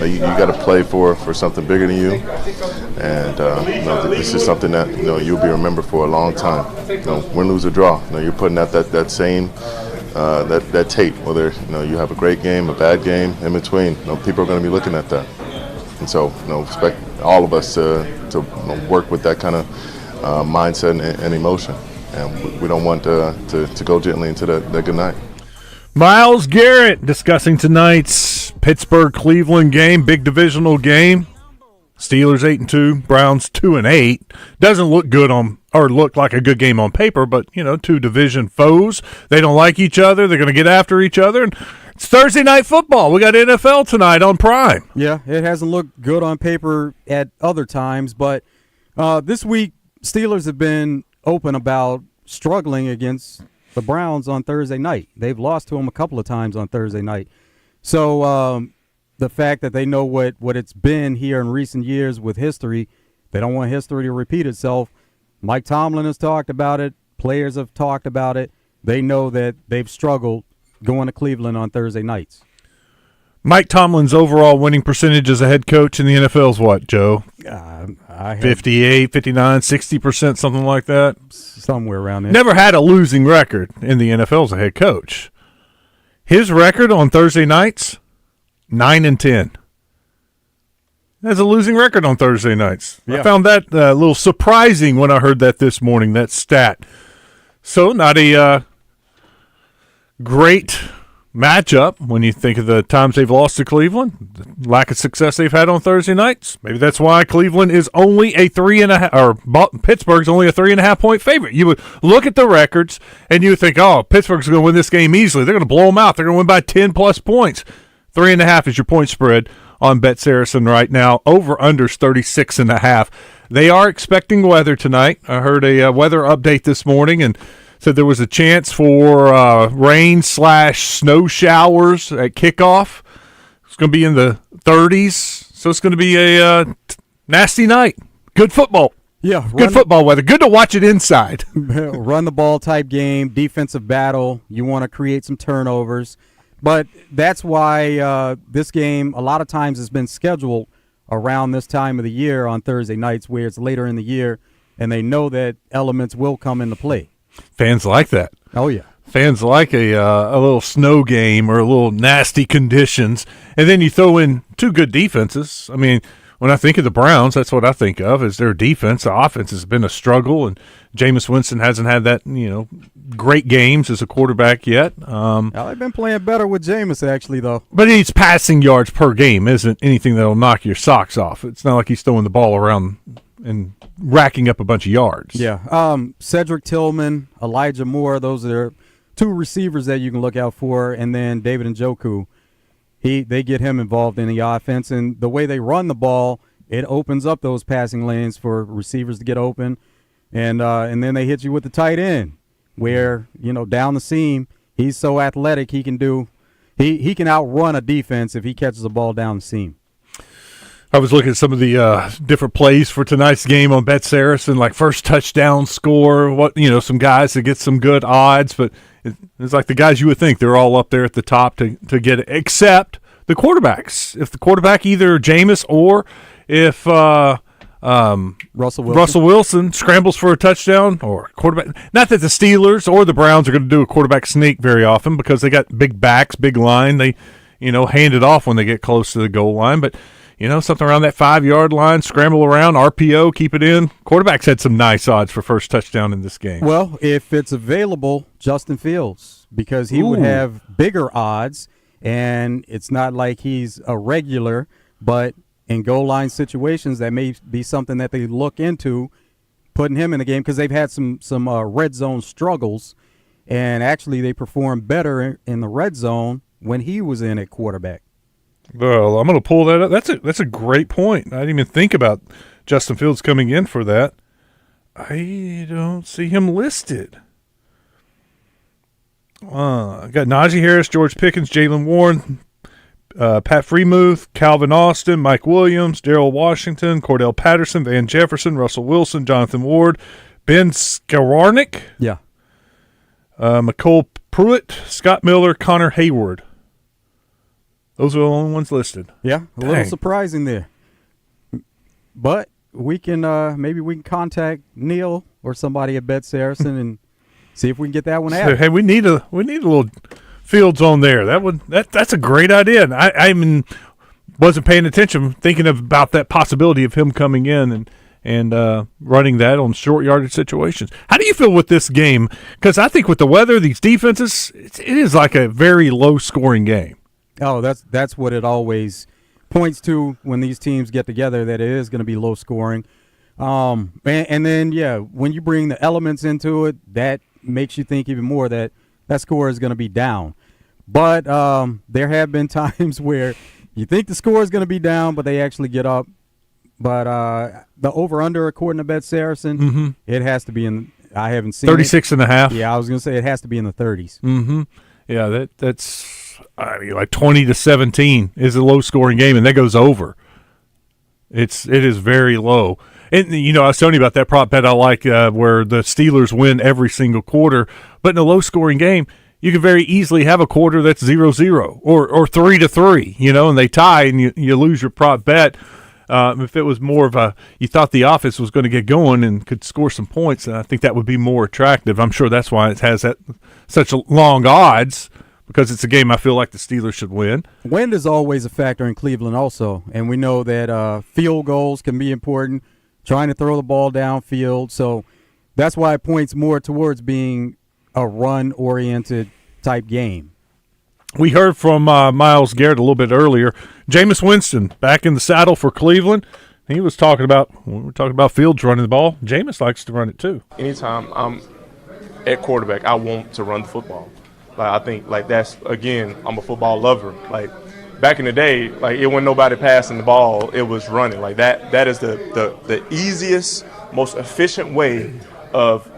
You got to play for something bigger than you, and this is something that you'll be remembered for a long time. Win, lose, or draw. You're putting out that same that tape. Whether you have a great game, a bad game, in between. People are going to be looking at that, and so expect all of us to work with that kind of mindset and emotion, and we don't want to go gently into that good night. Myles Garrett discussing tonight's Pittsburgh-Cleveland game, big divisional game. Steelers 8-2, Browns 2-8. Doesn't look good look like a good game on paper, but two division foes. They don't like each other. They're going to get after each other. And it's Thursday night football. We got NFL tonight on Prime. Yeah, it hasn't looked good on paper at other times, but this week Steelers have been open about struggling against the Browns on Thursday night. They've lost to them a couple of times on Thursday night. So the fact that they know what it's been here in recent years with history, they don't want history to repeat itself. Mike Tomlin has talked about it. Players have talked about it. They know that they've struggled going to Cleveland on Thursday nights. Mike Tomlin's overall winning percentage as a head coach in the NFL is what, Joe? 58, 59, 60%, something like that? Somewhere around there. Never had a losing record in the NFL as a head coach. His record on Thursday nights, 9-10. That's a losing record on Thursday nights. Yeah. I found that a little surprising when I heard that this morning, that stat. So not a great matchup when you think of the times they've lost to Cleveland, the lack of success they've had on Thursday nights. Maybe that's why Cleveland is only a 3.5, or Pittsburgh's only a 3.5 point favorite. You would look at the records and you would think, oh, Pittsburgh's going to win this game easily. They're going to blow them out. They're going to win by 10 plus points. 3.5 is your point spread on Bet Saracen right now. Over unders 36.5. They are expecting weather tonight. I heard a weather update this morning and said there was a chance for rain/snow showers at kickoff. It's going to be in the 30s, so it's going to be a nasty night. Good football. Yeah. Good football weather. Good to watch it inside. Run the ball type game, defensive battle. You want to create some turnovers. But that's why this game a lot of times has been scheduled around this time of the year on Thursday nights where it's later in the year, and they know that elements will come into play. Fans like that. Oh, yeah. Fans like a little snow game or a little nasty conditions. And then you throw in two good defenses. I mean, when I think of the Browns, that's what I think of is their defense. The offense has been a struggle, and Jameis Winston hasn't had that, great games as a quarterback yet. They've been playing better with Jameis, actually, though. But he's passing yards per game isn't anything that will knock your socks off. It's not like he's throwing the ball around and racking up a bunch of yards. Yeah. Cedric Tillman, Elijah Moore, those are two receivers that you can look out for, and then David Njoku. They get him involved in the offense, and the way they run the ball, it opens up those passing lanes for receivers to get open, and then they hit you with the tight end, where down the seam, he's so athletic he can outrun a defense if he catches the ball down the seam. I was looking at some of the different plays for tonight's game on Bet Saracen, like first touchdown score, some guys that get some good odds, but it's like the guys you would think they're all up there at the top to get it, except the quarterbacks. If the quarterback, either Jameis or if Russell Wilson scrambles for a touchdown or quarterback, not that the Steelers or the Browns are going to do a quarterback sneak very often because they got big backs, big line. They, hand it off when they get close to the goal line, but something around that 5-yard line, scramble around, RPO, keep it in. Quarterbacks had some nice odds for first touchdown in this game. Well, if it's available, Justin Fields, because he would have bigger odds, and it's not like he's a regular, but in goal line situations, that may be something that they look into, putting him in the game, because they've had some red zone struggles, and actually they performed better in the red zone when he was in at quarterback. Well, I'm going to pull that up. That's a great point. I didn't even think about Justin Fields coming in for that. I don't see him listed. I got Najee Harris, George Pickens, Jalen Warren, Pat Freiermuth, Calvin Austin, Mike Williams, Darrell Washington, Cordell Patterson, Van Jefferson, Russell Wilson, Jonathan Ward, Ben Skowronek, McCole Pruitt, Scott Miller, Connor Hayward. Those are the only ones listed. Yeah, a little Dang. surprising there. But we can maybe we can contact Neil or somebody at Bet Saracen and see if we can get that one So, added. hey, we need a little Fields on there. That's a great idea. And I mean, wasn't paying attention, thinking about that possibility of him coming in and running that on short yardage situations. How do you feel with this game? Because I think with the weather, these defenses, it is like a very low scoring game. Oh, that's what it always points to when these teams get together, that it is going to be low scoring. And then, yeah, when you bring the elements into it, that makes you think even more that score is going to be down. But there have been times where you think the score is going to be down, but they actually get up. But the over-under, according to Bet Saracen, it has to be in – I haven't seen 36.5. Yeah, I was going to say it has to be in the 30s. Mm-hmm. Yeah, that's like 20-17 is a low-scoring game, and that goes over. It is very low. And, you know, I was telling you about that prop bet I like where the Steelers win every single quarter. But in a low-scoring game, you can very easily have a quarter that's 0-0 or 3-3, you know, and they tie and you lose your prop bet. If it was more of a – you thought the offense was going to get going and could score some points, I think that would be more attractive. I'm sure that's why it has such long odds, because it's a game I feel like the Steelers should win. Wind is always a factor in Cleveland also, and we know that field goals can be important, trying to throw the ball downfield. So that's why it points more towards being a run-oriented type game. We heard from Myles Garrett a little bit earlier. Jameis Winston back in the saddle for Cleveland. He was talking about, when we were talking about Fields running the ball, Jameis likes to run it too. Anytime I'm at quarterback, I want to run the football. Like, I think, like, that's, again, I'm a football lover. Like, back in the day, like, it wasn't nobody passing the ball, it was running. Like, that is the easiest, most efficient way of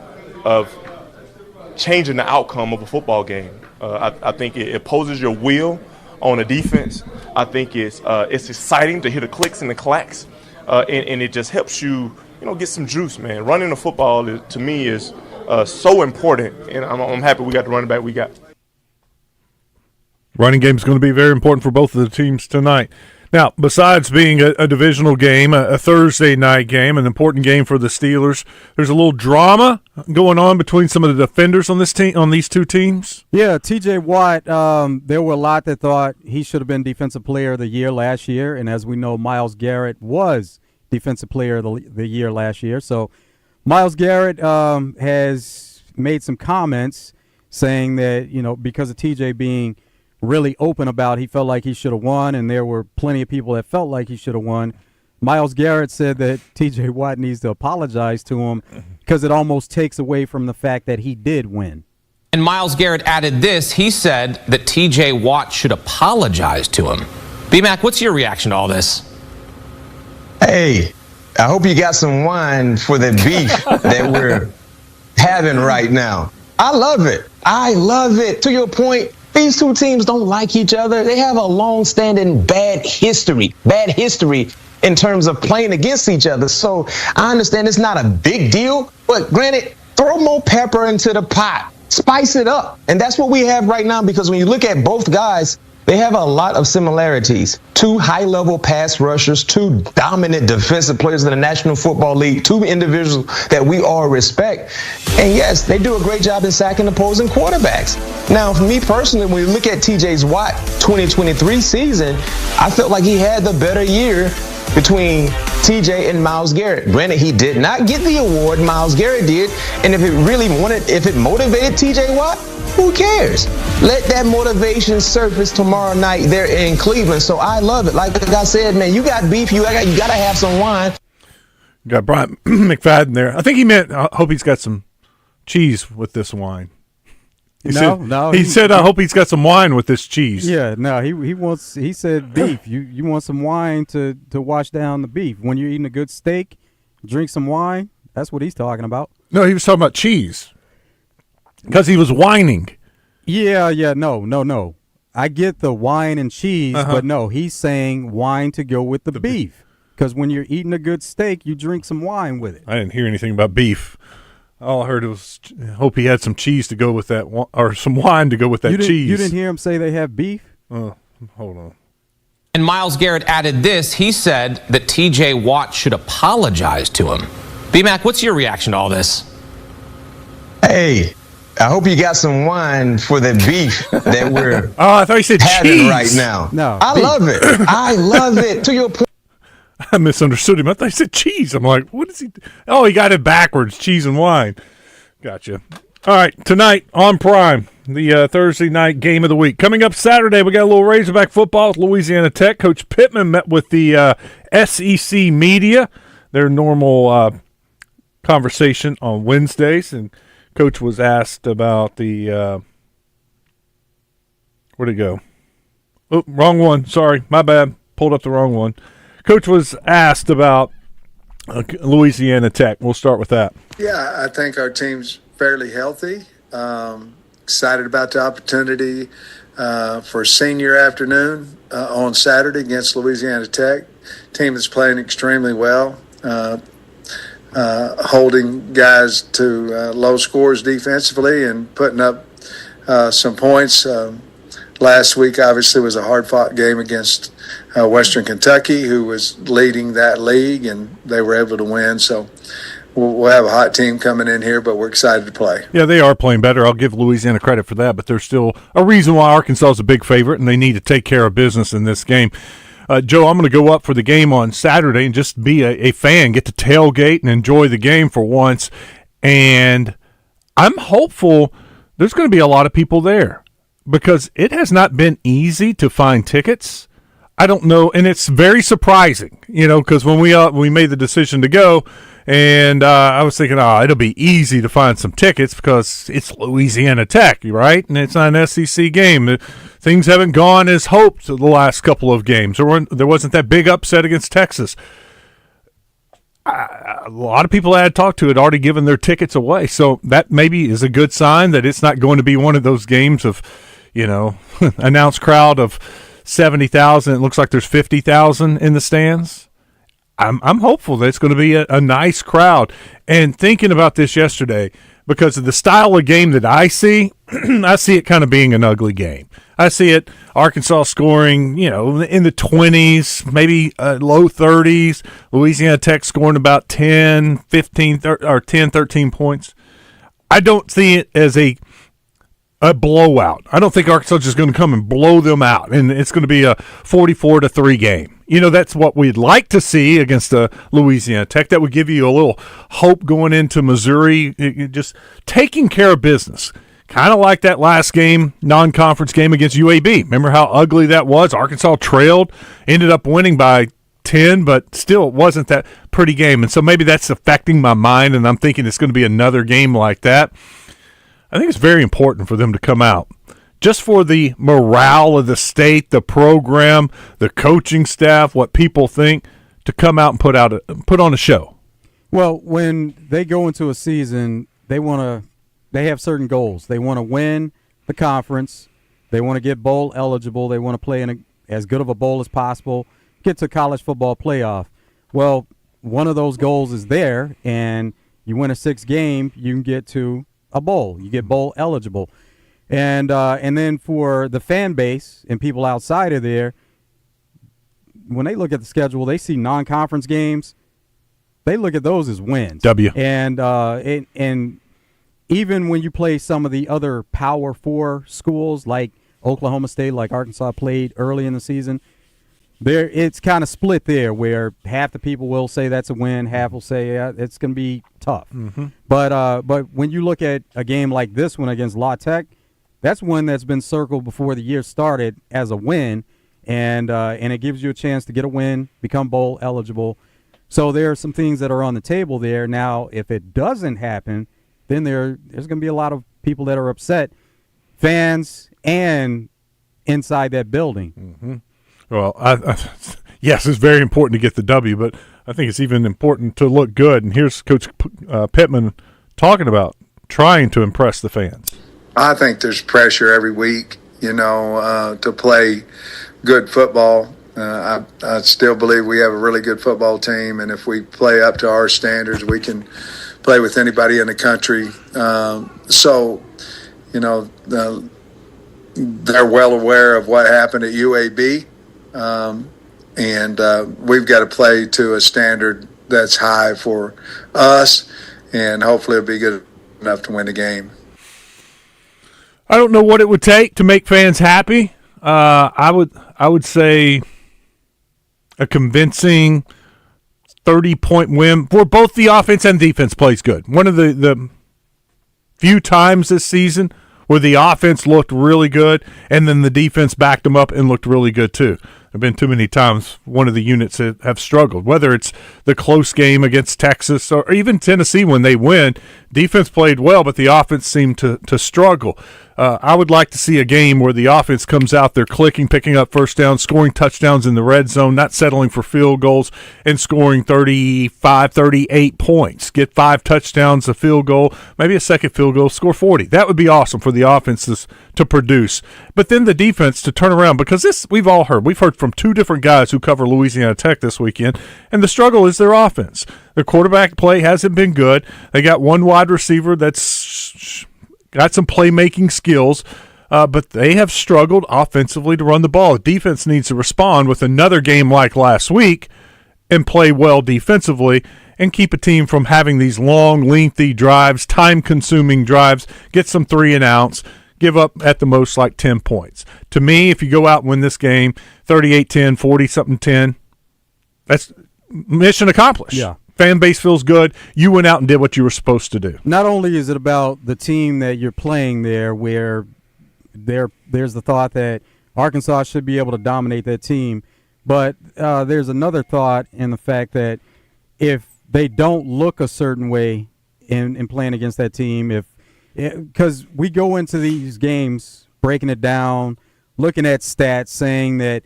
changing the outcome of a football game. I think it poses your will on a defense. I think it's exciting to hear the clicks and the clacks, and it just helps you, get some juice, man. Running the football, to me, is so important, and I'm happy we got the running back we got. Running game is going to be very important for both of the teams tonight. Now, besides being a divisional game, a Thursday night game, an important game for the Steelers, there's a little drama going on between some of the defenders on this team, on these two teams. Yeah, T.J. Watt, there were a lot that thought he should have been Defensive Player of the Year last year, and as we know, Myles Garrett was Defensive Player of the Year last year. So Myles Garrett has made some comments saying that, because of T.J. being really open about he felt like he should have won, and there were plenty of people that felt like he should have won. Myles Garrett said that T.J. Watt needs to apologize to him because it almost takes away from the fact that he did win. And Myles Garrett added this. He said that T.J. Watt should apologize to him. B-Mac, what's your reaction to all this? Hey, I hope you got some wine for the beef that we're having right now. I love it. I love it. To your point, these two teams don't like each other. They have a long-standing bad history in terms of playing against each other. So I understand it's not a big deal, but granted, throw more pepper into the pot. Spice it up. And that's what we have right now, because when you look at both guys, they have a lot of similarities. Two high-level pass rushers, two dominant defensive players in the National Football League, two individuals that we all respect. And yes, they do a great job in sacking opposing quarterbacks. Now, for me personally, when we look at T.J. Watt 2023 season, I felt like he had the better year between T.J. and Myles Garrett. Granted, he did not get the award, Myles Garrett did. And if it motivated T.J. Watt, who cares? Let that motivation surface tomorrow night there in Cleveland. So I love it. Like I said, man, you got beef. You got to have some wine. Got Brian McFadden there. I think he meant, I hope he's got some cheese with this wine. He said, I hope he's got some wine with this cheese. Yeah, no, he said beef. You want some wine to wash down the beef. When you're eating a good steak, drink some wine. That's what he's talking about. No, he was talking about cheese. Because he was whining. Yeah, no. I get the wine and cheese, but no, he's saying wine to go with the beef. Because when you're eating a good steak, you drink some wine with it. I didn't hear anything about beef. All I heard was, hope he had some cheese to go with that, or some wine to go with that cheese. You didn't hear him say they have beef? Hold on. And Myles Garrett added this. He said that T.J. Watt should apologize to him. B-Mac, what's your reaction to all this? Hey, I hope you got some wine for the beef that we're Oh, I thought you said having cheese. right now. No, I beef. love it. I love it. To your point. I misunderstood him. I thought he said cheese. I'm like, what is he? Oh, he got it backwards. Cheese and wine. Gotcha. All right, tonight on Prime, the Thursday night game of the week. Coming up Saturday, we got a little Razorback football with Louisiana Tech. Coach Pittman met with the SEC media, their normal conversation on Wednesdays, and Coach was asked about the where'd it go? Oh, wrong one. Sorry, my bad. Pulled up the wrong one. Coach was asked about Louisiana Tech. We'll start with that. Yeah, I think our team's fairly healthy. Excited about the opportunity for senior afternoon on Saturday against Louisiana Tech. Team that's playing extremely well, holding guys to low scores defensively and putting up some points. Last week, obviously, was a hard-fought game against Western Kentucky, who was leading that league, and they were able to win. So we'll have a hot team coming in here, but we're excited to play. Yeah, they are playing better. I'll give Louisiana credit for that, but there's still a reason why Arkansas is a big favorite, and they need to take care of business in this game. Joe, I'm going to go up for the game on Saturday and just be a fan, get to tailgate and enjoy the game for once. And I'm hopeful there's going to be a lot of people there because it has not been easy to find tickets. I don't know, and it's very surprising, because when we made the decision to go, and I was thinking, it'll be easy to find some tickets because it's Louisiana Tech, right? And it's not an SEC game. Things haven't gone as hoped the last couple of games. There wasn't that big upset against Texas. A lot of people I had talked to had already given their tickets away, so that maybe is a good sign that it's not going to be one of those games of, announced crowd of 70,000. It looks like there's 50,000 in the stands. I'm hopeful that it's going to be a nice crowd. And thinking about this yesterday, because of the style of game that I see, I see it kind of being an ugly game. I see it, Arkansas scoring, in the 20s, maybe low 30s, Louisiana Tech scoring about 10, 15, or 10, 13 points. I don't see it as a blowout. I don't think Arkansas is just going to come and blow them out, and it's going to be a 44-3 game. That's what we'd like to see against Louisiana Tech. That would give you a little hope going into Missouri, just taking care of business. Kind of like that last game, non-conference game against UAB. Remember how ugly that was? Arkansas trailed, ended up winning by 10, but still it wasn't that pretty game. And so maybe that's affecting my mind, and I'm thinking it's going to be another game like that. I think it's very important for them to come out, just for the morale of the state, the program, the coaching staff, what people think, to come out and put on a show. Well, when they go into a season, they have certain goals. They want to win the conference. They want to get bowl eligible. They want to play in as good of a bowl as possible, get to college football playoff. Well, one of those goals is there, and you win a 6 game, you can get to a bowl. You get bowl eligible. And then for the fan base and people outside of there, when they look at the schedule, they see non-conference games. They look at those as wins. W. And even when you play some of the other Power 4 schools like Oklahoma State, like Arkansas played early in the season, it's kind of split there, where half the people will say that's a win, half will say it's going to be tough. Mm-hmm. But when you look at a game like this one against La Tech, that's one that's been circled before the year started as a win, and it gives you a chance to get a win, become bowl eligible. So there are some things that are on the table there. Now, if it doesn't happen, then there's going to be a lot of people that are upset, fans and inside that building. Mm-hmm. Well, yes, it's very important to get the W, but I think it's even important to look good. And here's Coach Pittman talking about trying to impress the fans. I think there's pressure every week, to play good football. I still believe we have a really good football team, and if we play up to our standards, we can play with anybody in the country. They're well aware of what happened at UAB. And we've got to play to a standard that's high for us, and hopefully it'll be good enough to win the game. I don't know what it would take to make fans happy. I would say a convincing 30-point win where both the offense and defense plays good. One of the few times this season where the offense looked really good and then the defense backed them up and looked really good too. There have been too many times one of the units have struggled, whether it's the close game against Texas or even Tennessee when they win. Defense played well, but the offense seemed to struggle. I would like to see a game where the offense comes out there clicking, picking up first downs, scoring touchdowns in the red zone, not settling for field goals, and scoring 35, 38 points. Get 5 touchdowns, a field goal, maybe a second field goal, score 40. That would be awesome for the offenses to produce. But then the defense to turn around, because this we've all heard. We've heard from 2 different guys who cover Louisiana Tech this weekend, and the struggle is their offense. Their quarterback play hasn't been good. They got one wide receiver that's got some playmaking skills, but they have struggled offensively to run the ball. The defense needs to respond with another game like last week and play well defensively and keep a team from having these long, lengthy drives, time-consuming drives, get some 3-and-outs, give up at the most like 10 points. To me, if you go out and win this game 38-10, 40-something-10, that's mission accomplished. Yeah. Fan base feels good. You went out and did what you were supposed to do. Not only is it about the team that you're playing there, where there's the thought that Arkansas should be able to dominate that team, but there's another thought in the fact that if they don't look a certain way in playing against that team, because we go into these games breaking it down, looking at stats, saying that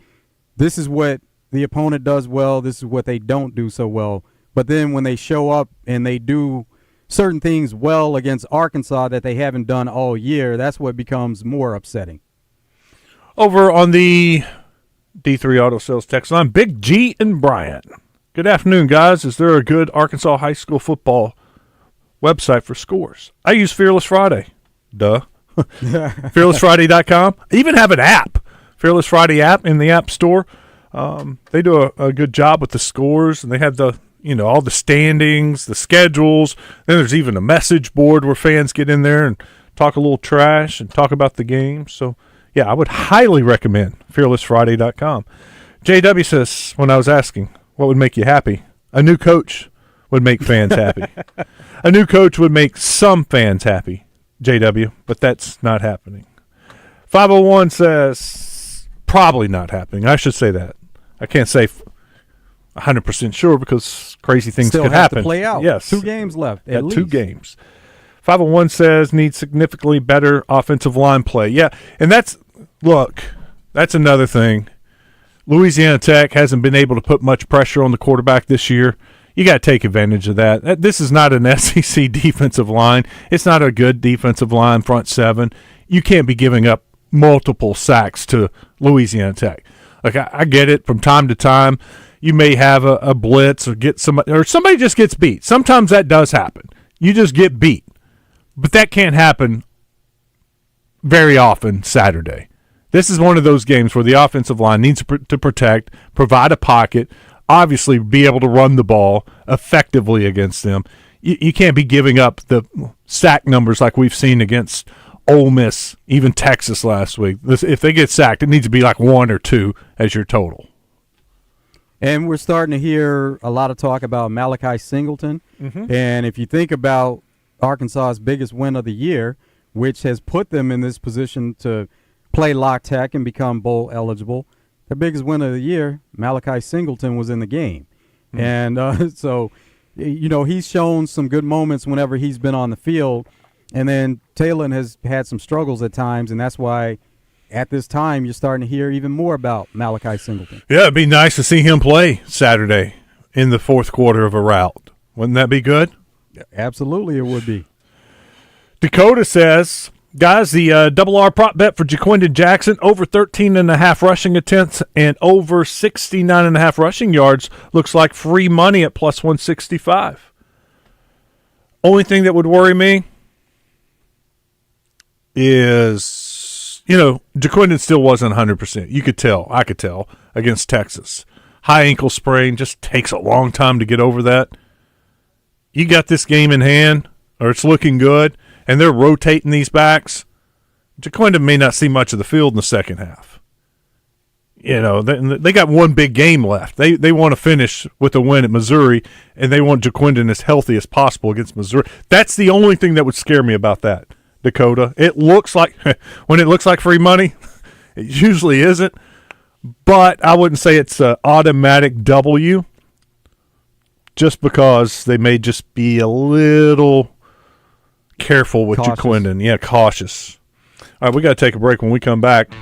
this is what the opponent does well, this is what they don't do so well. But then when they show up and they do certain things well against Arkansas that they haven't done all year, that's what becomes more upsetting. Over on the D3 Auto Sales text line, Big G and Bryant. Good afternoon, guys. Is there a good Arkansas high school football website for scores? I use Fearless Friday. Duh. FearlessFriday.com. I even have an app, Fearless Friday app in the App Store. They do a good job with the scores, and they have all the standings, the schedules. Then there's even a message board where fans get in there and talk a little trash and talk about the game. So, yeah, I would highly recommend FearlessFriday.com. JW says, when I was asking what would make you happy, a new coach would make fans happy. A new coach would make some fans happy, JW, but that's not happening. 501 says, probably not happening. I should say that. I can't say 100% sure because crazy things Still could have happen. to play out. Yes. 2 games left. At Got least 2 games. 501 says needs significantly better offensive line play. Yeah, and that's another thing. Louisiana Tech hasn't been able to put much pressure on the quarterback this year. You got to take advantage of that. This is not an SEC defensive line. It's not a good defensive line, front 7. You can't be giving up multiple sacks to Louisiana Tech. Like I get it from time to time. You may have a blitz or somebody just gets beat. Sometimes that does happen. You just get beat. But that can't happen very often Saturday. This is one of those games where the offensive line needs to protect, provide a pocket, obviously be able to run the ball effectively against them. You can't be giving up the sack numbers like we've seen against Ole Miss, even Texas last week. If they get sacked, it needs to be like 1 or 2 as your total. And we're starting to hear a lot of talk about Malachi Singleton. Mm-hmm. And if you think about Arkansas's biggest win of the year, which has put them in this position to play Lock Tech and become bowl eligible, their biggest win of the year, Malachi Singleton, was in the game. Mm-hmm. And so, he's shown some good moments whenever he's been on the field. And then Talon has had some struggles at times, and that's why at this time you're starting to hear even more about Malachi Singleton. Yeah, it'd be nice to see him play Saturday in the fourth quarter of a route. Wouldn't that be good? Absolutely, it would be. Dakota says, guys, the double R prop bet for Jaquindon Jackson, over 13.5 rushing attempts and over 69.5 rushing yards, looks like free money at plus 165. Only thing that would worry me is, Jaquindon still wasn't 100%. You could tell. I could tell. against Texas. High ankle sprain, just takes a long time to get over that. You got this game in hand, or it's looking good, and they're rotating these backs. Jaquindon may not see much of the field in the second half. You know, they got one big game left. They want to finish with a win at Missouri, and they want Jaquindon as healthy as possible against Missouri. That's the only thing that would scare me about that, Dakota. It looks like, when it looks like free money, it usually isn't, but I wouldn't say it's an automatic W, just because they may just be a little careful with Jaquindon. Yeah, cautious. All right, we got to take a break. When we come back,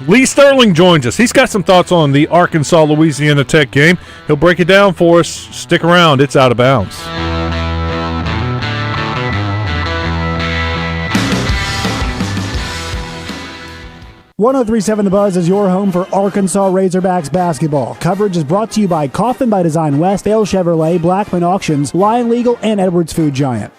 Lee Sterling joins us. He's got some thoughts on the Arkansas-Louisiana Tech game. He'll break it down for us. Stick around. It's Out of Bounds. 103.7 The Buzz is your home for Arkansas Razorbacks basketball. Coverage is brought to you by Coffin by Design West, Bale Chevrolet, Blackman Auctions, Lion Legal, and Edwards Food Giant.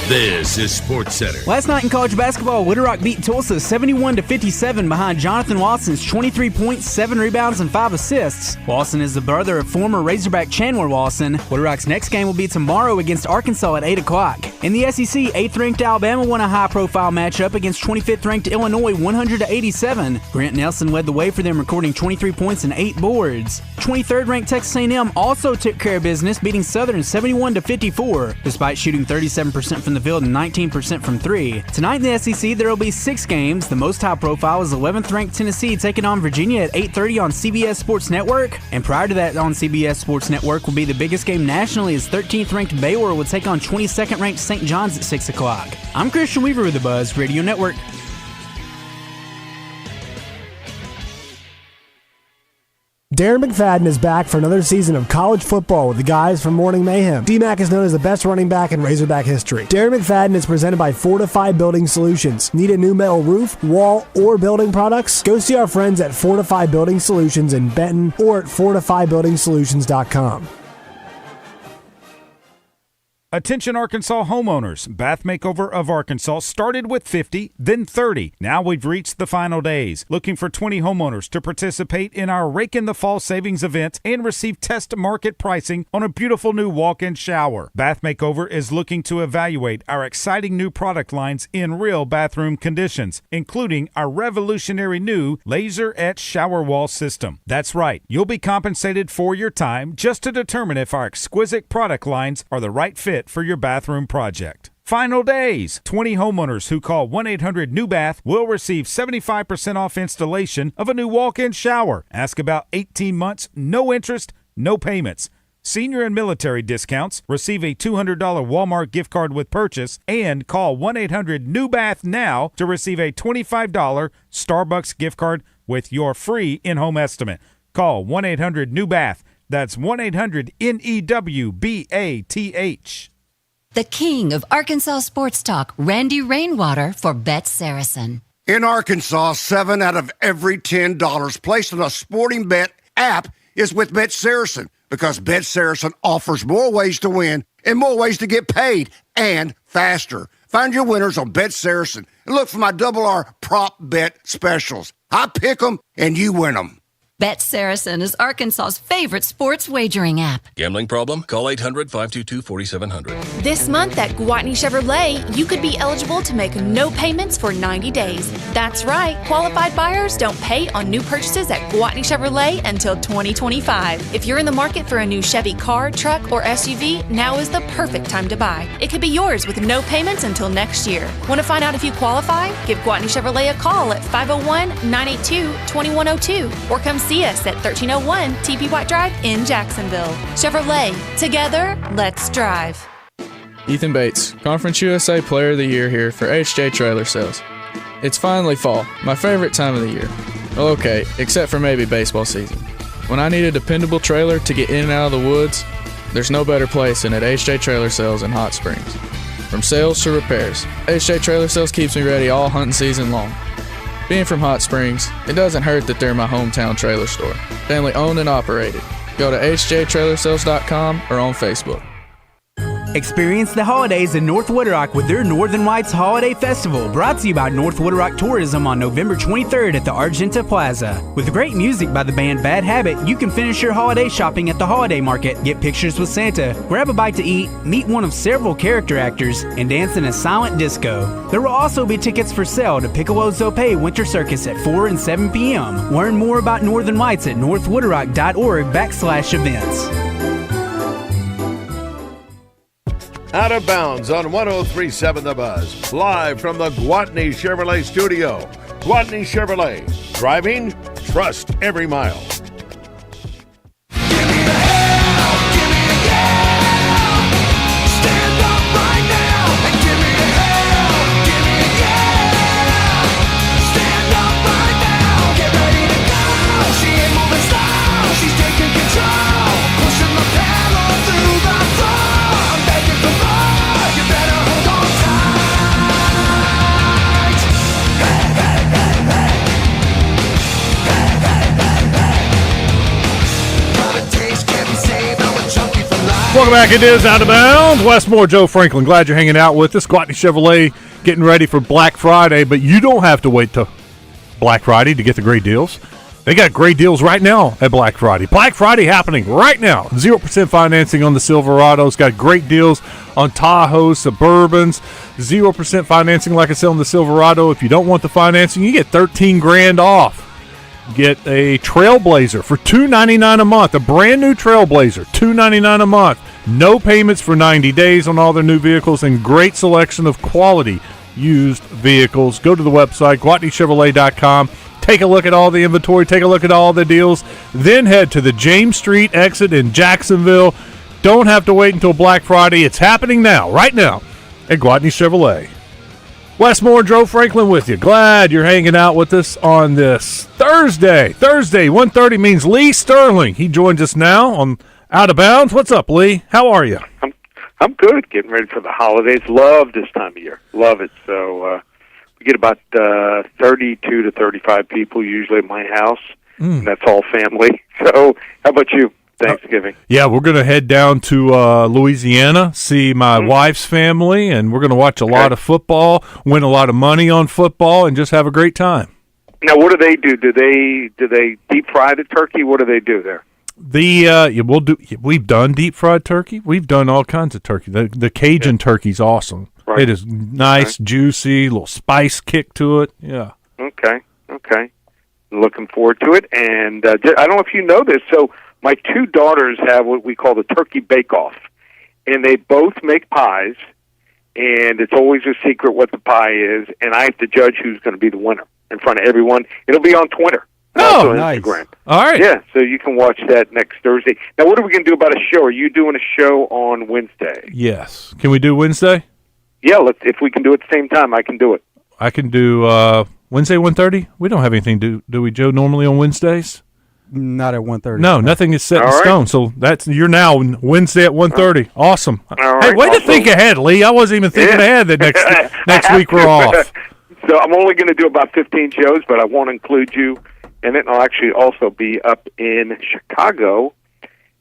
This is Sports Center. Last night in college basketball, Little Rock beat Tulsa 71-57 behind Jonathan Watson's 23 points, 7 rebounds, and 5 assists. Wasson is the brother of former Razorback Chandler Wasson. Little Rock's next game will be tomorrow against Arkansas at 8 o'clock. In the SEC, 8th-ranked Alabama won a high-profile matchup against 25th-ranked Illinois 100-87. Grant Nelson led the way for them, recording 23 points and 8 boards. 23rd-ranked Texas A&M also took care of business, beating Southern 71-54, despite shooting 37% from the field and 19% from 3. Tonight in the SEC, there will be 6 games. The most high-profile is 11th-ranked Tennessee taking on Virginia at 8:30 on CBS Sports Network. And prior to that on CBS Sports Network will be the biggest game nationally, as 13th-ranked Baylor will take on 22nd-ranked St. John's at 6 o'clock. I'm Christian Weaver with the Buzz Radio Network. Darren McFadden is back for another season of college football with the guys from Morning Mayhem. DMAC is known as the best running back in Razorback history. Darren McFadden is presented by Fortify Building Solutions. Need a new metal roof, wall, or building products? Go see our friends at Fortify Building Solutions in Benton or at fortifybuildingsolutions.com. Attention Arkansas homeowners. Bath Makeover of Arkansas started with 50, then 30. Now we've reached the final days. Looking for 20 homeowners to participate in our Rake in the Fall savings event and receive test market pricing on a beautiful new walk-in shower. Bath Makeover is looking to evaluate our exciting new product lines in real bathroom conditions, including our revolutionary new laser etch shower wall system. That's right. You'll be compensated for your time just to determine if our exquisite product lines are the right fit for your bathroom project. Final days. 20 homeowners who call 1-800-NEW-BATH will receive 75% off installation of a new walk-in shower. Ask about 18 months, no interest, no payments. Senior and military discounts. Receive a $200 Walmart gift card with purchase, and call 1-800-NEW-BATH now to receive a $25 Starbucks gift card with your free in-home estimate. Call 1-800-NEW-BATH. That's 1-800-NEWBATH. The king of Arkansas sports talk, Randy Rainwater for Bet Saracen. In Arkansas, 7 out of every $10 placed on a sporting bet app is with Bet Saracen, because Bet Saracen offers more ways to win and more ways to get paid, and faster. Find your winners on Bet Saracen and look for my Double R prop bet specials. I pick them and you win them. Bet Saracen is Arkansas's favorite sports wagering app. Gambling problem? Call 800-522-4700. This month at Gwatney Chevrolet, you could be eligible to make no payments for 90 days. That's right. Qualified buyers don't pay on new purchases at Gwatney Chevrolet until 2025. If you're in the market for a new Chevy car, truck, or SUV, now is the perfect time to buy. It could be yours with no payments until next year. Want to find out if you qualify? Give Gwatney Chevrolet a call at 501-982-2102 or come see us at 1301 TP White Drive in Jacksonville. Chevrolet, together, let's drive. Ethan Bates, Conference USA Player of the Year here for HJ Trailer Sales. It's finally fall, my favorite time of the year. Well, okay, except for maybe baseball season. When I need a dependable trailer to get in and out of the woods, there's no better place than at HJ Trailer Sales in Hot Springs. From sales to repairs, HJ Trailer Sales keeps me ready all hunting season long. Being from Hot Springs, it doesn't hurt that they're my hometown trailer store. Family owned and operated. Go to hjtrailersales.com or on Facebook. Experience the holidays in North Wood Rock with their Northern Lights Holiday Festival, brought to you by North Wood Rock Tourism on November 23rd at the Argenta Plaza. With great music by the band Bad Habit, you can finish your holiday shopping at the holiday market, get pictures with Santa, grab a bite to eat, meet one of several character actors, and dance in a silent disco. There will also be tickets for sale to Piccolo Zope Winter Circus at 4 and 7 p.m. Learn more about Northern Lights at northwoodrock.org/events. Out of Bounds on 103.7 The Buzz. Live from the Gwatney Chevrolet studio. Gwatney Chevrolet. Driving, trust every mile. Welcome back. It is Out of Bounds. Westmore, Joe Franklin. Glad you're hanging out with us. Gwatney Chevrolet getting ready for Black Friday, but you don't have to wait till Black Friday to get the great deals. They got great deals right now at Black Friday. Black Friday happening right now. 0% financing on the Silverados. Got great deals on Tahoes, Suburbans. 0% financing, like I said, on the Silverado. If you don't want the financing, you get $13,000 off. Get a Trailblazer for $299 a month, a brand new Trailblazer, $299 a month. No payments for 90 days on all their new vehicles, and great selection of quality used vehicles. Go to the website, GwatneyChevrolet.com. Take a look at all the inventory, take a look at all the deals, then head to the James Street exit in Jacksonville. Don't have to wait until Black Friday. It's happening now, right now, at Gwatney Chevrolet. Westmore, Joe Franklin with you. Glad you're hanging out with us on this Thursday. Thursday, 1:30 means Lee Sterling. He joins us now on Out of Bounds. What's up, Lee? How are you? I'm good. Getting ready for the holidays. Love this time of year. Love it. So we get about 32 to 35 people usually at my house, and that's all family. So how about you? Thanksgiving. Yeah, we're going to head down to Louisiana, see my wife's family, and we're going to watch a lot of football, win a lot of money on football, and just have a great time. Now, what do they do? Do they deep fry the turkey? What do they do there? We've done deep fried turkey. We've done all kinds of turkey. The Cajun turkey's awesome. Right. It is nice, juicy, little spice kick to it. Yeah. Okay. Looking forward to it. And I don't know if you know this, so my two daughters have what we call the turkey bake-off, and they both make pies, and it's always a secret what the pie is, and I have to judge who's going to be the winner in front of everyone. It'll be on Twitter. Oh, on nice. Instagram. All right. Yeah, so you can watch that next Thursday. Now, what are we going to do about a show? Are you doing a show on Wednesday? Yes. Can we do Wednesday? Yeah, if we can do it at the same time, I can do it. I can do Wednesday, 1:30. We don't have anything, do we, Joe, normally on Wednesdays? Not at 1:30. No, nothing is set in stone. So you're now Wednesday at 1:30. Awesome. Right, hey, way to think ahead, Lee. I wasn't even thinking ahead that next week we're off. So I'm only going to do about 15 shows, but I won't include you. And then I'll actually also be up in Chicago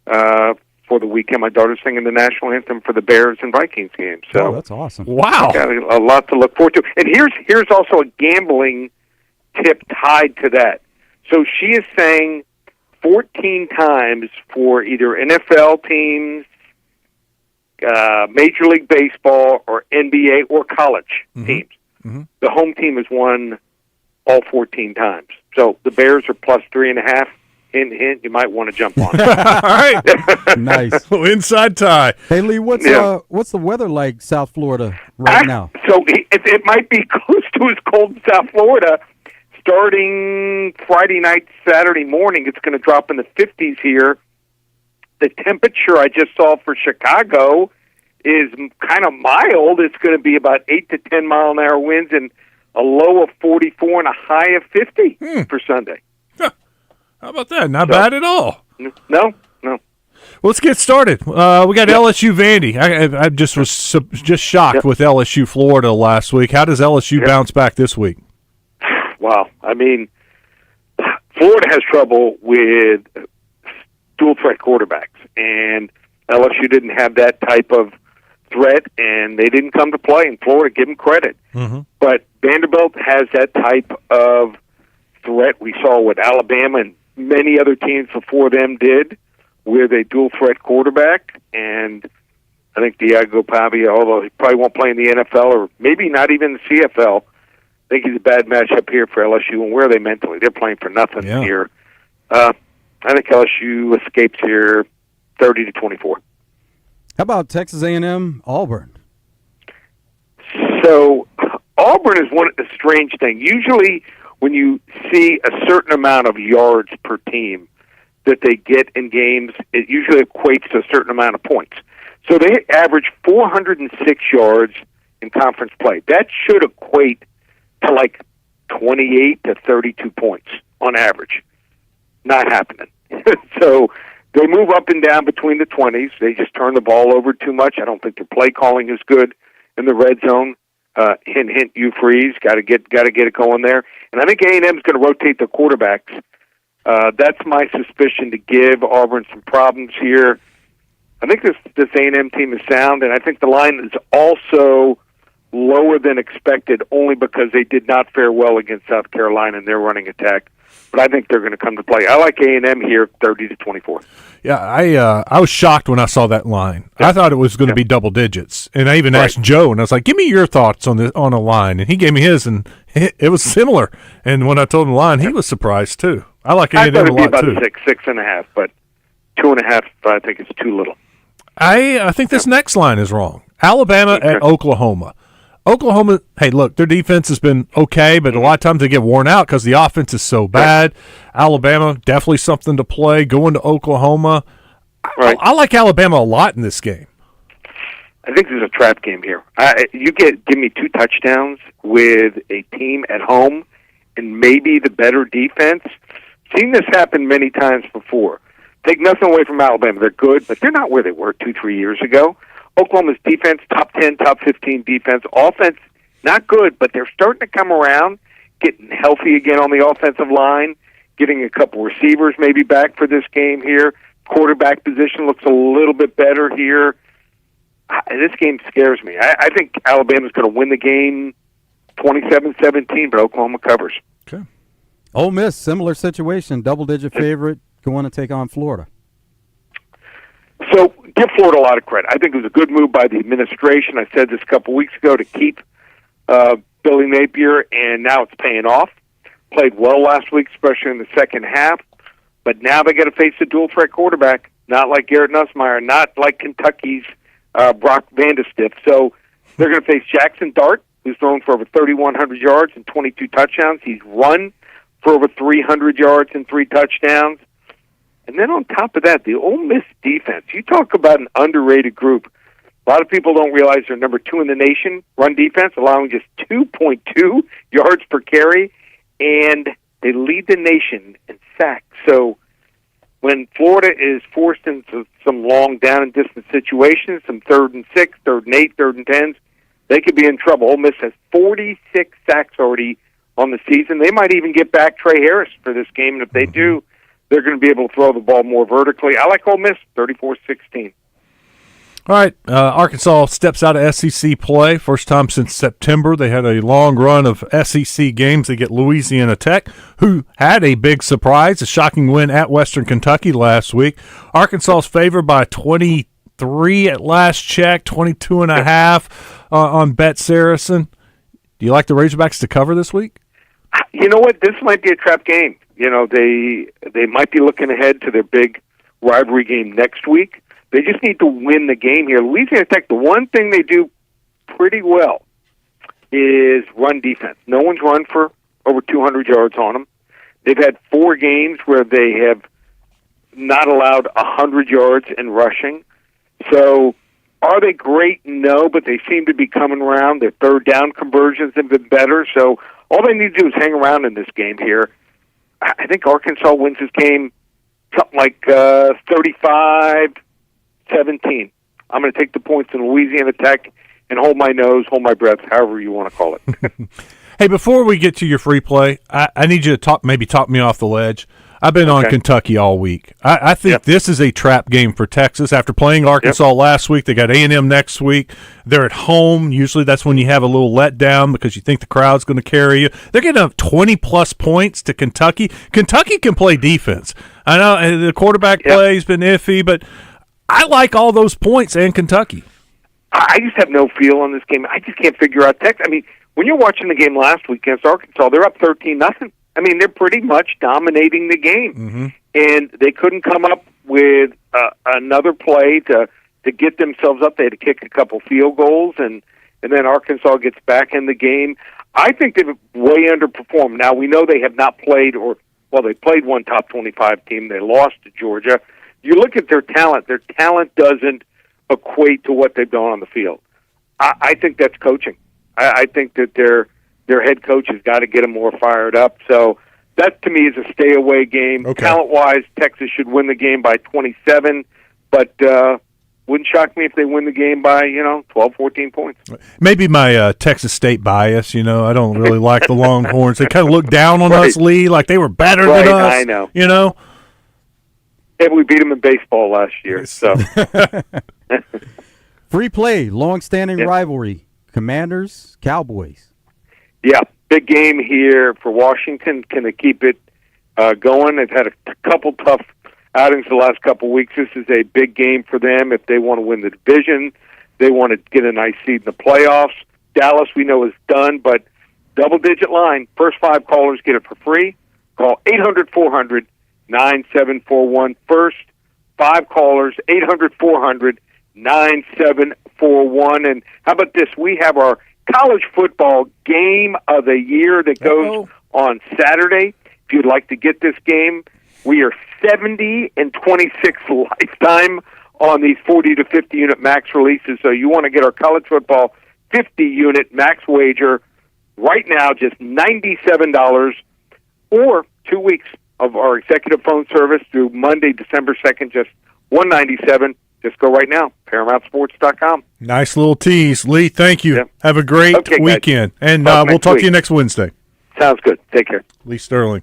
for the weekend. My daughter's singing the national anthem for the Bears and Vikings game. So that's awesome. Wow. Got a lot to look forward to. And here's also a gambling tip tied to that. So she is saying 14 times for either NFL teams, Major League Baseball, or NBA, or college teams. Mm-hmm. The home team has won all 14 times. So the Bears are plus 3.5. Hint, you might want to jump on it. All right. Nice. Inside tie. Hey, Lee, what's the weather like South Florida right now? So it might be close to as cold as South Florida. Starting Friday night, Saturday morning, it's going to drop in the 50s here. The temperature I just saw for Chicago is kind of mild. It's going to be about 8 to 10 mile-an-hour winds and a low of 44 and a high of 50 for Sunday. Huh. How about that? Not bad at all. No. Let's get started. We got LSU Vandy. I just was shocked with LSU Florida last week. How does LSU bounce back this week? Wow. I mean, Florida has trouble with dual threat quarterbacks, and LSU didn't have that type of threat, and they didn't come to play in Florida. Give them credit. Mm-hmm. But Vanderbilt has that type of threat we saw with Alabama and many other teams before them did, where they dual threat quarterback. And I think Diego Pavia, although he probably won't play in the NFL or maybe not even the CFL, I think he's a bad matchup here for LSU. And where are they mentally? They're playing for nothing here. I think LSU escapes here 30-24. How about Texas A&M, Auburn? So Auburn is a strange thing. Usually when you see a certain amount of yards per team that they get in games, it usually equates to a certain amount of points. So they average 406 yards in conference play. That should equate to like 28 to 32 points on average. Not happening. So they move up and down between the 20s. They just turn the ball over too much. I don't think their play calling is good in the red zone. Hint, hint, you freeze. Got to get it going there. And I think A&M is going to rotate the quarterbacks. That's my suspicion to give Auburn some problems here. I think this A&M team is sound, and I think the line is also lower than expected only because they did not fare well against South Carolina in their running attack. But I think they're going to come to play. I like A&M here, 30-24. Yeah, I was shocked when I saw that line. Yeah. I thought it was going to be double digits, and I even asked Joe, and I was like, "Give me your thoughts on a line," and he gave me his, and it was similar. And when I told him the line, he was surprised too. I like A&M a lot too. I thought it'd be about 6.5, but 2.5, I think it's too little. I think this next line is wrong. Alabama at Oklahoma. Oklahoma, hey, look, their defense has been okay, but a lot of times they get worn out because the offense is so bad. Alabama, definitely something to play. Going to Oklahoma. Right. I like Alabama a lot in this game. I think there's a trap game here. Give me 2 touchdowns with a team at home and maybe the better defense. Seen this happen many times before. Take nothing away from Alabama. They're good, but they're not where they were 2-3 years ago. Oklahoma's defense, top 10, top 15 defense. Offense, not good, but they're starting to come around, getting healthy again on the offensive line, getting a couple receivers maybe back for this game here. Quarterback position looks a little bit better here. This game scares me. I think Alabama's going to win the game 27-17, but Oklahoma covers. Okay. Ole Miss, similar situation, double-digit favorite, going to take on Florida. So give Florida a lot of credit. I think it was a good move by the administration. I said this a couple weeks ago to keep Billy Napier, and now it's paying off. Played well last week, especially in the second half. But now they got to face a dual-threat quarterback, not like Garrett Nussmeier, not like Kentucky's Brock Vandestiff. So they're going to face Jackson Dart, who's thrown for over 3,100 yards and 22 touchdowns. He's run for over 300 yards and 3 touchdowns. And then on top of that, the Ole Miss defense. You talk about an underrated group. A lot of people don't realize they're number 2 in the nation, run defense, allowing just 2.2 yards per carry, and they lead the nation in sacks. So when Florida is forced into some long down and distance situations, some 3rd and 6, 3rd and 8, 3rd and 10s, they could be in trouble. Ole Miss has 46 sacks already on the season. They might even get back Trey Harris for this game, and if they do, they're going to be able to throw the ball more vertically. I like Ole Miss, 34-16. All right, Arkansas steps out of SEC play. First time since September. They had a long run of SEC games. They get Louisiana Tech, who had a big surprise, a shocking win at Western Kentucky last week. Arkansas's favored by 23 at last check, 22.5 on Bet Saracen. Do you like the Razorbacks to cover this week? You know what? This might be a trap game. You know, they might be looking ahead to their big rivalry game next week. They just need to win the game here. Louisiana Tech, the one thing they do pretty well is run defense. No one's run for over 200 yards on them. They've had 4 games where they have not allowed 100 yards in rushing. So are they great? No, but they seem to be coming around. Their 3rd down conversions have been better. So all they need to do is hang around in this game here. I think Arkansas wins this game something like 35-17. I'm going to take the points in Louisiana Tech and hold my nose, hold my breath, however you want to call it. Hey, before we get to your free play, I need you to talk me off the ledge. I've been on Kentucky all week. I think this is a trap game for Texas. After playing Arkansas last week, they got A&M next week. They're at home. Usually that's when you have a little letdown because you think the crowd's going to carry you. They're getting up 20-plus points to Kentucky. Kentucky can play defense. I know the quarterback play has been iffy, but I like all those points and Kentucky. I just have no feel on this game. I just can't figure out Texas. I mean, when you're watching the game last week against Arkansas, they're up 13-0. I mean, they're pretty much dominating the game, and they couldn't come up with another play to get themselves up. They had to kick a couple field goals, and then Arkansas gets back in the game. I think they've way underperformed. Now, we know they have not played, they played one top 25 team. They lost to Georgia. You look at their talent doesn't equate to what they've done on the field. I think that's coaching. I think that their head coach has got to get them more fired up. So that, to me, is a stay-away game. Okay. Talent-wise, Texas should win the game by 27, but wouldn't shock me if they win the game by, 12, 14 points. Maybe my Texas State bias, I don't really like the Longhorns. They kind of look down on us, Lee, like they were better than us. I know. Yeah, we beat them in baseball last year. So Free play, long-standing rivalry, Commanders, Cowboys. Yeah, big game here for Washington. Can they keep it going? They've had a couple tough outings the last couple weeks. This is a big game for them if they want to win the division. They want to get a nice seed in the playoffs. Dallas, we know, is done, but double-digit line. First 5 callers get it for free. Call 800-400-9741. First 5 callers, 800-400-9741. And how about this? We have our college football game of the year that goes on Saturday. If you'd like to get this game, we are 70-26 lifetime on these 40 to 50 unit max releases. So you want to get our college football 50 unit max wager right now, just $97, or 2 weeks of our executive phone service through Monday, December 2nd, just $197. Just go right now, ParamountSports.com. Nice little tease. Lee, thank you. Yep. Have a great weekend. Guys. And we'll talk to you next Wednesday. Sounds good. Take care. Lee Sterling.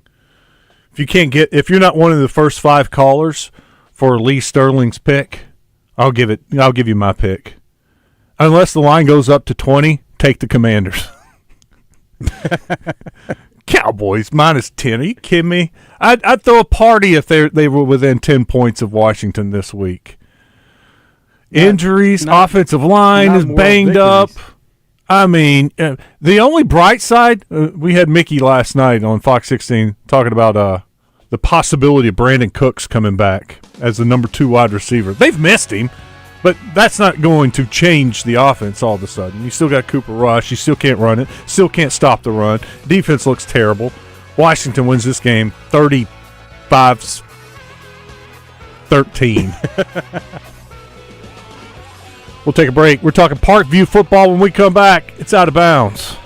If you're not one of the first 5 callers for Lee Sterling's pick, I'll give you my pick. Unless the line goes up to 20, take the Commanders. Cowboys -10. Are you kidding me? I'd throw a party if they were within 10 points of Washington this week. Injuries, offensive line is banged up. I mean, the only bright side, we had Mickey last night on Fox 16 talking about the possibility of Brandon Cooks coming back as the number 2 wide receiver. They've missed him, but that's not going to change the offense all of a sudden. You still got Cooper Rush. You still can't run it. Still can't stop the run. Defense looks terrible. Washington wins this game 35-13. We'll take a break. We're talking Parkview football. When we come back, it's Out of Bounds.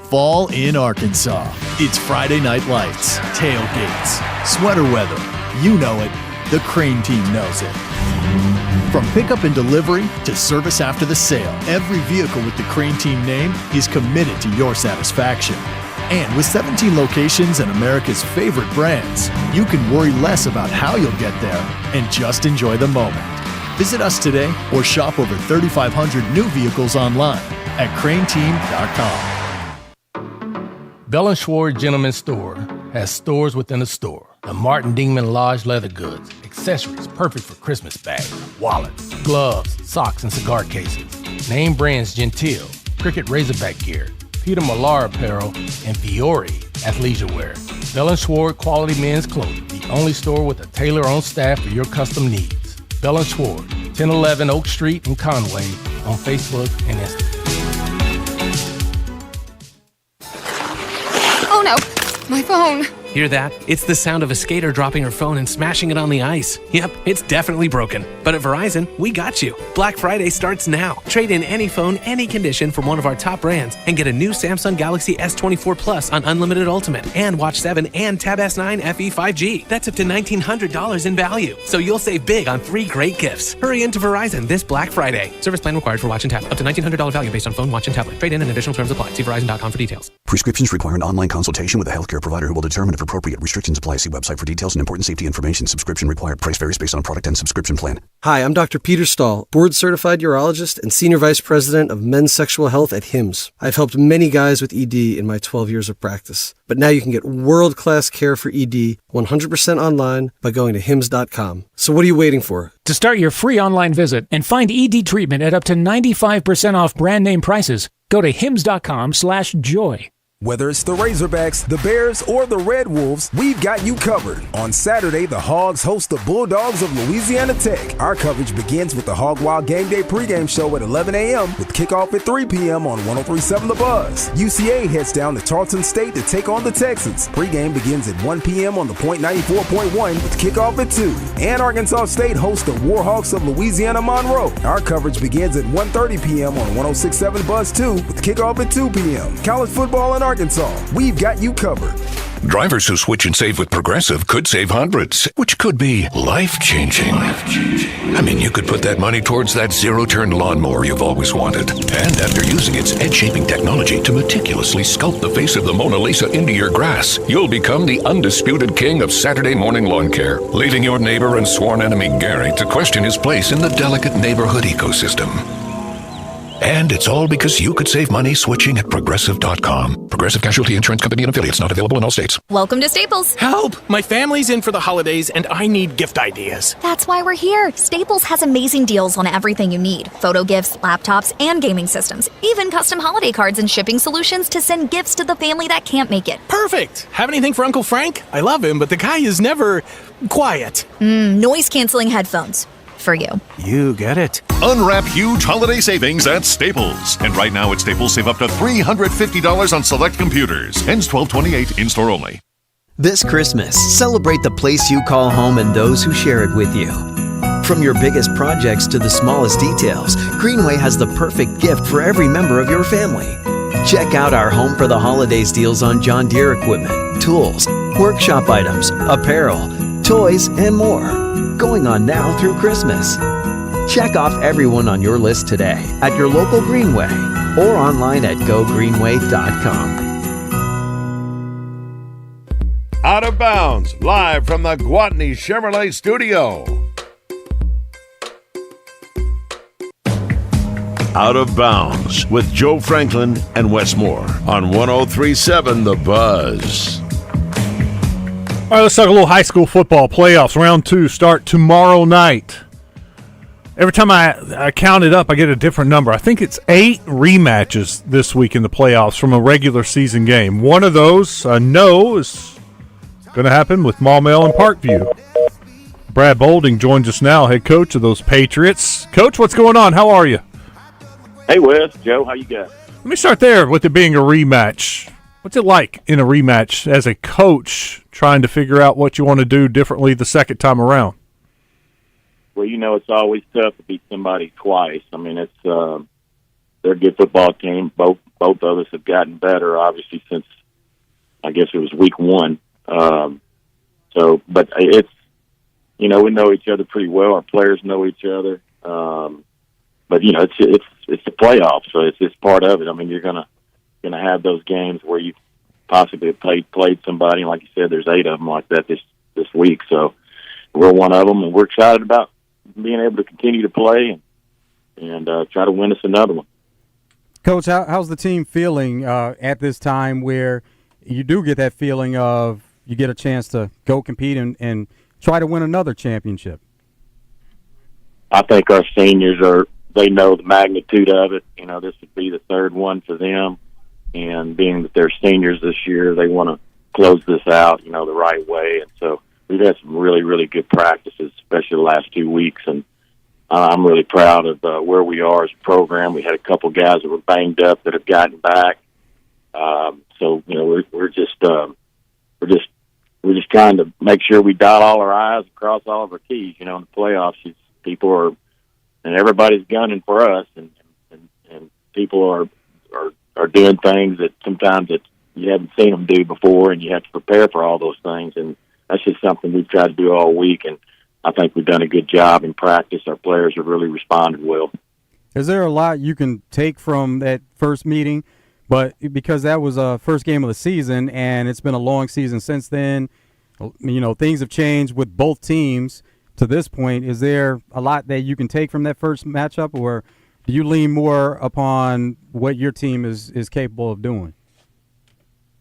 Fall in Arkansas. It's Friday Night Lights, tailgates, sweater weather. You know it. The Crane team knows it. From pickup and delivery to service after the sale, every vehicle with the Crane team name is committed to your satisfaction. And with 17 locations and America's favorite brands, you can worry less about how you'll get there and just enjoy the moment. Visit us today or shop over 3,500 new vehicles online at craneteam.com. Bell & Schwartz Gentleman's Store has stores within a store. The Martin Dingman Lodge leather goods, accessories perfect for Christmas bags, wallets, gloves, socks, and cigar cases. Name brands Gentile, Cricket Razorback gear, Peter Millar apparel, and Fiore athleisure wear. Bell & Schwartz quality men's clothing, the only store with a tailor on staff for your custom needs. Bell & Schwartz, 1011 Oak Street in Conway, on Facebook and Instagram. Oh no, my phone. Hear that? It's the sound of a skater dropping her phone and smashing it on the ice. Yep, it's definitely broken. But at Verizon, we got you. Black Friday starts now. Trade in any phone, any condition from one of our top brands and get a new Samsung Galaxy S24 Plus on Unlimited Ultimate and Watch 7 and Tab S9 FE 5G. That's up to $1,900 in value. So you'll save big on 3 great gifts. Hurry into Verizon this Black Friday. Service plan required for Watch and Tab. Up to $1,900 value based on phone, watch, and tablet. Trade in and additional terms apply. See Verizon.com for details. Prescriptions require an online consultation with a healthcare provider who will determine if appropriate. Restrictions apply. See website for details and important safety information. Subscription required. Price varies based on product and subscription plan. Hi, I'm Dr. Peter Stahl, board-certified urologist and senior vice president of men's sexual health at HIMSS. I've helped many guys with ED in my 12 years of practice. But now you can get world-class care for ED 100% online by going to HIMSS.com. So what are you waiting for? To start your free online visit and find ED treatment at up to 95% off brand name prices, go to HIMSS.com/joy. Whether it's the Razorbacks, the Bears, or the Red Wolves, we've got you covered. On Saturday, the Hogs host the Bulldogs of Louisiana Tech. Our coverage begins with the Hog Wild Game Day pregame show at 11 a.m. with kickoff at 3 p.m. on 103.7 The Buzz. UCA heads down to Tarleton State to take on the Texans. Pregame begins at 1 p.m. on the Point 94.1 with kickoff at 2. And Arkansas State hosts the Warhawks of Louisiana Monroe. Our coverage begins at 1:30 p.m. on 106.7 Buzz 2 with kickoff at 2 p.m. College football in Arkansas, we've got you covered. Drivers who switch and save with Progressive could save hundreds, which could be life-changing. I mean, you could put that money towards that zero-turn lawnmower you've always wanted. And after using its edge-shaping technology to meticulously sculpt the face of the Mona Lisa into your grass, you'll become the undisputed king of Saturday morning lawn care, leaving your neighbor and sworn enemy Gary to question his place in the delicate neighborhood ecosystem. And it's all because you could save money switching at Progressive.com. Progressive Casualty Insurance Company and Affiliates, not available in all states. Welcome to Staples. Help! My family's in for the holidays and I need gift ideas. That's why we're here. Staples has amazing deals on everything you need. Photo gifts, laptops, and gaming systems. Even custom holiday cards and shipping solutions to send gifts to the family that can't make it. Perfect! Have anything for Uncle Frank? I love him, but the guy is never quiet. Noise-canceling headphones. For you. You get it. Unwrap huge holiday savings at Staples. And right now at Staples, save up to $350 on select computers. Ends 12/28, in-store only. This Christmas, celebrate the place you call home and those who share it with you. From your biggest projects to the smallest details, Greenway has the perfect gift for every member of your family. Check out our Home for the Holidays deals on John Deere equipment, tools, workshop items, apparel, toys, and more. Going on now through Christmas. Check off everyone on your list today at your local Greenway or online at gogreenway.com. Out of Bounds, live from the Gwatney Chevrolet studio. Out of Bounds with Joe Franklin and Wes Moore on 103.7 The Buzz. All right, let's talk a little high school football playoffs. Round 2 start tomorrow night. Every time I count it up, I get a different number. I think it's 8 rematches this week in the playoffs from a regular season game. One of those, I know, is going to happen with Maumelle and Parkview. Brad Bolding joins us now, head coach of those Patriots. Coach, what's going on? How are you? Hey, Wes. Joe, how you got? Let me start there with it being a rematch. What's it like in a rematch as a coach trying to figure out what you want to do differently the second time around? Well, you know, it's always tough to beat somebody twice. I mean, it's they're a good football team. Both of us have gotten better, obviously, since I guess it was week 1. But it's, you know, we know each other pretty well. Our players know each other. But you know, it's the playoffs, so it's just part of it. I mean, you're gonna have those games where you possibly have played somebody, and like you said, there's 8 of them like that this week. So we're one of them, and we're excited about being able to continue to play and try to win us another one. Coach, how's the team feeling at this time where you do get that feeling of you get a chance to go compete and try to win another championship? I think our seniors they know the magnitude of it. You know, this would be the 3rd one for them. And being that they're seniors this year, they want to close this out, you know, the right way. And so we've had some really, really good practices, especially the last 2 weeks. And I'm really proud of where we are as a program. We had a couple guys that were banged up that have gotten back. So, you know, we're just we're just trying to make sure we dot all our I's and cross all of our T's. You know, in the playoffs, people are, and everybody's gunning for us, and people are doing things that sometimes that you haven't seen them do before, and you have to prepare for all those things. And that's just something we've tried to do all week, and I think we've done a good job in practice. Our players have really responded well. Is there a lot you can take from that first meeting? But because that was a first game of the season, and it's been a long season since then, you know, things have changed with both teams to this point. Is there a lot that you can take from that first matchup, or do you lean more upon what your team is capable of doing?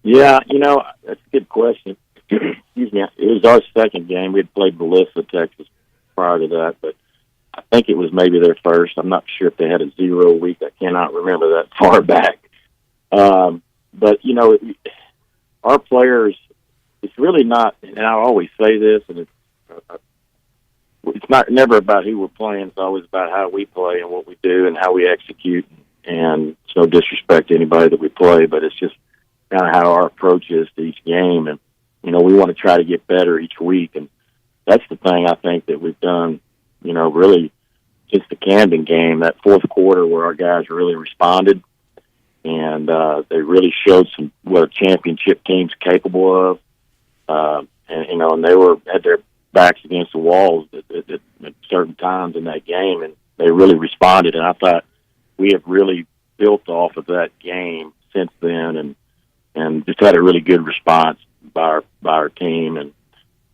Yeah, you know, that's a good question. Excuse me. It was our second game. We had played Melissa, Texas prior to that, but I think it was maybe their first. I'm not sure if they had a 0 week. I cannot remember that far back. But, you know, our players, it's really not, and I always say this, and it's not never about who we're playing. It's always about how we play and what we do and how we execute. And it's no disrespect to anybody that we play, but it's just kind of how our approach is to each game. And, you know, we want to try to get better each week. And that's the thing I think that we've done, you know, really since the Camden game, that fourth quarter where our guys really responded. And they really showed what a championship team's capable of. And, you know, and they had their backs against the walls at certain times in that game, and they really responded. And I thought we have really built off of that game since then, and just had a really good response by our team. And,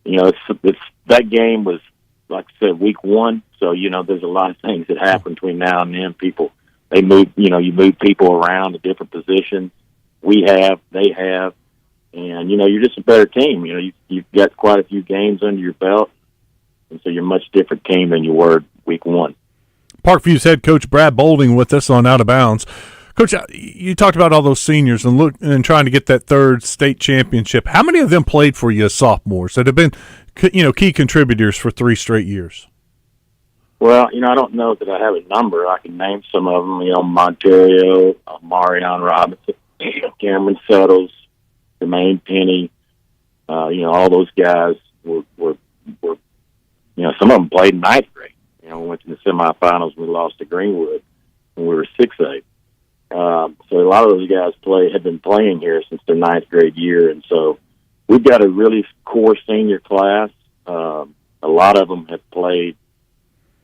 you know, it's that game was, like I said, week one. So, you know, there's a lot of things that happen between now and then. You move people around to different positions. We have, they have, and, you know, you're just a better team. You know, you've got quite a few games under your belt, and so you're a much different team than you were week one. Parkview's head coach Brad Bolding with us on Out of Bounds. Coach, you talked about all those seniors and trying to get that third state championship. How many of them played for you as sophomores that have been, you know, key contributors for 3 straight years? Well, you know, I don't know that I have a number. I can name some of them. You know, Monterio, Marion Robinson, Cameron Settles, Jermaine Penny. You know, all those guys were, you know, some of them played in 9th grade. You know, we went to the semifinals. We lost to Greenwood when we were 6A. So a lot of those guys have been playing here since their 9th grade year, and so we've got a really core senior class. A lot of them have played.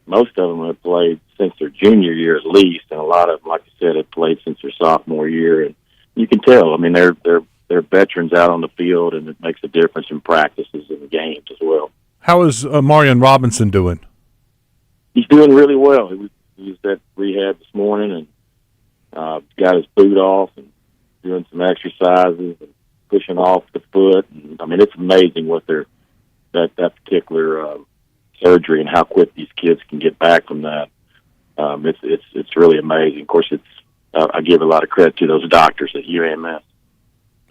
Most of them have played since their junior year at least, and a lot of them, like I said, have played since their sophomore year. And you can tell. I mean, they're veterans out on the field, and it makes a difference in practices and games as well. How is Marion Robinson doing? He's doing really well. He was at rehab this morning and got his boot off and doing some exercises and pushing off the foot. And, I mean, it's amazing what that particular surgery and how quick these kids can get back from that. It's really amazing. Of course, I give a lot of credit to those doctors at UAMS.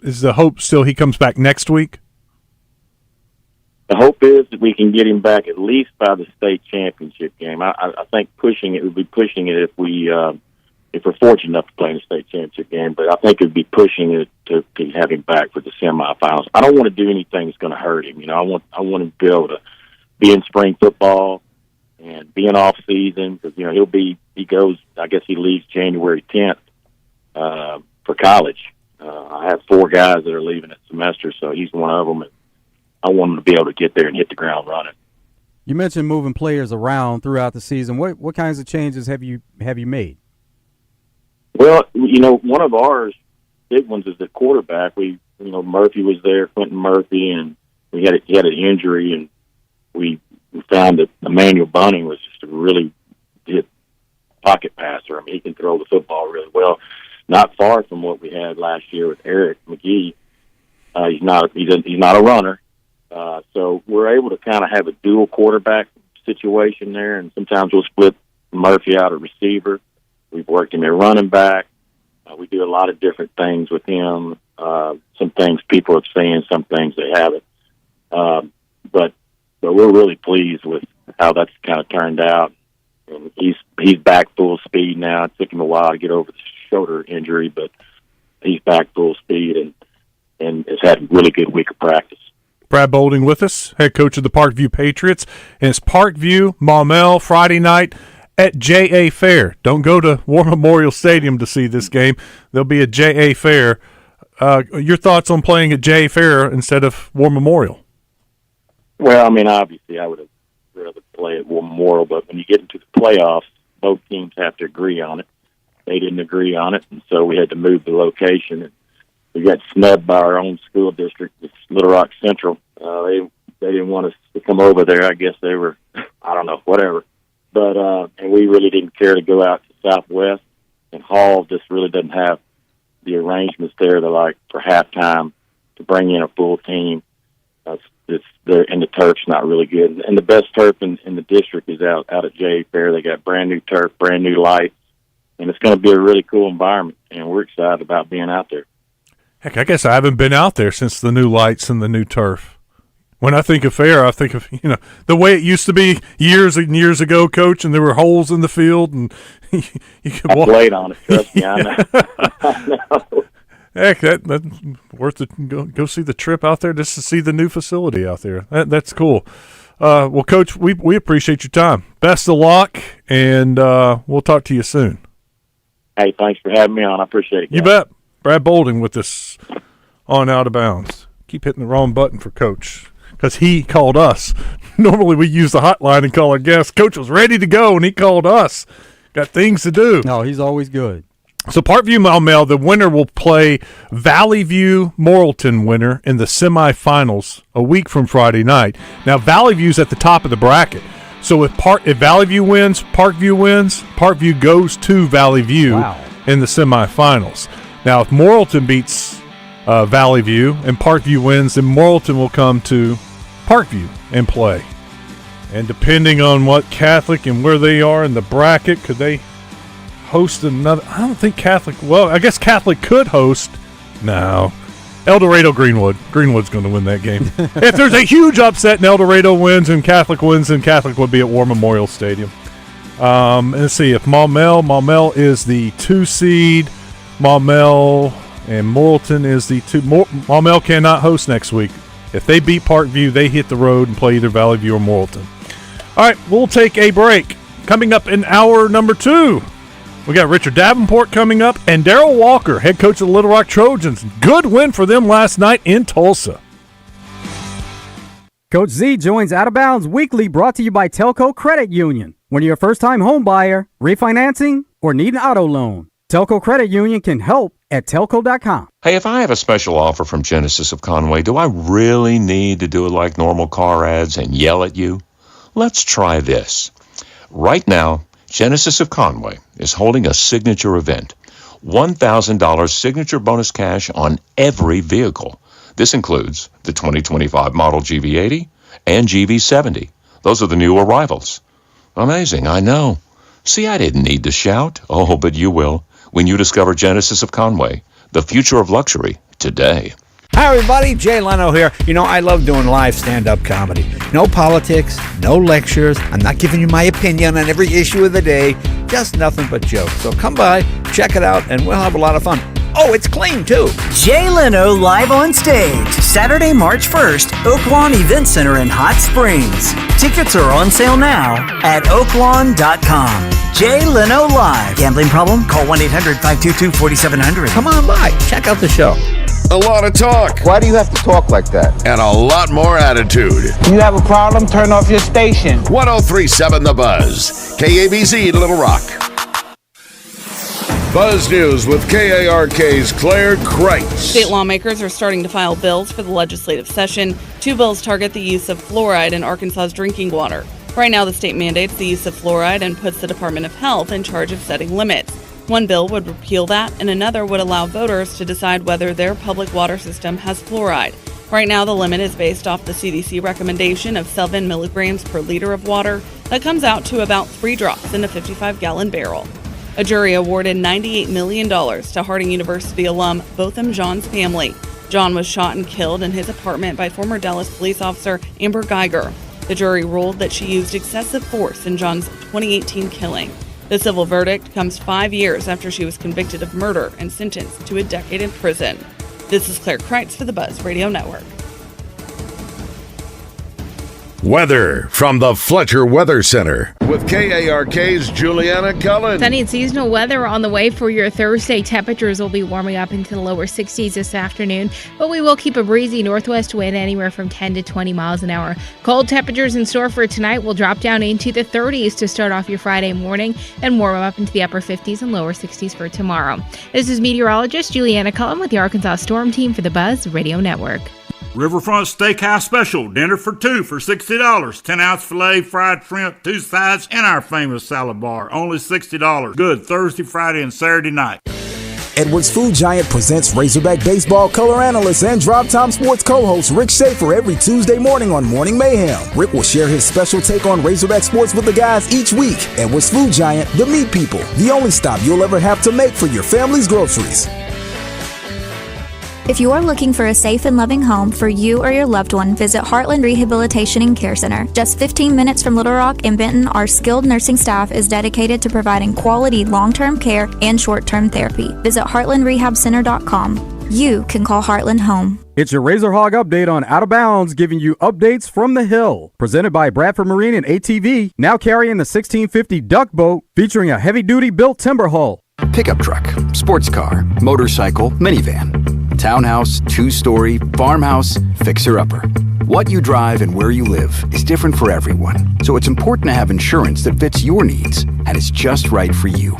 Is the hope still he comes back next week? The hope is that we can get him back at least by the state championship game. I think we'd be pushing it if we're fortunate enough to play in the state championship game, but I think it'd be pushing it to have him back for the semifinals. I don't want to do anything that's going to hurt him. You know, I want him to be able to be in spring football and be in off season, because, you know, he leaves January 10th for college. I have 4 guys that are leaving that semester, so he's one of them, and I want him to be able to get there and hit the ground running. You mentioned moving players around throughout the season. What kinds of changes have you made? Well, you know, one of ours big ones is the quarterback. Murphy was there, Quentin Murphy, and he had an injury, and we found that Emmanuel Bunning was just a really good pocket passer. I mean, he can throw the football really well. Not far from what we had last year with Eric McGee. He's not a runner, so we're able to kind of have a dual quarterback situation there. And sometimes we'll split Murphy out at receiver. We've worked him at running back. We do a lot of different things with him. Some things people have seen, some things they haven't. But we're really pleased with how that's kind of turned out. And he's back full speed now. It took him a while to get over the shoulder injury, but he's back full speed and has had a really good week of practice. Brad Bolding with us, head coach of the Parkview Patriots. And it's Parkview, Maumelle, Friday night at J.A. Fair. Don't go to War Memorial Stadium to see this game. There'll be a J.A. Fair. Your thoughts on playing at J.A. Fair instead of War Memorial? Well, I mean, obviously I would have rather play at War Memorial, but when you get into the playoffs, both teams have to agree on it. They didn't agree on it, and so we had to move the location. And we got snubbed by our own school district. It's Little Rock Central. They didn't want us to come over there. I guess they were, I don't know, whatever. But and we really didn't care to go out to Southwest. And Hall just really doesn't have the arrangements there to, like, for halftime to bring in a full team. And the turf's not really good. And the best turf in the district is out at J.A. Fair. They got brand new turf, brand new lights, and it's going to be a really cool environment. And we're excited about being out there. Heck, I guess I haven't been out there since the new lights and the new turf. When I think of Fair, I think of, the way it used to be years and years ago, Coach, and there were holes in the field, and you could walk. I played on it, trust me, I know. I know. Heck, that's worth it. Go see the trip out there just to see the new facility out there. That's cool. Well, Coach, we appreciate your time. Best of luck, and we'll talk to you soon. Hey, thanks for having me on. I appreciate it, guys. You bet. Brad Bolding with us on Out of Bounds. Keep hitting the wrong button for Coach because he called us. Normally we use the hotline and call our guests. Coach was ready to go, and he called us. Got things to do. No, he's always good. So Parkview Maumelle, the winner will play Valley View Morrilton winner in the semifinals a week from Friday night. Now Valley View's at the top of the bracket. So if Valley View wins, Parkview goes to Valley View in the semifinals. Now if Morrilton beats Valley View and Parkview wins, then Morrilton will come to Parkview and play. And depending on what Catholic and where they are in the bracket, could they host another? I don't think Catholic. Well, I guess Catholic could host. No, El Dorado Greenwood. Greenwood's going to win that game. If there's a huge upset and El Dorado wins and Catholic wins, then Catholic would be at War Memorial Stadium. Let's see if Maumelle is the 2 seed. Maumelle and Morrilton is the 2. Maumelle cannot host next week. If they beat Parkview, they hit the road and play either Valley View or Morrilton. All right, we'll take a break. Coming up in hour number 2. We got Richard Davenport coming up and Darrell Walker, head coach of the Little Rock Trojans. Good win for them last night in Tulsa. Coach Z joins Out of Bounds Weekly, brought to you by Telco Credit Union. When you're a first-time home buyer, refinancing, or need an auto loan, Telco Credit Union can help at telco.com. Hey, if I have a special offer from Genesis of Conway, do I really need to do it like normal car ads and yell at you? Let's try this. Right now, Genesis of Conway is holding a signature event. $1,000 signature bonus cash on every vehicle. This includes the 2025 model GV80 and GV70. Those are the new arrivals. Amazing, I know. See, I didn't need to shout. Oh, but you will when you discover Genesis of Conway, the future of luxury today. Hi, everybody. Jay Leno here. I love doing live stand-up comedy. No politics, no lectures. I'm not giving you my opinion on every issue of the day. Just nothing but jokes. So come by, check it out, and we'll have a lot of fun. Oh, it's clean, too. Jay Leno live on stage, Saturday, March 1st, Oaklawn Event Center in Hot Springs. Tickets are on sale now at oaklawn.com. Jay Leno Live. Gambling problem? Call 1-800-522-4700. Come on by. Check out the show. A lot of talk. Why do you have to talk like that? And a lot more attitude. You have a problem? Turn off your station. 103.7 The Buzz. KABZ Little Rock. Buzz News with KARK's Claire Kreitz. State lawmakers are starting to file bills for the legislative session. 2 bills target the use of fluoride in Arkansas's drinking water. Right now, the state mandates the use of fluoride and puts the Department of Health in charge of setting limits. One bill would repeal that, and another would allow voters to decide whether their public water system has fluoride. Right now, the limit is based off the CDC recommendation of 7 milligrams per liter of water. That comes out to about 3 drops in a 55-gallon barrel. A jury awarded $98 million to Harding University alum Botham Jean's family. John was shot and killed in his apartment by former Dallas police officer Amber Geiger. The jury ruled that she used excessive force in John's 2018 killing. The civil verdict comes 5 years after she was convicted of murder and sentenced to a decade in prison. This is Claire Kreitz for the Buzz Radio Network. Weather from the Fletcher Weather Center with KARK's Juliana Cullen. Sunny and seasonal weather on the way for your Thursday. Temperatures will be warming up into the lower 60s this afternoon, but we will keep a breezy northwest wind anywhere from 10 to 20 miles an hour. Cold temperatures in store for tonight will drop down into the 30s to start off your Friday morning and warm up into the upper 50s and lower 60s for tomorrow. This is meteorologist Juliana Cullen with the Arkansas Storm Team for the Buzz Radio Network. Riverfront Steakhouse Special, dinner for two for $60. 10-ounce filet, fried shrimp, 2 sides, and our famous salad bar, only $60. Good Thursday, Friday, and Saturday night. Edwards Food Giant presents Razorback Baseball color analyst and Drop Time Sports co-host Rick Schaefer every Tuesday morning on Morning Mayhem. Rick will share his special take on Razorback sports with the guys each week. Edwards Food Giant, the meat people, the only stop you'll ever have to make for your family's groceries. If you are looking for a safe and loving home for you or your loved one, visit Heartland Rehabilitation and Care Center. Just 15 minutes from Little Rock and Benton, our skilled nursing staff is dedicated to providing quality long-term care and short-term therapy. Visit heartlandrehabcenter.com. You can call Heartland home. It's your Razor Hog update on Out of Bounds, giving you updates from the hill. Presented by Bradford Marine and ATV, now carrying the 1650 Duck Boat, featuring a heavy-duty built timber hull. Pickup truck, sports car, motorcycle, minivan. Townhouse, 2-story, farmhouse, fixer-upper. What you drive and where you live is different for everyone, so it's important to have insurance that fits your needs and is just right for you.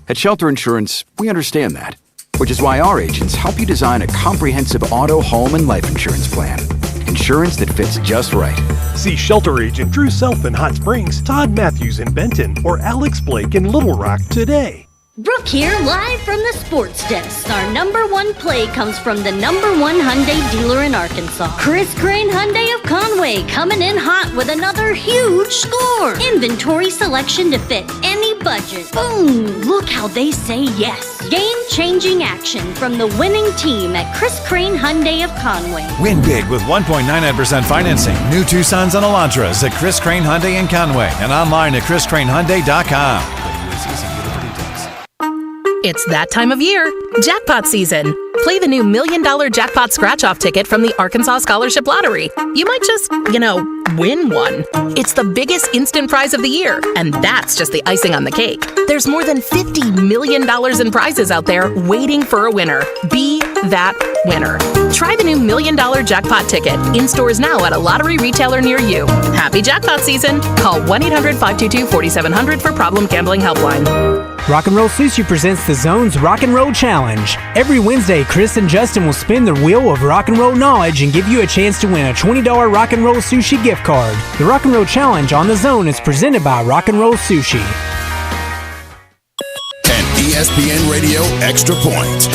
At Shelter Insurance, we understand that, which is why our agents help you design a comprehensive auto, home, and life insurance plan. Insurance that fits just right. See Shelter Agent Drew Self in Hot Springs, Todd Matthews in Benton, or Alex Blake in Little Rock today. Brooke here, live from the sports desk. Our number one play comes from the number one Hyundai dealer in Arkansas. Chris Crane Hyundai of Conway, coming in hot with another huge score. Inventory selection to fit any budget. Boom! Look how they say yes. Game-changing action from the winning team at Chris Crane Hyundai of Conway. Win big with 1.99% financing. New Tucsons and Elantras at Chris Crane Hyundai in Conway and online at chriscranehyundai.com. It's that time of year, jackpot season. Play the new $1 Million Jackpot Scratch-Off ticket from the Arkansas Scholarship Lottery. You might just, win one. It's the biggest instant prize of the year, and that's just the icing on the cake. There's more than $50 million in prizes out there waiting for a winner. Be that winner. Try the new $1 Million Jackpot ticket in stores now at a lottery retailer near you. Happy jackpot season. Call 1-800-522-4700 for Problem Gambling Helpline. Rock and Roll Sushi presents the Zone's Rock and Roll Challenge. Every Wednesday, Chris and Justin will spin the wheel of rock and roll knowledge and give you a chance to win a $20 Rock and Roll Sushi gift card. The Rock and Roll Challenge on the Zone is presented by Rock and Roll Sushi. An ESPN Radio Extra Point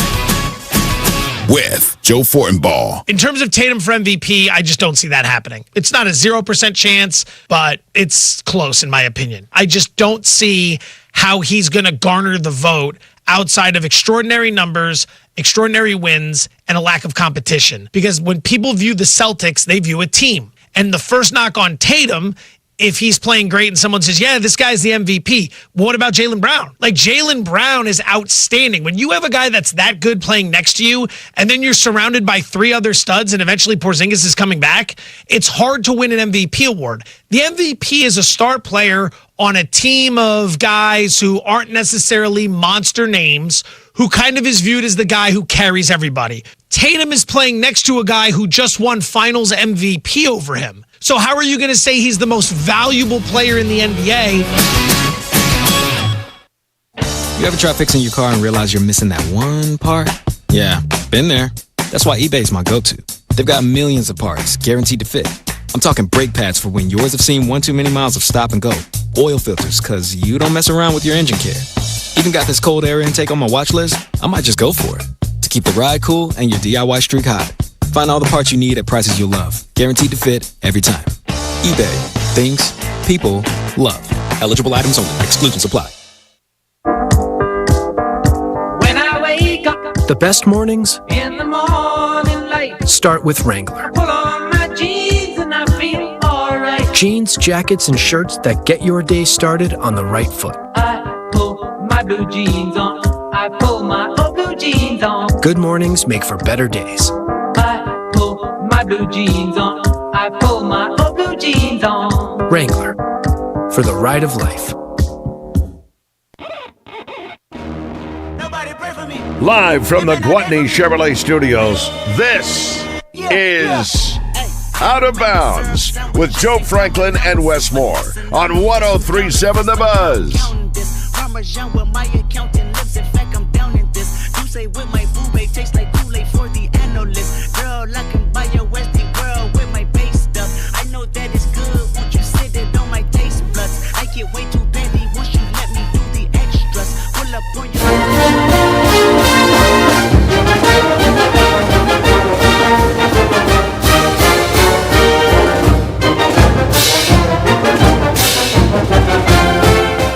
with Joe Fortenbaugh. In terms of Tatum for MVP, I just don't see that happening. It's not a 0% chance, but it's close in my opinion. I just don't see how he's going to garner the vote outside of extraordinary numbers, extraordinary wins, and a lack of competition. Because when people view the Celtics, they view a team. And the first knock on Tatum, if he's playing great and someone says, yeah, this guy's the MVP, what about Jaylen Brown? Like, Jaylen Brown is outstanding. When you have a guy that's that good playing next to you, and then you're surrounded by 3 other studs, and eventually Porzingis is coming back, it's hard to win an MVP award. The MVP is a star player on a team of guys who aren't necessarily monster names, who kind of is viewed as the guy who carries everybody. Tatum is playing next to a guy who just won finals MVP over him. So how are you going to say he's the most valuable player in the NBA? You ever try fixing your car and realize you're missing that one part? Yeah, been there. That's why eBay's my go-to. They've got millions of parts, guaranteed to fit. I'm talking brake pads for when yours have seen one too many miles of stop and go. Oil filters, because you don't mess around with your engine care. Even got this cold air intake on my watch list. I might just go for it. To keep the ride cool and your DIY streak hot. Find all the parts you need at prices you'll love. Guaranteed to fit every time. eBay. Things people love. Eligible items only. Exclusions apply. When I wake up The best mornings in the morning light, start with Wrangler. pull on my jeans and I feel alright. Jeans, jackets, and shirts that get your day started on the right foot. I pull my blue jeans on. I pull my old blue jeans on. Good mornings make for better days. I pull my blue jeans on. I pull my old blue jeans on. Wrangler, for the ride of life. Live from the Gwatney Chevrolet Studios, this is Out of Bounds with Joe Franklin and Wes Moore on 103.7 The Buzz.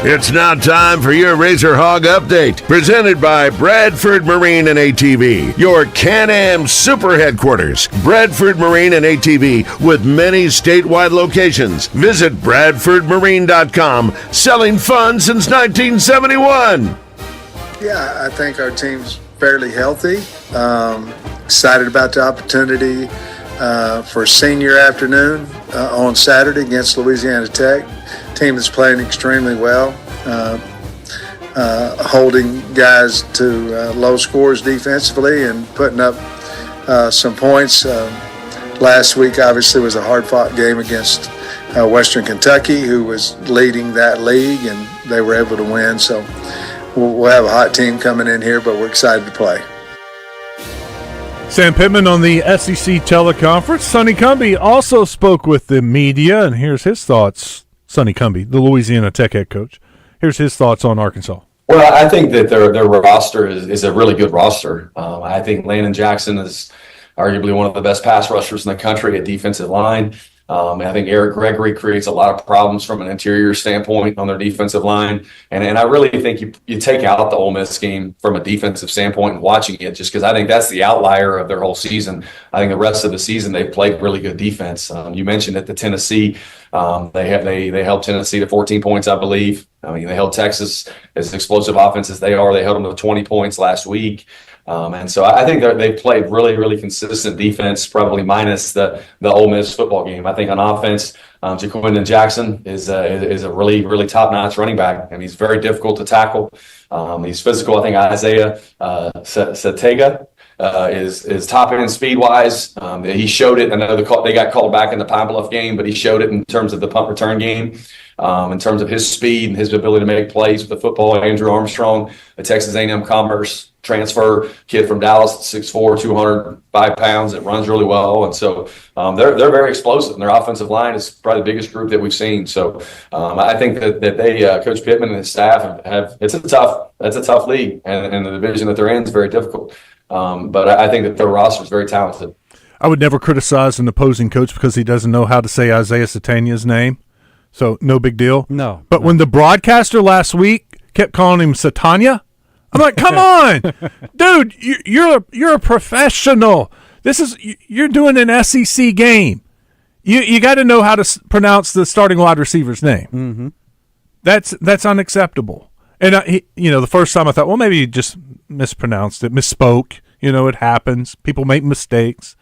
It's now time for your Razor Hog Update, presented by Bradford Marine and ATV, your Can-Am super headquarters. Bradford Marine and ATV with many statewide locations. Visit BradfordMarine.com, selling fun since 1971. Yeah, I think our team's fairly healthy. Excited about the opportunity for senior afternoon on Saturday against Louisiana Tech. Team that's playing extremely well, holding guys to low scores defensively and putting up some points. Last week, obviously, was a hard-fought game against Western Kentucky, who was leading that league, and they were able to win. So we'll have a hot team coming in here, but we're excited to play. Sam Pittman on the SEC teleconference. Sonny Cumbie also spoke with the media, and here's his thoughts. Sonny Cumbie, the Louisiana Tech head coach. Here's his thoughts on Arkansas. Well, I think that their roster is a really good roster. I think Landon Jackson is arguably one of the best pass rushers in the country at defensive line. I think Eric Gregory creates a lot of problems from an interior standpoint on their defensive line. And I really think you take out the Ole Miss game from a defensive standpoint and watching it, just because I think that's the outlier of their whole season. I think the rest of the season they've played really good defense. You mentioned at the Tennessee, they held Tennessee to 14 points, I believe. I mean, they held Texas as explosive offense as they are. They held them to 20 points last week. And so I think they've played really, really consistent defense, probably minus the Ole Miss football game. I think on offense, Jaquindon Jackson is a really, really top-notch running back, and he's very difficult to tackle. He's physical. I think Isaiah Satega is top end speed-wise. He showed it. I know they got called back in the Pine Bluff game, but he showed it in terms of the punt return game. In terms of his speed and his ability to make plays with the football. Andrew Armstrong, a Texas A&M Commerce transfer kid from Dallas, 6'4", 205 pounds, that runs really well. And so they're very explosive, and their offensive line is probably the biggest group that we've seen. So I think that they, Coach Pittman and his staff that's a tough league, and the division that they're in is very difficult. But I think that their roster is very talented. I would never criticize an opposing coach because he doesn't know how to say Isaiah Satanya's name. So no big deal. No. But when the broadcaster last week kept calling him Satanya, I'm like, come on, dude, you're a professional. You're doing an SEC game. You got to know how to pronounce the starting wide receiver's name. Mm-hmm. That's unacceptable. And the first time I thought, well, maybe you just mispronounced it, misspoke. It happens. People make mistakes.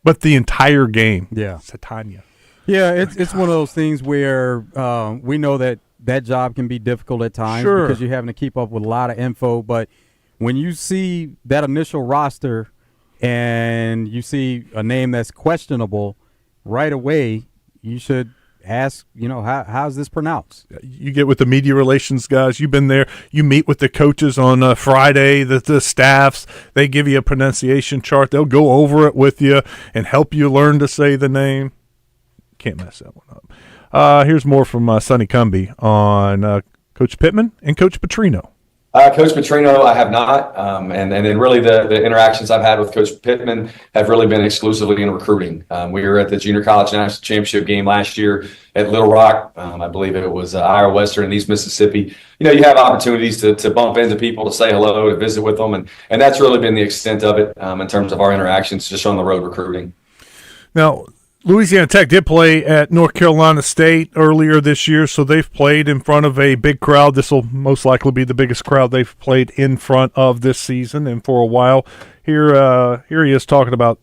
But the entire game, Satanya. Yeah, it's one of those things where we know that job can be difficult at times because you're having to keep up with a lot of info. But when you see that initial roster and you see a name that's questionable, right away you should ask, how's this pronounced? You get with the media relations guys. You've been there. You meet with the coaches on Friday, the staffs. They give you a pronunciation chart. They'll go over it with you and help you learn to say the name. Can't mess that one up. Here's more from Sonny Cumbie on Coach Pittman and Coach Petrino. Coach Petrino, I have not. And then really the interactions I've had with Coach Pittman have really been exclusively in recruiting. We were at the Junior College National Championship game last year at Little Rock. I believe it was Iowa Western and East Mississippi. You have opportunities to bump into people, to say hello, to visit with them. And that's really been the extent of it in terms of our interactions just on the road recruiting. Now, Louisiana Tech did play at North Carolina State earlier this year, so they've played in front of a big crowd. This will most likely be the biggest crowd they've played in front of this season and for a while. Here he is talking about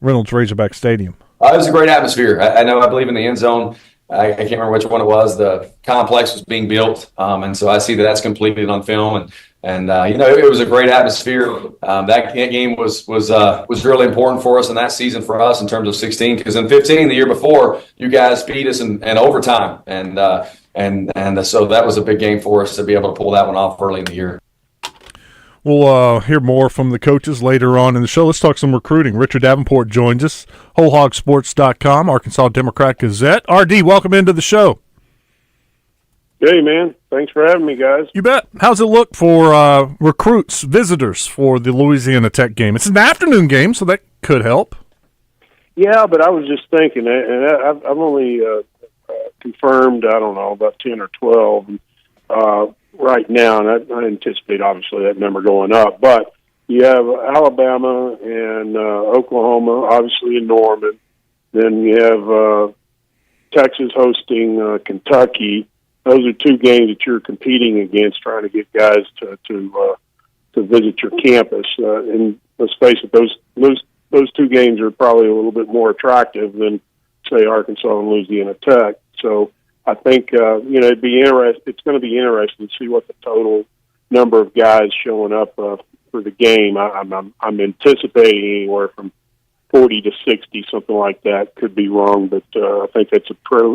Reynolds Razorback Stadium. It was a great atmosphere. I believe in the end zone. I can't remember which one it was. The complex was being built, and so I see that that's completed on film. And it was a great atmosphere. That game was really important for us in that season for us in terms of 16, because in 15, the year before, you guys beat us in overtime, and so that was a big game for us to be able to pull that one off early in the year. We'll hear more from the coaches later on in the show. Let's talk some recruiting. Richard Davenport joins us, WholeHogSports.com, Arkansas Democrat Gazette. RD, welcome into the show. Hey, man. Thanks for having me, guys. You bet. How's it look for recruits, visitors for the Louisiana Tech game? It's an afternoon game, so that could help. Yeah, but I was just thinking, and I've only confirmed, I don't know, about 10 or 12 right now, and I anticipate, obviously, that number going up. But you have Alabama and Oklahoma, obviously, in Norman. Then you have Texas hosting Kentucky. Those are two games that you're competing against, trying to get guys to visit your campus. And let's face it, those two games are probably a little bit more attractive than, say, Arkansas and Louisiana Tech. So I think it's going to be interesting to see what the total number of guys showing up for the game. I'm anticipating anywhere from 40 to 60, something like that. Could be wrong, but I think that's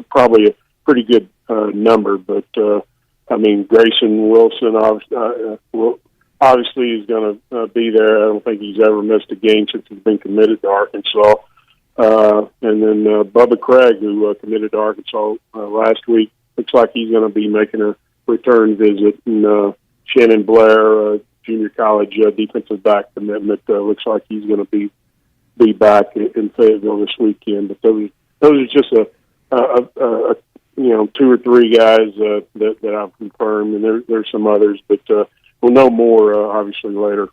probably a pretty good number. But Grayson Wilson obviously is going to be there. I don't think he's ever missed a game since he's been committed to Arkansas. And then Bubba Craig, who committed to Arkansas last week, looks like he's going to be making a return visit. And Shannon Blair, junior college defensive back commitment, looks like he's going to be back in Fayetteville this weekend. But those are just a 2 or 3 guys that I've confirmed, and there's some others, but we'll know more obviously later.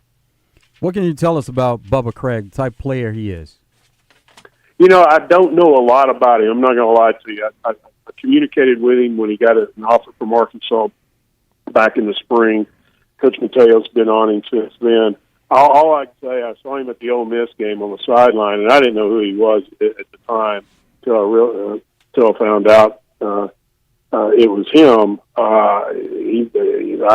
What can you tell us about Bubba Craig, the type of player he is? I don't know a lot about him. I'm not going to lie to you. I communicated with him when he got an offer from Arkansas back in the spring. Coach Mateo's been on him since then. All I can say, I saw him at the Ole Miss game on the sideline, and I didn't know who he was at the time until I found out it was him. I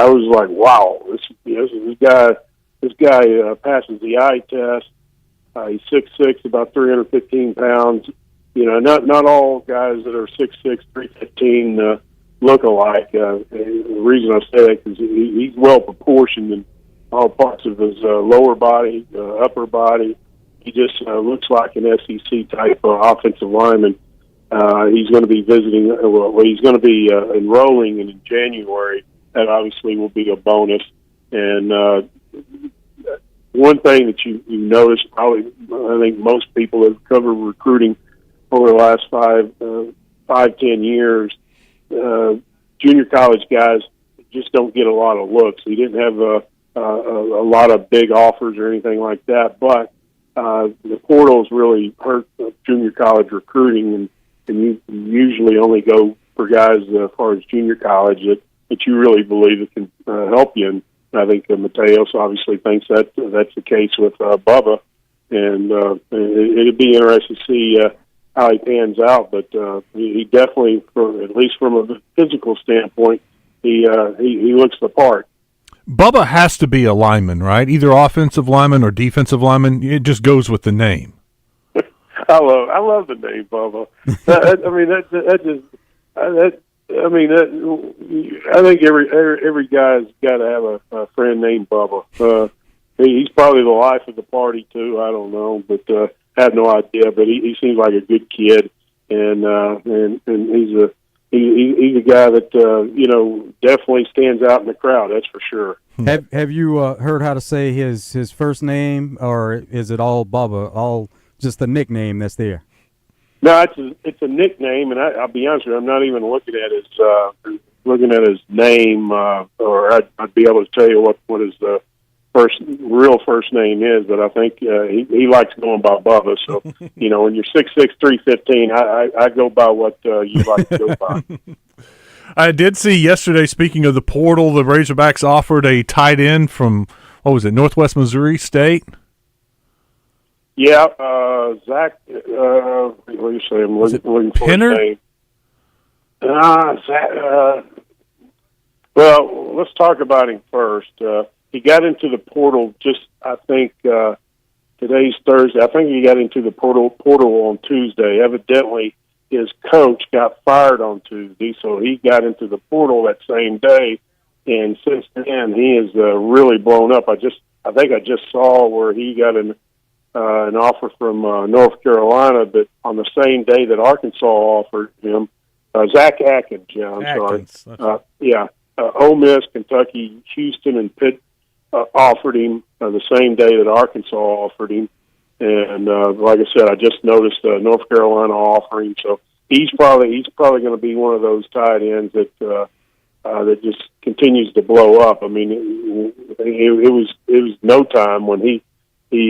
was like, wow, this guy passes the eye test. He's 6'6", about 315 pounds. Not all guys that are 6'6", 315 look alike. The reason I say that is he's well proportioned in all parts of his lower body, upper body. He just looks like an SEC type offensive lineman. He's going to be visiting. He's going to be enrolling in January. That obviously will be a bonus. And one thing that you notice, probably, I think most people have covered recruiting over the last 5-10 years. Junior college guys just don't get a lot of looks. He didn't have a lot of big offers or anything like that, but the portals really hurt junior college recruiting, and you usually only go for guys as far as junior college that you really believe it can help you. And I think Mateos obviously thinks that's the case with Bubba, and it'd be interesting to see how he pans out. But he definitely, at least from a physical standpoint, he looks the part. Bubba has to be a lineman, right? Either offensive lineman or defensive lineman. It just goes with the name. I love the name Bubba. I think every guy's got to have a friend named Bubba. He's probably the life of the party too. I don't know, but I have no idea. But he seems like a good kid, and he's a guy that definitely stands out in the crowd. That's for sure. Have you heard how to say his first name, or is it all Bubba, all just the nickname that's there? No, it's a nickname, and I'll be honest with you, I'm not even looking at his name, or I'd be able to tell you what his real first name is. But I think he likes going by Bubba. So when you're 6'6", 315, I go by what you like to go by. I did see yesterday, speaking of the portal, the Razorbacks offered a tight end from, Northwest Missouri State? Yeah, Zach. What do you say? I'm looking for his Pinner? name. Zach. Well, let's talk about him first. He got into the portal I think, today's Thursday. I think he got into the portal on Tuesday. Evidently, his coach got fired on Tuesday, so he got into the portal that same day. And since then, he has really blown up. I think I just saw where he got an offer from North Carolina, but on the same day that Arkansas offered him, Zach Atkins. Yeah, I'm sorry. Ole Miss, Kentucky, Houston, and Pitt offered him the same day that Arkansas offered him. And like I said, I just noticed North Carolina offering. So he's probably going to be one of those tight ends that just continues to blow up. I mean, it was no time when he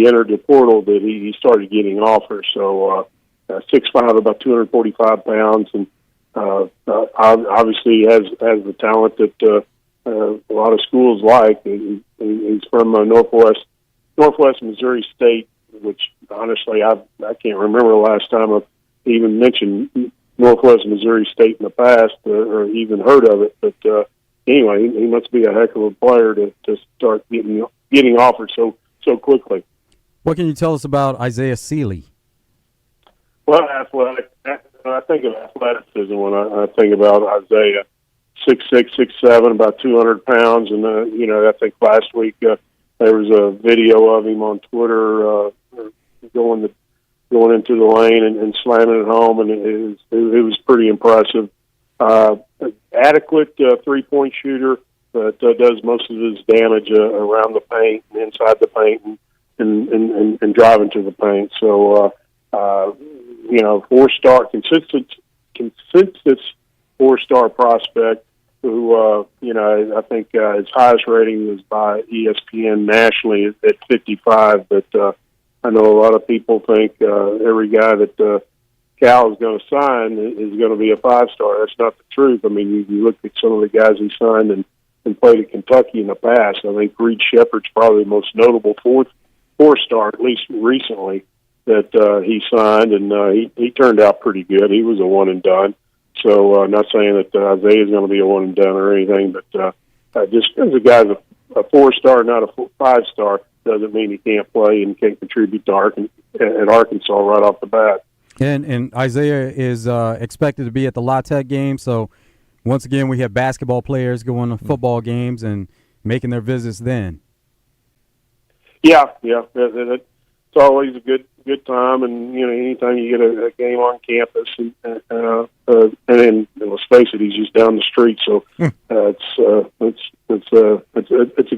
entered the portal that he started getting offers. So 6'5", about 245 pounds, and obviously has the talent that a lot of schools like. He's from Northwest Missouri State, which honestly I can't remember the last time I've even mentioned Northwest Missouri State in the past or even heard of it. But anyway, he must be a heck of a player to start getting offered so quickly. What can you tell us about Isaiah Seeley? Well, athletic. I think of athleticism when I think about Isaiah. 6'6", 6'7", about 200 pounds, and I think last week there was a video of him on Twitter going into the lane and slamming it home, and it was pretty impressive. Adequate 3-point shooter, but does most of his damage around the paint and inside the paint and driving to the paint. So 4-star consistent 4-star prospect who I think his highest rating was by ESPN nationally at 55. But I know a lot of people think every guy that Cal is going to sign is going to be a 5-star. That's not the truth. I mean, you look at some of the guys he signed and played at Kentucky in the past. I think Reed Shepherd's probably the most notable 4-star, at least recently, that he signed, and he turned out pretty good. He was a one and done. So not saying that Isaiah is going to be a one and done or anything, but just because a guy's a 4-star, not a 5-star, doesn't mean he can't play and can't contribute to at Arkansas right off the bat. And Isaiah is expected to be at the La Tech game. So once again, we have basketball players going to football games and making their visits then. Yeah, it's always a good time, and anytime you get a game on campus, and then let's face it, he's just down the street, so it's a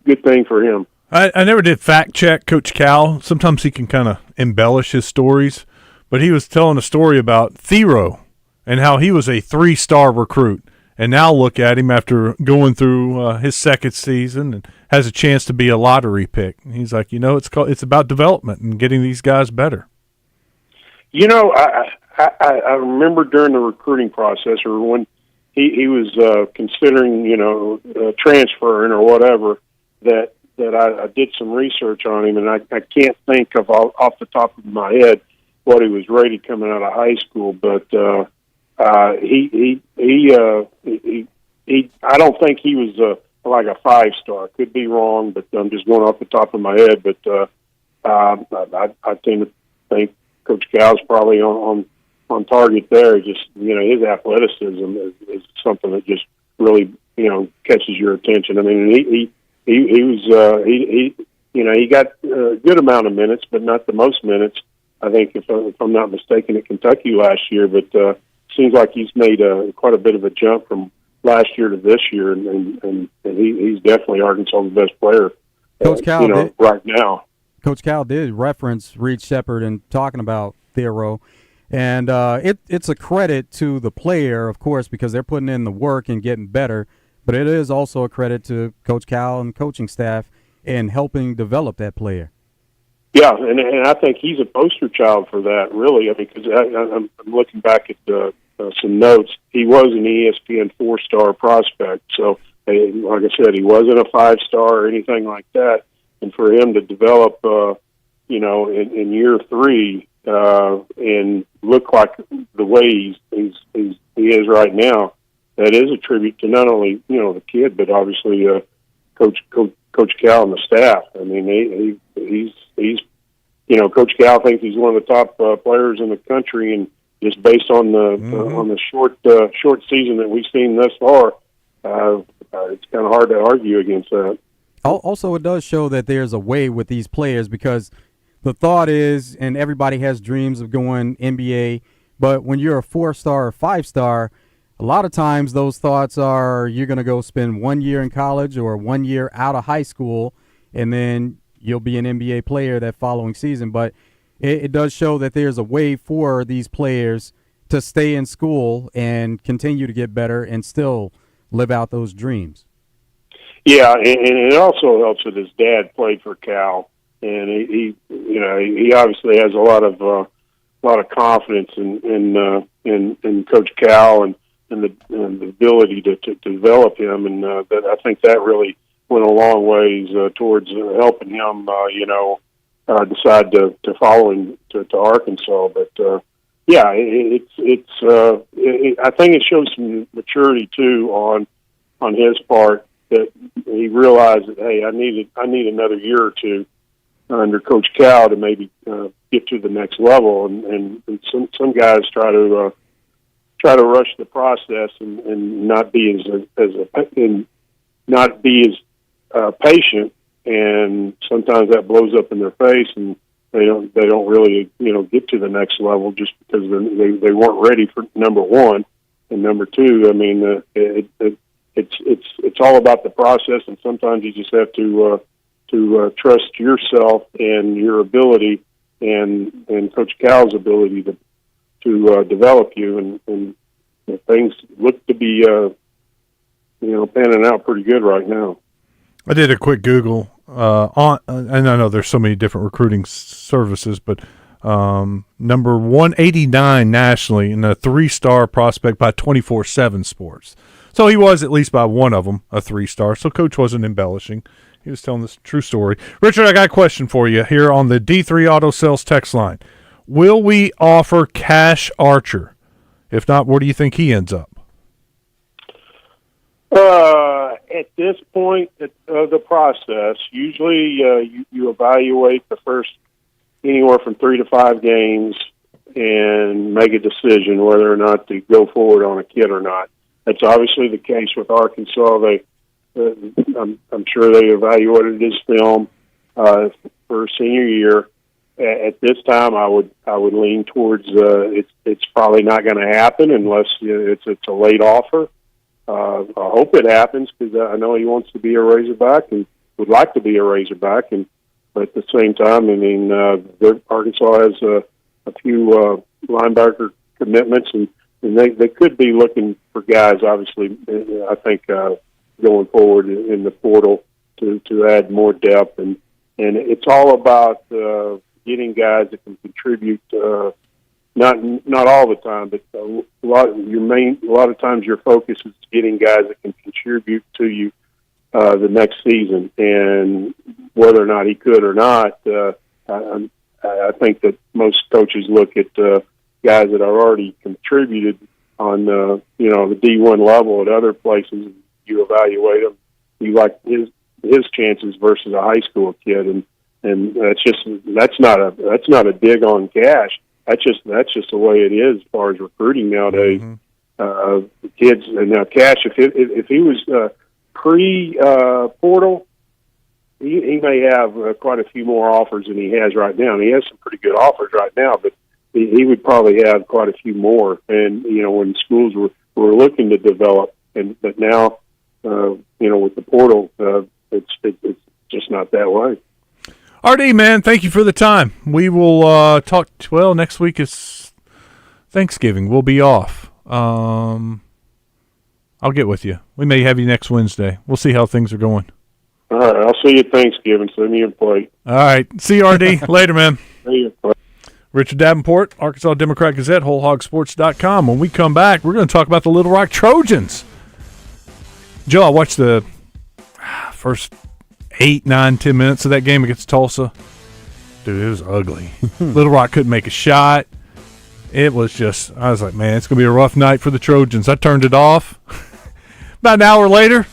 good thing for him. I never did fact check Coach Cal. Sometimes he can kind of embellish his stories, but he was telling a story about Thero and how he was a 3-star recruit. And now look at him after going through his second season and has a chance to be a lottery pick. He's like, it's about development and getting these guys better. I remember during the recruiting process, or when he was considering, transferring or whatever, that I did some research on him, and I can't think of off the top of my head what he was rated coming out of high school, but he I don't think he was like a 5-star. Could be wrong, but I'm just going off the top of my head. But I tend to think Coach Cal's probably on target there. Just his athleticism is something that just really catches your attention. I mean, he was he got a good amount of minutes, but not the most minutes. I think if I'm not mistaken at Kentucky last year, but seems like he's made quite a bit of a jump from last year to this year, and he's definitely Arkansas' best player. Coach Cal right now. Coach Cal did reference Reed Shepherd in talking about Thero, and it's a credit to the player, of course, because they're putting in the work and getting better. But it is also a credit to Coach Cal and coaching staff in helping develop that player. Yeah, and I think he's a poster child for that, really. I mean, because I'm looking back at some notes. He was an ESPN 4-star prospect. So, like I said, he wasn't a 5-star or anything like that. And for him to develop in year 3 and look like the way he is right now, that is a tribute to not only the kid, but obviously Coach Cal and the staff. I mean, he's Coach Cal thinks he's one of the top players in the country, and just based on the short season that we've seen thus far, it's kind of hard to argue against that. Also, it does show that there's a way with these players, because the thought is, and everybody has dreams of going NBA, but when you're a 4-star or 5-star, a lot of times those thoughts are you're going to go spend 1 year in college or 1 year out of high school, and then you'll be an NBA player that following season. But it does show that there's a way for these players to stay in school and continue to get better and still live out those dreams. Yeah, and it also helps that his dad played for Cal, and he obviously has a lot of confidence in Coach Cal and the ability to develop him, and that I think that really went a long ways towards helping him, decide to follow him to Arkansas. But yeah, I think it shows some maturity too on his part, that he realized that, hey, I need another year or two under Coach Cal to maybe get to the next level, and some guys try to rush the process and not be patient, and sometimes that blows up in their face, and they don't really get to the next level just because they weren't ready for number one and number two. I mean, it's all about the process, and sometimes you just have to trust yourself and your ability and Coach Cal's ability to develop you, and things look to be panning out pretty good right now. I did a quick Google and I know there's so many different recruiting services, but number 189 nationally and a 3-star prospect by 24/7 Sports. So he was, at least by one of them, a 3-star. So Coach wasn't embellishing. He was telling this true story. Richard, I got a question for you here on the D3 Auto Sales text line. Will we offer Cash Archer? If not, where do you think he ends up? At this point of the process, usually you evaluate the first anywhere from 3 to 5 games and make a decision whether or not to go forward on a kid or not. That's obviously the case with Arkansas. I'm sure they evaluated his film for senior year. At this time, I would lean towards it's probably not going to happen unless it's a late offer. I hope it happens, because I know he wants to be a Razorback and would like to be a Razorback. But at the same time, I mean, Arkansas has a few linebacker commitments, and they could be looking for guys, obviously, I think, going forward in the portal to add more depth. And it's all about getting guys that can contribute, not all the time, but a lot of times your focus is getting guys that can contribute to you the next season. And whether or not he could or not, I think that most coaches look at guys that are already contributed on the D1 level at other places. You evaluate them. You like his chances versus a high school kid, and that's not a dig on Cash. That's just the way it is as far as recruiting nowadays. Mm-hmm. Kids, and now Cash, if he was pre-portal, he may have quite a few more offers than he has right now. And he has some pretty good offers right now, but he would probably have quite a few more. And when schools were looking to develop, but now with the portal, it's just not that way. RD, man, thank you for the time. We will talk. Well, next week is Thanksgiving. We'll be off. I'll get with you. We may have you next Wednesday. We'll see how things are going. All right, I'll see you at Thanksgiving. Send me a plate. All right. See you, RD. Later, man. See you. Richard Davenport, Arkansas Democrat Gazette, WholeHogSports.com. When we come back, we're going to talk about the Little Rock Trojans. Joe, I watched the first 8, 9, 10 minutes of that game against Tulsa. Dude, it was ugly. Little Rock couldn't make a shot. It was just, I was like, man, it's going to be a rough night for the Trojans. I turned it off. About an hour later,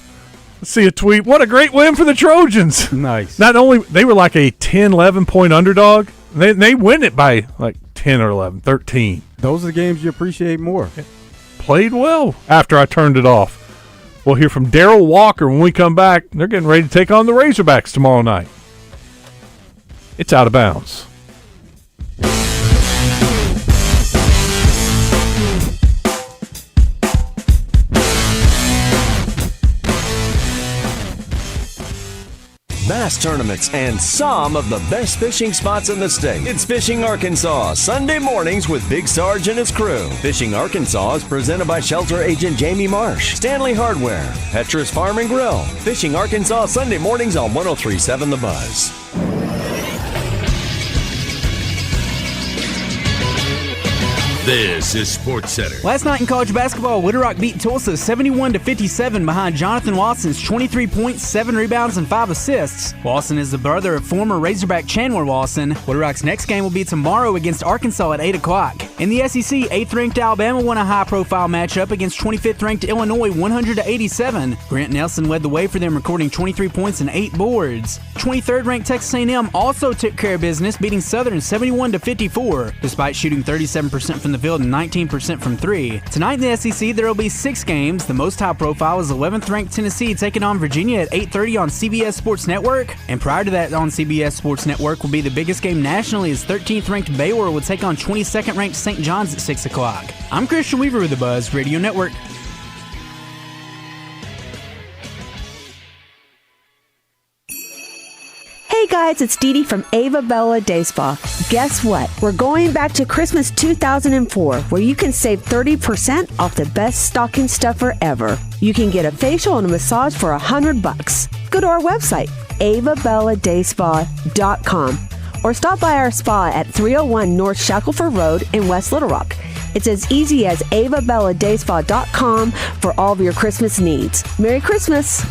I see a tweet. What a great win for the Trojans. Nice. Not only, they were like a 10, 11-point underdog. They win it by like 10 or 11, 13. Those are the games you appreciate more. Played well after I turned it off. We'll hear from Darrell Walker when we come back. They're getting ready to take on the Razorbacks tomorrow night. It's Out of Bounds. Bass tournaments, and some of the best fishing spots in the state. It's Fishing Arkansas, Sunday mornings with Big Sarge and his crew. Fishing Arkansas is presented by Shelter Agent Jamie Marsh, Stanley Hardware, Petra's Farm and Grill. Fishing Arkansas, Sunday mornings on 103.7 The Buzz. This is Sports Center. Last night in college basketball, Little Rock beat Tulsa 71-57 behind Jonathan Watson's 23 points, 7 rebounds, and 5 assists. Watson is the brother of former Razorback Chandler Watson. Little Rock's next game will be tomorrow against Arkansas at 8 o'clock. In the SEC, 8th-ranked Alabama won a high-profile matchup against 25th-ranked Illinois 100-87. Grant Nelson led the way for them, recording 23 points and 8 boards. 23rd-ranked Texas A&M also took care of business, beating Southern 71-54, despite shooting 37% from the field and 19% from 3. Tonight in the SEC, there will be 6 games. The most high-profile is 11th-ranked Tennessee taking on Virginia at 8:30 on CBS Sports Network. And prior to that on CBS Sports Network will be the biggest game nationally as 13th-ranked Baylor will take on 22nd-ranked St. John's at 6 o'clock. I'm Christian Weaver with the Buzz Radio Network. Hey guys, it's Dee Dee from Ava Bella Day Spa. Guess what? We're going back to Christmas 2004, where you can save 30% off the best stocking stuffer ever. You can get a facial and a massage for $100. Go to our website, avabelladayspa.com, or stop by our spa at 301 North Shackelford Road in West Little Rock. It's as easy as avabelladayspa.com for all of your Christmas needs. Merry Christmas!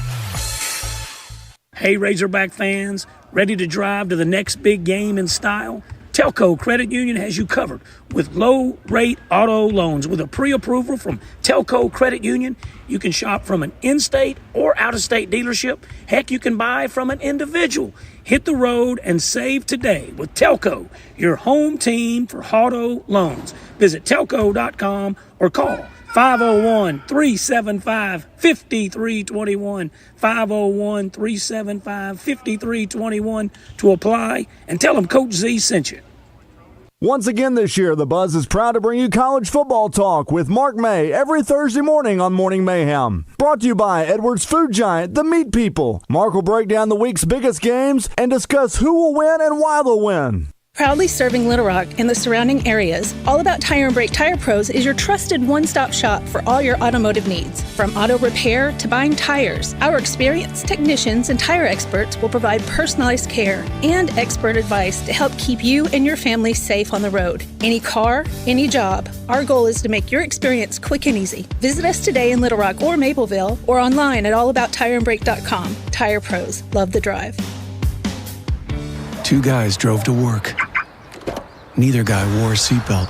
Hey Razorback fans, ready to drive to the next big game in style? Telco Credit Union has you covered with low-rate auto loans. With a pre-approval from Telco Credit Union, you can shop from an in-state or out-of-state dealership. Heck, you can buy from an individual. Hit the road and save today with Telco, your home team for auto loans. Visit telco.com or call 501-375-5321, 501-375-5321 to apply, and tell them Coach Z sent you. Once again this year, The Buzz is proud to bring you college football talk with Mark May every Thursday morning on Morning Mayhem. Brought to you by Edwards Food Giant, the meat people. Mark will break down the week's biggest games and discuss who will win and why they'll win. Proudly serving Little Rock and the surrounding areas, All About Tire and Brake Tire Pros is your trusted one-stop shop for all your automotive needs. From auto repair to buying tires, our experienced technicians and tire experts will provide personalized care and expert advice to help keep you and your family safe on the road. Any car, any job, our goal is to make your experience quick and easy. Visit us today in Little Rock or Mapleville or online at allabouttireandbrake.com. Tire Pros, love the drive. 2 guys drove to work. Neither guy wore a seatbelt.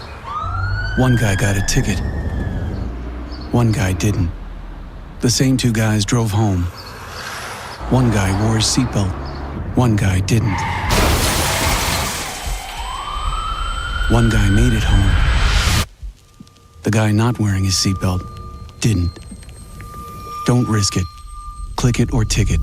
One guy got a ticket. One guy didn't. The same 2 guys drove home. One guy wore his seatbelt. One guy didn't. One guy made it home. The guy not wearing his seatbelt didn't. Don't risk it. Click it or ticket.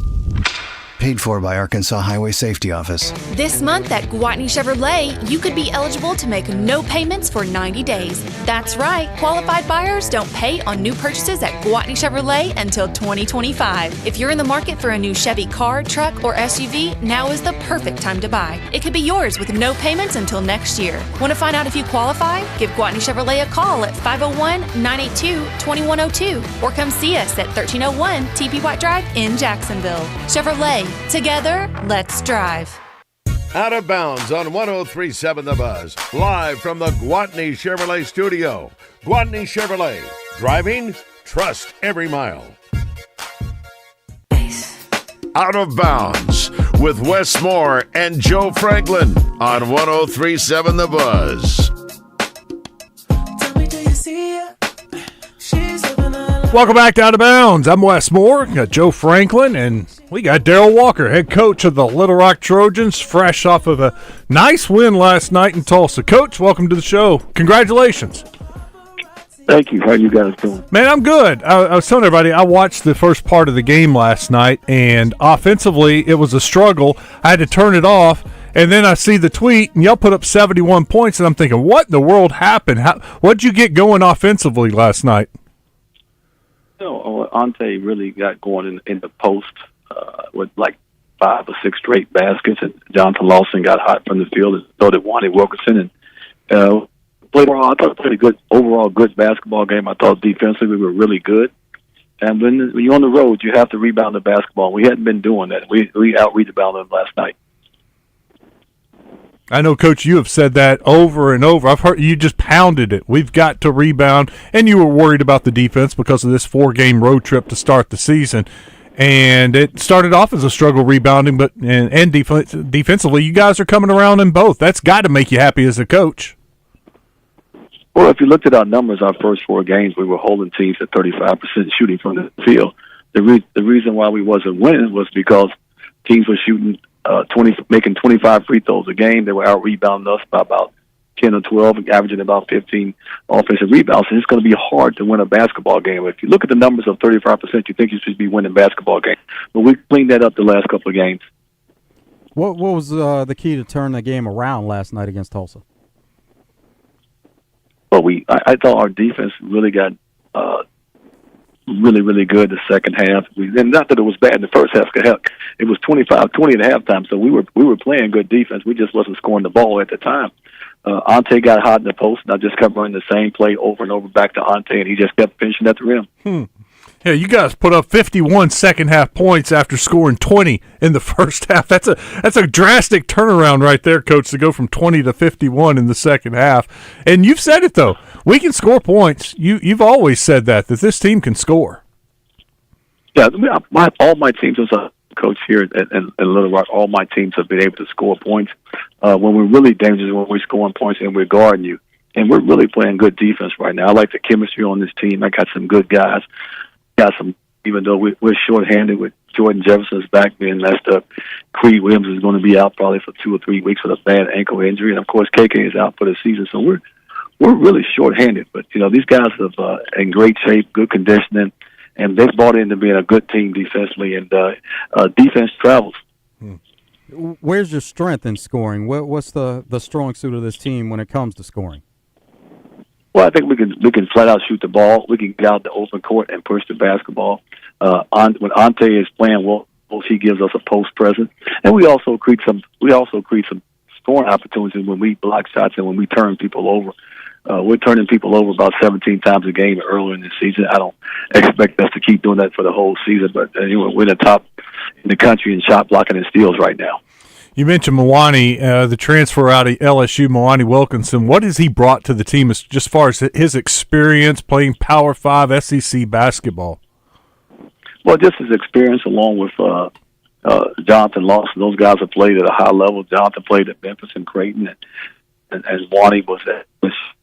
Paid for by Arkansas Highway Safety Office. This month at Gwatney Chevrolet, you could be eligible to make no payments for 90 days. That's right, qualified buyers don't pay on new purchases at Gwatney Chevrolet until 2025. If you're in the market for a new Chevy car, truck, or SUV, now is the perfect time to buy. It could be yours with no payments until next year. Want to find out if you qualify? Give Gwatney Chevrolet a call at 501-982-2102 or come see us at 1301 TP White Drive in Jacksonville. Chevrolet. Together, let's drive. Out of Bounds on 103.7 The Buzz. Live from the Gwatney Chevrolet studio. Gwatney Chevrolet. Driving, trust every mile. Out of Bounds with with Wes Moore and Joe Franklin on 103.7 The Buzz. Welcome back to Out of Bounds. I'm Wes Moore, got Joe Franklin, and we got Darrell Walker, head coach of the Little Rock Trojans, fresh off of a nice win last night in Tulsa. Coach, welcome to the show. Congratulations. Thank you. How you guys doing? Man, I'm good. I was telling everybody I watched the first part of the game last night, and offensively it was a struggle. I had to turn it off, and then I see the tweet, and y'all put up 71 points, and I'm thinking, what in the world happened? What'd you get going offensively last night? Ante really got going in the post with like 5 or 6 straight baskets, and Jonathan Lawson got hot from the field, and so did Gwatney Wilkerson. And I thought it played a good overall good basketball game. I thought defensively we were really good. And when you're on the road, you have to rebound the basketball. We hadn't been doing that. We out-rebounded them last night. I know, Coach, you have said that over and over. I've heard you just pounded it. We've got to rebound, and you were worried about the defense because of this 4-game road trip to start the season. And it started off as a struggle rebounding, but and defensively, you guys are coming around in both. That's got to make you happy as a coach. Well, if you looked at our numbers, our first 4 games, we were holding teams at 35% shooting from the field. The reason why we wasn't winning was because teams were shooting making 25 free throws a game. They were out-rebounding us by about 10 or 12, averaging about 15 offensive rebounds. And it's going to be hard to win a basketball game. If you look at the numbers of 35%, you think you should be winning basketball games. But we cleaned that up the last couple of games. What was the key to turn the game around last night against Tulsa? Well, I thought our defense really got really, really good the second half. And not that it was bad in the first half. It was 25-20 at halftime, so we were playing good defense. We just wasn't scoring the ball at the time. Ante got hot in the post, and I just kept running the same play over and over back to Ante, and he just kept finishing at the rim. Yeah, you guys put up 51 second-half points after scoring 20 in the first half. That's a drastic turnaround right there, Coach, to go from 20 to 51 in the second half. And you've said it, though. We can score points. You've always said that this team can score. Yeah, all my teams, as a coach here in Little Rock, all my teams have been able to score points. When we're really dangerous, when we're scoring points and we're guarding you. And we're really playing good defense right now. I like the chemistry on this team. I got some good guys. Got some, even though we're shorthanded with Jordan Jefferson's back being messed up. Creed Williams is going to be out probably for 2 or 3 weeks with a bad ankle injury, and of course KK is out for the season. So we're really shorthanded. But these guys are in great shape, good conditioning, and they've bought into being a good team defensively. And defense travels. Where's your strength in scoring? What's the strong suit of this team when it comes to scoring? Well, I think we can flat out shoot the ball. We can get out the open court and push the basketball. When Ante is playing well, he gives us a post presence, and we also create some scoring opportunities when we block shots and when we turn people over. We're turning people over about 17 times a game earlier in the season. I don't expect us to keep doing that for the whole season, but we're the top in the country in shot blocking and steals right now. You mentioned Mwani, the transfer out of LSU, Mwani Wilkinson. What has he brought to the team as far as his experience playing Power 5 SEC basketball? Well, just his experience along with Jonathan Lawson. Those guys have played at a high level. Jonathan played at Memphis and Creighton, and Mwani was at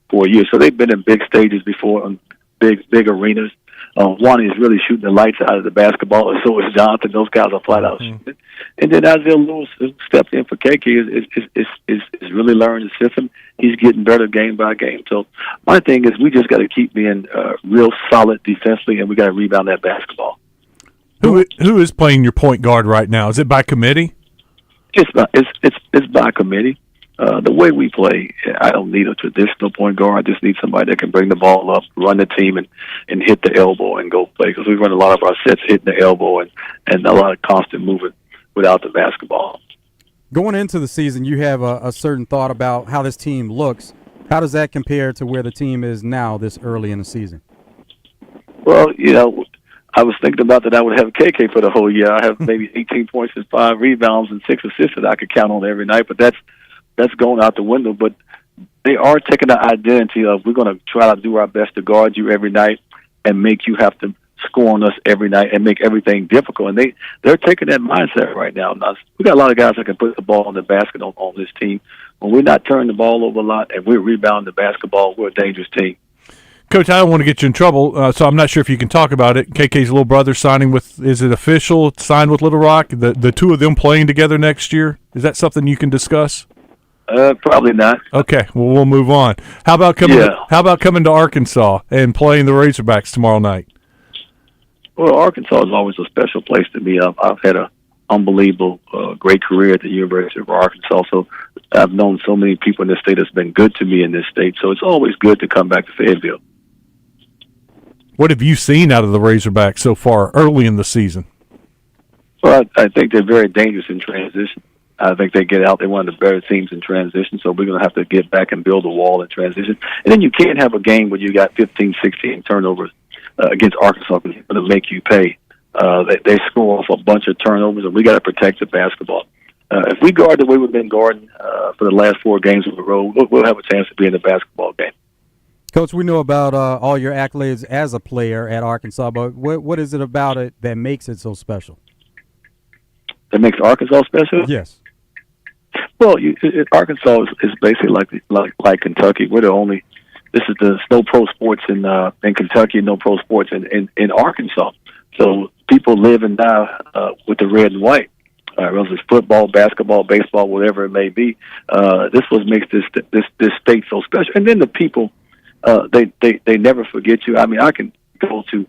4 years. So they've been in big stages before, in big arenas. Gwatney is really shooting the lights out of the basketball, and so is Jonathan. Those guys are flat out shooting. And then Isaiah Lewis stepped in for KK is really learning the system. He's getting better game by game. So my thing is we just got to keep being real solid defensively, and we got to rebound that basketball. Who is playing your point guard right now? Is it by committee? It's by committee. The way we play, I don't need a traditional point guard. I just need somebody that can bring the ball up, run the team, and hit the elbow and go play. Because we run a lot of our sets hitting the elbow and a lot of constant movement without the basketball. Going into the season, you have a certain thought about how this team looks. How does that compare to where the team is now this early in the season? Well, I was thinking about that I would have KK for the whole year. I have maybe 18 points and 5 rebounds and 6 assists that I could count on every night, but that's going out the window. But they are taking the identity of we're going to try to do our best to guard you every night and make you have to score on us every night and make everything difficult. And they're taking that mindset right now. Now, we got a lot of guys that can put the ball in the basket on this team. When we're not turning the ball over a lot and we're rebounding the basketball, we're a dangerous team. Coach, I don't want to get you in trouble, so I'm not sure if you can talk about it. KK's little brother signing with, is it official, signed with Little Rock? The two of them playing together next year? Is that something you can discuss? Probably not. Okay, well, we'll move on. How about coming to Arkansas and playing the Razorbacks tomorrow night? Well, Arkansas is always a special place to me. I've had an unbelievable, great career at the University of Arkansas, so I've known so many people in this state that's been good to me in this state, so it's always good to come back to Fayetteville. What have you seen out of the Razorbacks so far early in the season? Well, I think they're very dangerous in transition. I think they get out. They're one of the better teams in transition, so we're going to have to get back and build a wall in transition. And then you can't have a game where you got 15, 16 turnovers against Arkansas because it's going to make you pay. They score off a bunch of turnovers, and we got to protect the basketball. If we guard the way we've been guarding for the last 4 games in a row, we'll have a chance to be in the basketball game. Coach, we know about all your accolades as a player at Arkansas, but what is it about it that makes it so special? That makes Arkansas special? Yes. Well, Arkansas is basically like Kentucky. We're the only. This is the no pro sports in Kentucky, no pro sports in Arkansas. So people live and die with the red and white. Whether it's football, basketball, baseball, whatever it may be. This was makes this state so special. And then the people, they never forget you. I mean, I can go to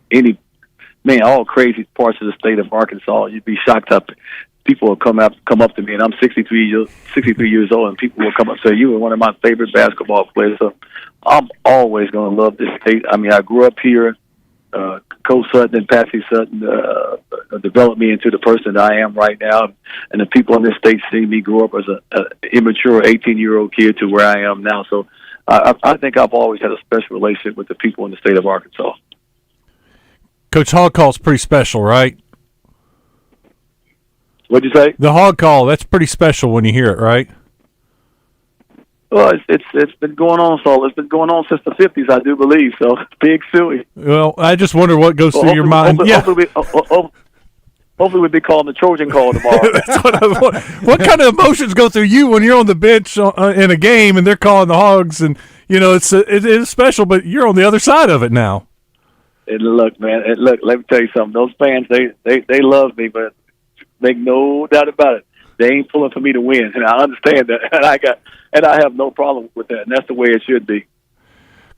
all crazy parts of the state of Arkansas. You'd be shocked up. People will come up to me, and I'm 63 years old, and people will come up and say, "You were one of my favorite basketball players." So I'm always going to love this state. I mean, I grew up here. Coach Sutton and Patsy Sutton developed me into the person that I am right now, and the people in this state see me grow up as an immature 18-year-old kid to where I am now. So I think I've always had a special relationship with the people in the state of Arkansas. Coach, hog call's pretty special, right? What'd you say? The hog call, that's pretty special when you hear it, right? Well, it's been going on, so it's been going on since the 50s, I do believe. So big suey. Well, I just wonder what goes through your mind. Hopefully we'll be calling the Trojan call tomorrow. That's what kind of emotions go through you when you're on the bench in a game and they're calling the hogs, and it is special, but you're on the other side of it now. And look, man, let me tell you something. Those fans, they love me, but make no doubt about it. They ain't pulling for me to win, and I understand that, and I have no problem with that, and that's the way it should be.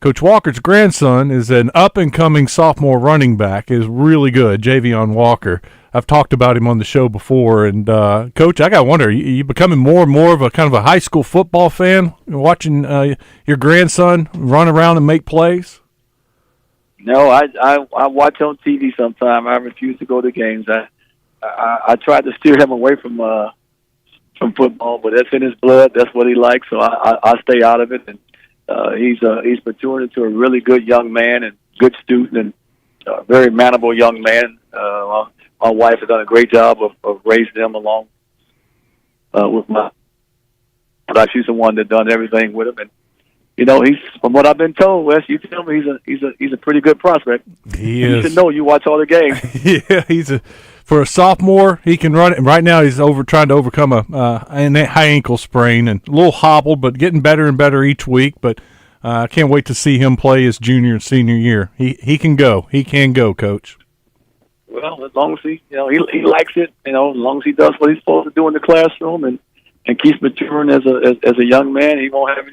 Coach Walker's grandson is an up-and-coming sophomore running back. Is really good, Javion Walker. I've talked about him on the show before, and Coach, I got to wonder, you becoming more and more of a kind of a high school football fan, watching your grandson run around and make plays? No, I watch on TV sometime. I refuse to go to games. I tried to steer him away from football, but that's in his blood. That's what he likes, so I stay out of it. And he's matured into a really good young man and good student and a very manable young man. My wife has done a great job of raising him along with my. But she's the one that done everything with him, and he's, from what I've been told, Wes, you tell me he's a pretty good prospect. He is. You should know. You watch all the games. Yeah, for a sophomore, he can run it. And right now, he's trying to overcome a high ankle sprain and a little hobbled, but getting better and better each week. But I can't wait to see him play his junior and senior year. He can go. He can go, Coach. Well, as long as he likes it, as long as he does what he's supposed to do in the classroom and keeps maturing as a young man, he won't have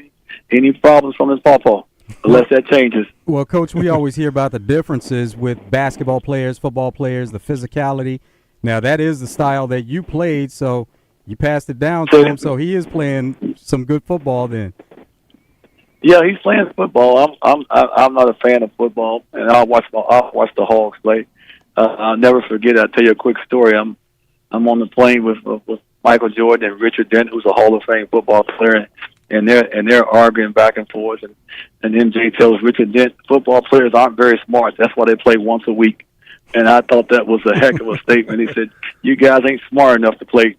any problems from his pawpaw unless that changes. Well, Coach, we always hear about the differences with basketball players, football players, the physicality. Now, that is the style that you played, so you passed it down to him, so he is playing some good football then. Yeah, he's playing football. I'm not a fan of football, and I'll watch the Hogs play. I'll never forget. I'll tell you a quick story. I'm on the plane with Michael Jordan and Richard Dent, who's a Hall of Fame football player, and they're arguing back and forth. And MJ tells Richard Dent, football players aren't very smart. That's why they play once a week. And I thought that was a heck of a statement. He said, "You guys ain't smart enough to play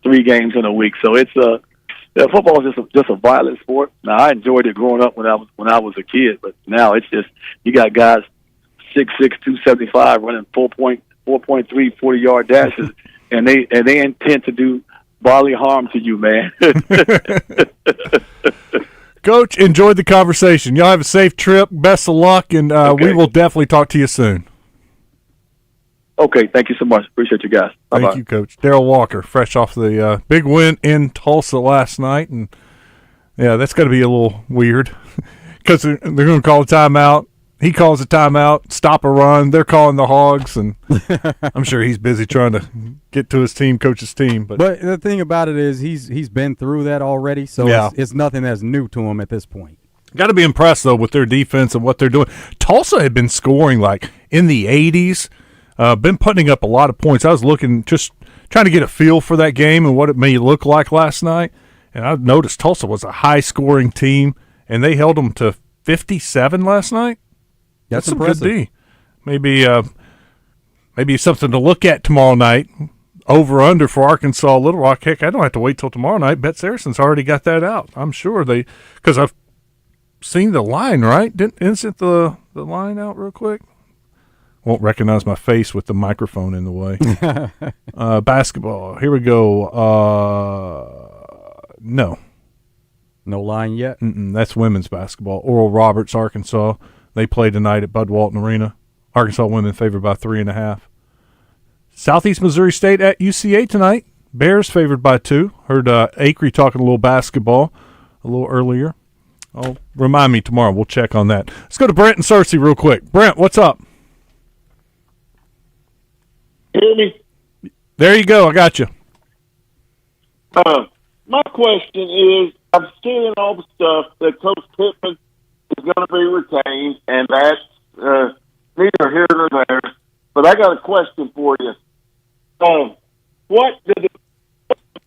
3 games in a week." So it's football is just a violent sport. Now I enjoyed it growing up when I was a kid, but now it's just you got guys 6'6", 275, running 4.3 40-yard dashes, and they intend to do bodily harm to you, man. Coach, enjoyed the conversation. Y'all have a safe trip. Best of luck, and we will definitely talk to you soon. Okay, thank you so much. Appreciate you guys. Bye-bye. Thank you, Coach. Darrell Walker, fresh off the big win in Tulsa last night. And, yeah, that's got to be a little weird because they're going to call a timeout. He calls a timeout, stop a run. They're calling the Hogs, and I'm sure he's busy trying to get to his team, coach his team. But the thing about it is he's been through that already, so it's nothing that's new to him at this point. Got to be impressed, though, with their defense and what they're doing. Tulsa had been scoring, like, in the 80s. Been putting up a lot of points. I was looking, just trying to get a feel for that game and what it may look like last night. And I noticed Tulsa was a high-scoring team, and they held them to 57 last night. That's some impressive. good D. Maybe something to look at tomorrow night. Over under for Arkansas Little Rock. Heck, I don't have to wait till tomorrow night. Bet Saracen's already got that out. I'm sure because I've seen the line, right? Isn't the line out real quick? Won't recognize my face with the microphone in the way. Basketball. Here we go. No line yet. That's women's basketball. Oral Roberts, Arkansas. They play tonight at Bud Walton Arena. Arkansas women favored by 3.5. Southeast Missouri State at UCA tonight. Bears favored by 2. Heard Acree talking a little basketball a little earlier. Oh, remind me tomorrow. We'll check on that. Let's go to Brent and Searcy real quick. Brent, what's up? Hear me? There you go. I got you. My question is, I'm seeing all the stuff that Coach Pittman is going to be retained, and that's neither here nor there. But I got a question for you. What do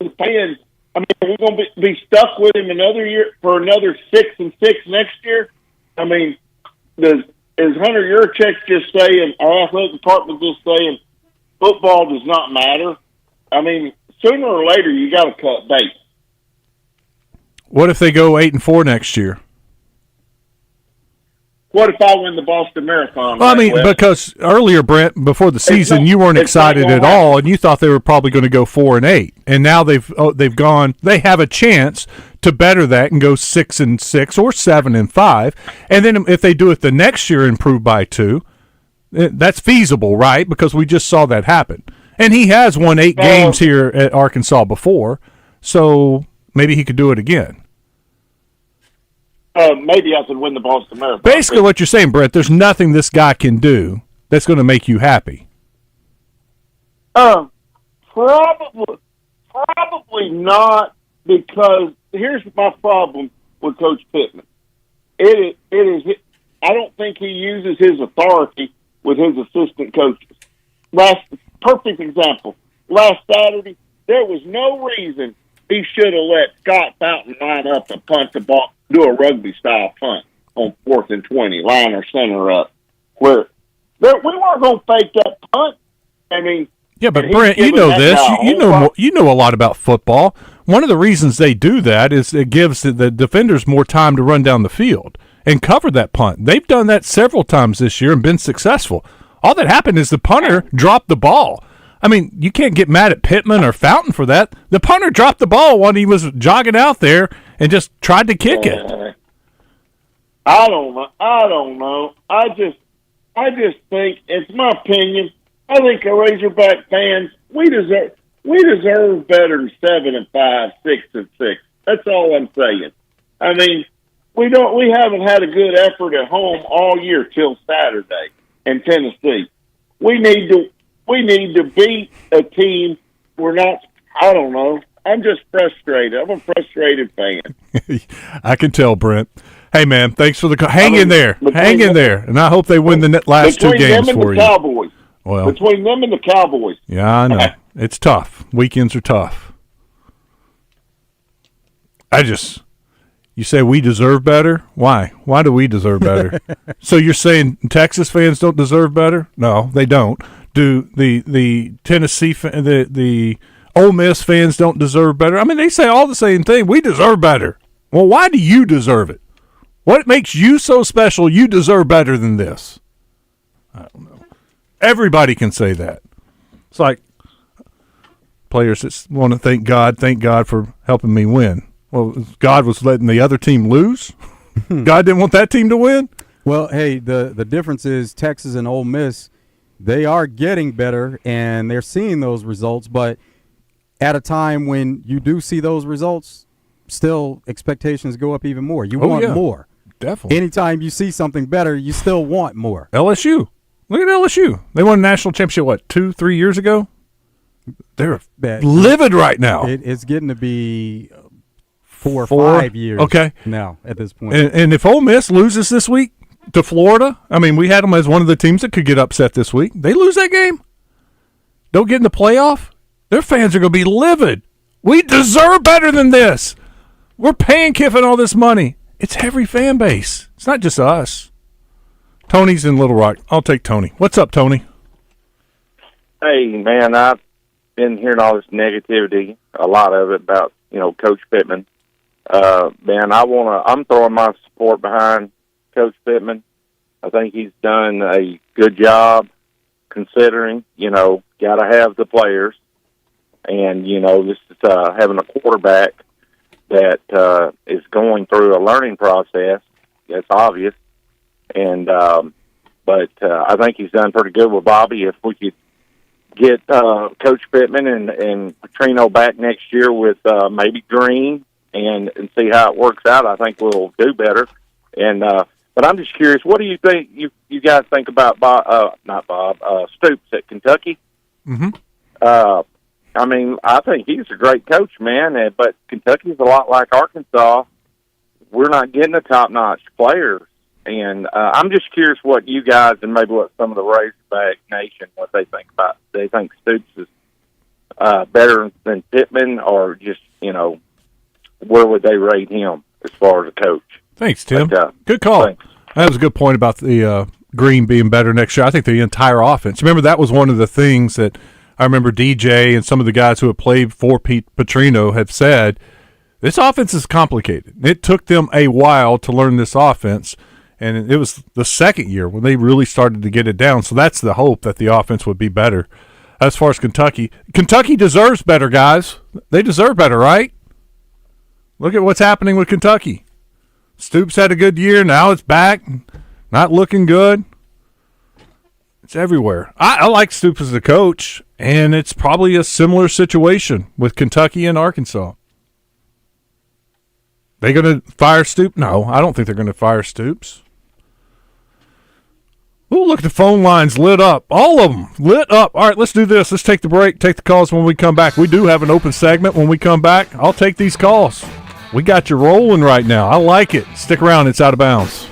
the fans? I mean, are we going to be stuck with him another year for another 6-6 next year? I mean, is Hunter Yurchek just saying, our athletic department just saying, football does not matter? I mean, sooner or later, you got to cut bait. What if they go 8-4 next year? What if I win the Boston Marathon? Well, I mean, because earlier, Brent, before the season, you weren't excited at all, and you thought they were probably going to go 4-8, and now they've gone. They have a chance to better that and go 6-6 or 7-5, and then if they do it the next year, improve by 2. That's feasible, right? Because we just saw that happen, and he has won 8 games here at Arkansas before, so maybe he could do it again. Maybe I could win the Boston Marathon. Basically, what you're saying, Brett, there's nothing this guy can do that's going to make you happy. Probably not, because here's my problem with Coach Pittman. It is. I don't think he uses his authority with his assistant coaches. Perfect example. Last Saturday, there was no reason he should have let Scott Fountain line up and punt the ball, do a rugby-style punt on 4th and 20, line our center up. Where we weren't going to fake that punt. I mean, yeah, but Brent, you know this. You know a lot about football. One of the reasons they do that is it gives the defenders more time to run down the field and cover that punt. They've done that several times this year and been successful. All that happened is the punter dropped the ball. I mean, you can't get mad at Pittman or Fountain for that. The punter dropped the ball when he was jogging out there and just tried to kick it. I don't know. I just think, it's my opinion, I think the Razorback fans, we deserve better than 7-5, 6-6. That's all I'm saying. I mean, we haven't had a good effort at home all year till Saturday in Tennessee. We need to beat a team. We're not. I don't know. I'm just frustrated. I'm a frustrated fan. I can tell, Brent. Hey, man, thanks for the hang in there, and I hope they win the last 2 games for you. Cowboys. Well, between them and the Cowboys. Yeah, I know. It's tough. Weekends are tough. You say we deserve better? Why? Why do we deserve better? So you're saying Texas fans don't deserve better? No, they don't. Do the Tennessee the Ole Miss fans don't deserve better? I mean, they say all the same thing. We deserve better. Well, why do you deserve it? What makes you so special? You deserve better than this. I don't know. Everybody can say that. It's like players that want to thank God for helping me win. Well, God was letting the other team lose. God didn't want that team to win. Well, hey, the difference is Texas and Ole Miss, they are getting better and they're seeing those results, but at a time when you do see those results, still expectations go up even more. You want more. Definitely. Anytime you see something better, you still want more. LSU. Look at LSU. They won a national championship, 2-3 years ago? They're livid right now. It's getting to be 4 or 5 years now at this point. And if Ole Miss loses this week to Florida, I mean, we had them as one of the teams that could get upset this week. They lose that game, don't get in the playoff, their fans are going to be livid. We deserve better than this. We're paying Kiffin all this money. It's every fan base. It's not just us. Tony's in Little Rock. I'll take Tony. What's up, Tony? Hey, man, I've been hearing all this negativity, a lot of it about, Coach Pittman. Man, I'm throwing my support behind Coach Pittman. I think he's done a good job considering, got to have the players. And, this is having a quarterback that is going through a learning process. It's obvious. And but I think he's done pretty good with Bobby. If we could get Coach Pittman and Petrino back next year with maybe Green and see how it works out, I think we'll do better. And but I'm just curious, what do you think you guys think about Stoops at Kentucky? Mm-hmm. I mean, I think he's a great coach, man, but Kentucky's a lot like Arkansas. We're not getting the top-notch players. And I'm just curious what you guys and maybe what some of the Razorback Nation, what they think about. They think Stoops is better than Pittman, or just, where would they rate him as far as a coach? Thanks, Tim. But, good call. Thanks. That was a good point about the Green being better next year. I think the entire offense. Remember, that was one of the things that I remember DJ and some of the guys who have played for Pete Petrino have said, this offense is complicated. It took them a while to learn this offense, and it was the second year when they really started to get it down. So that's the hope, that the offense would be better. As far as Kentucky deserves better, guys. They deserve better, right? Look at what's happening with Kentucky. Stoops had a good year. Now it's back. Not looking good. It's everywhere. I like Stoops as a coach, and it's probably a similar situation with Kentucky and Arkansas. They going to fire Stoops? No, I don't think they're going to fire Stoops. Oh, look at the phone lines lit up. All of them lit up. All right, let's do this. Let's take the break, take the calls when we come back. We do have an open segment when we come back. I'll take these calls. We got you rolling right now. I like it. Stick around. It's Out of Bounds.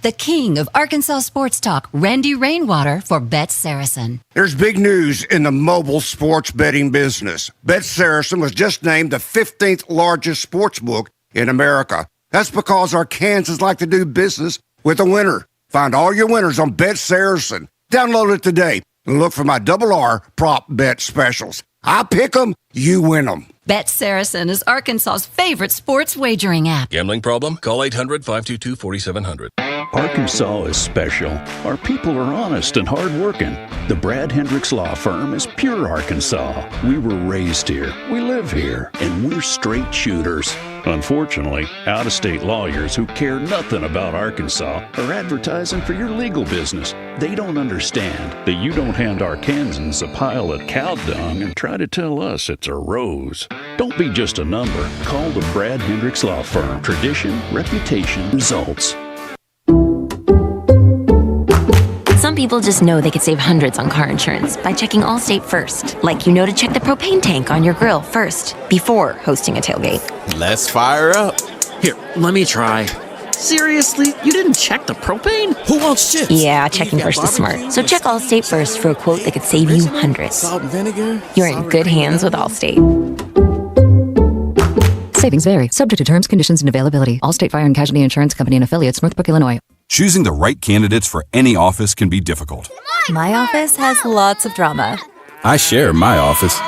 The king of Arkansas sports talk, Randy Rainwater for Bet Saracen. There's big news in the mobile sports betting business. Bet Saracen was just named the 15th largest sports book in America. That's because our Kansans like to do business with a winner. Find all your winners on Bet Saracen. Download it today and look for my RR prop bet specials. I pick them, you win them. Bet Saracen is Arkansas's favorite sports wagering app. Gambling problem? Call 800-522-4700. Arkansas is special. Our people are honest and hardworking. The Brad Hendricks Law Firm is pure Arkansas. We were raised here, we live here, and we're straight shooters. Unfortunately, out-of-state lawyers who care nothing about Arkansas are advertising for your legal business. They don't understand that you don't hand Arkansans a pile of cow dung and try to tell us it's a rose. Don't be just a number. Call the Brad Hendricks Law Firm. Tradition, reputation, results. Some people just know they could save hundreds on car insurance by checking Allstate first. Like to check the propane tank on your grill first before hosting a tailgate. Let's fire up. Here, let me try. Seriously? You didn't check the propane? Who wants chips? Yeah, checking first is smart. So check Allstate first for a quote that could save you hundreds. Salt and vinegar? You're in good hands with Allstate. Savings vary, subject to terms, conditions, and availability. Allstate Fire and Casualty Insurance Company and Affiliates, Northbrook, Illinois. Choosing the right candidates for any office can be difficult. My office has lots of drama. I share my office.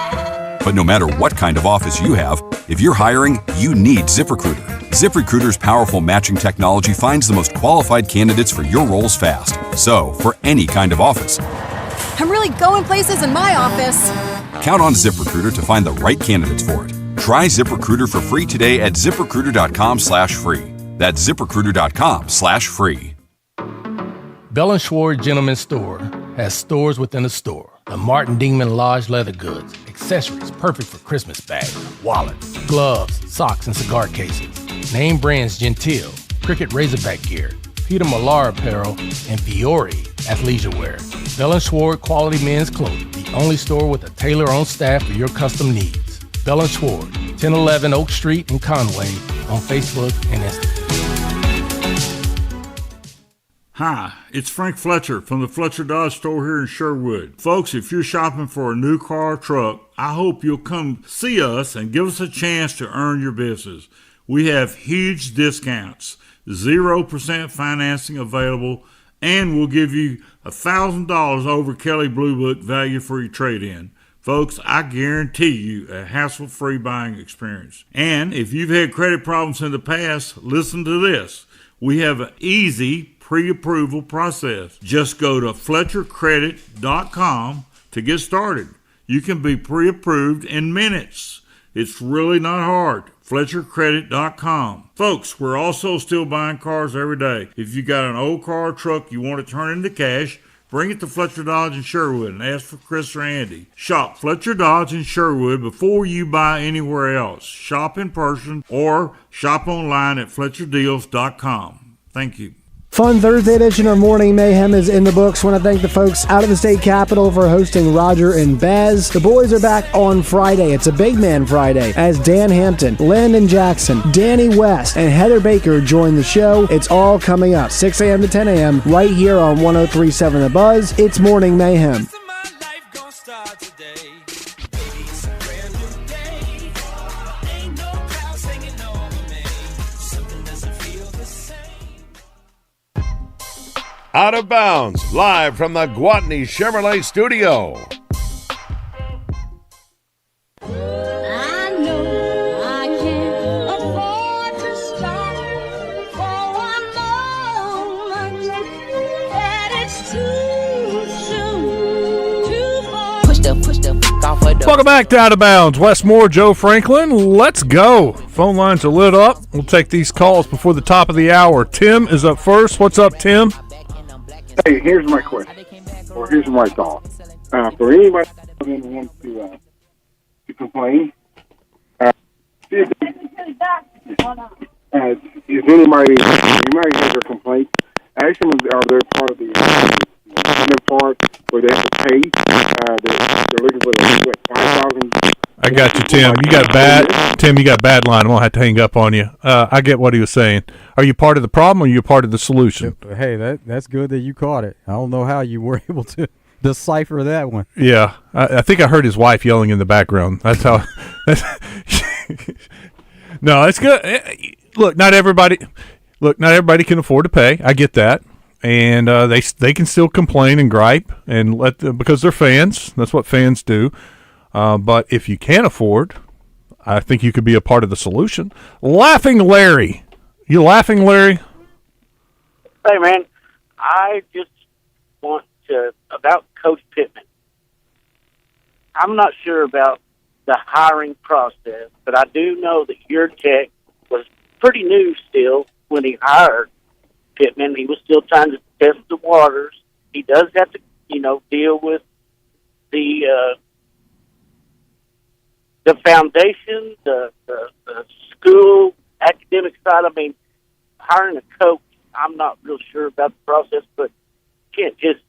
But no matter what kind of office you have, if you're hiring, you need ZipRecruiter. ZipRecruiter's powerful matching technology finds the most qualified candidates for your roles fast. So, for any kind of office, I'm really going places in my office. count on ZipRecruiter to find the right candidates for it. Try ZipRecruiter for free today at ZipRecruiter.com/free. That's ZipRecruiter.com/free. Bell & Schwartz Gentleman's Store has stores within a store. The Martin Dingman Lodge leather goods, accessories perfect for Christmas bags, wallets, gloves, socks, and cigar cases. Name brands Gentile, Cricket Razorback gear, Peter Millar apparel, and Viore athleisure wear. Bell & Schwartz quality men's clothing, the only store with a tailor on staff for your custom needs. Bell & Schwartz, 1011 Oak Street in Conway, on Facebook and Instagram. Hi, it's Frank Fletcher from the Fletcher Dodge store here in Sherwood. Folks, if you're shopping for a new car or truck, I hope you'll come see us and give us a chance to earn your business. We have huge discounts, 0% financing available, and we'll give you $1,000 over Kelly Blue Book value for your trade-in. Folks, I guarantee you a hassle-free buying experience. And if you've had credit problems in the past, listen to this. We have an easy pre-approval process. Just go to FletcherCredit.com to get started. You can be pre-approved in minutes. It's really not hard. FletcherCredit.com. Folks, we're also still buying cars every day. If you got an old car or truck you want to turn into cash, bring it to Fletcher Dodge in Sherwood and ask for Chris or Andy. Shop Fletcher Dodge in Sherwood before you buy anywhere else. Shop in person or shop online at FletcherDeals.com. Thank you. Fun Thursday edition of Morning Mayhem is in the books. Want to thank the folks out of the state capitol for hosting Roger and Baz. The boys are back on Friday. It's a big man Friday as Dan Hampton, Landon Jackson, Danny West, and Heather Baker join the show. It's all coming up 6 a.m. to 10 a.m. right here on 103.7 The Buzz. It's Morning Mayhem. Out of Bounds, live from the Gwatney Chevrolet studio. I know I can't afford to stop for one moment, that it's too soon to fall. Push the off of the. Welcome back to Out of Bounds. Wes Moore, Joe Franklin. Let's go. Phone lines are lit up. We'll take these calls before the top of the hour. Tim is up first. What's up, Tim? Hey, here's my question, or here's my thought. For anybody who wants to complain, if anybody has a complaint, ask them are they part of the part where they have to pay. They're looking for the 5,000. I got you, Tim. You got bad line. I'm gonna have to hang up on you. I get what he was saying. Are you part of the problem or are you part of the solution? Hey, that's good that you caught it. I don't know how you were able to decipher that one. Yeah, I think I heard his wife yelling in the background. That's how. No, it's good. Look, not everybody can afford to pay. I get that, and they can still complain and gripe and because they're fans. That's what fans do. But if you can't afford, I think you could be a part of the solution. Laughing Larry. You laughing, Larry? Hey, man, I just want to, about Coach Pittman. I'm not sure about the hiring process, but I do know that your tech was pretty new still when he hired Pittman. He was still trying to test the waters. He does have to, deal with the foundation, the school, academic side. I mean, hiring a coach, I'm not real sure about the process, but you can't just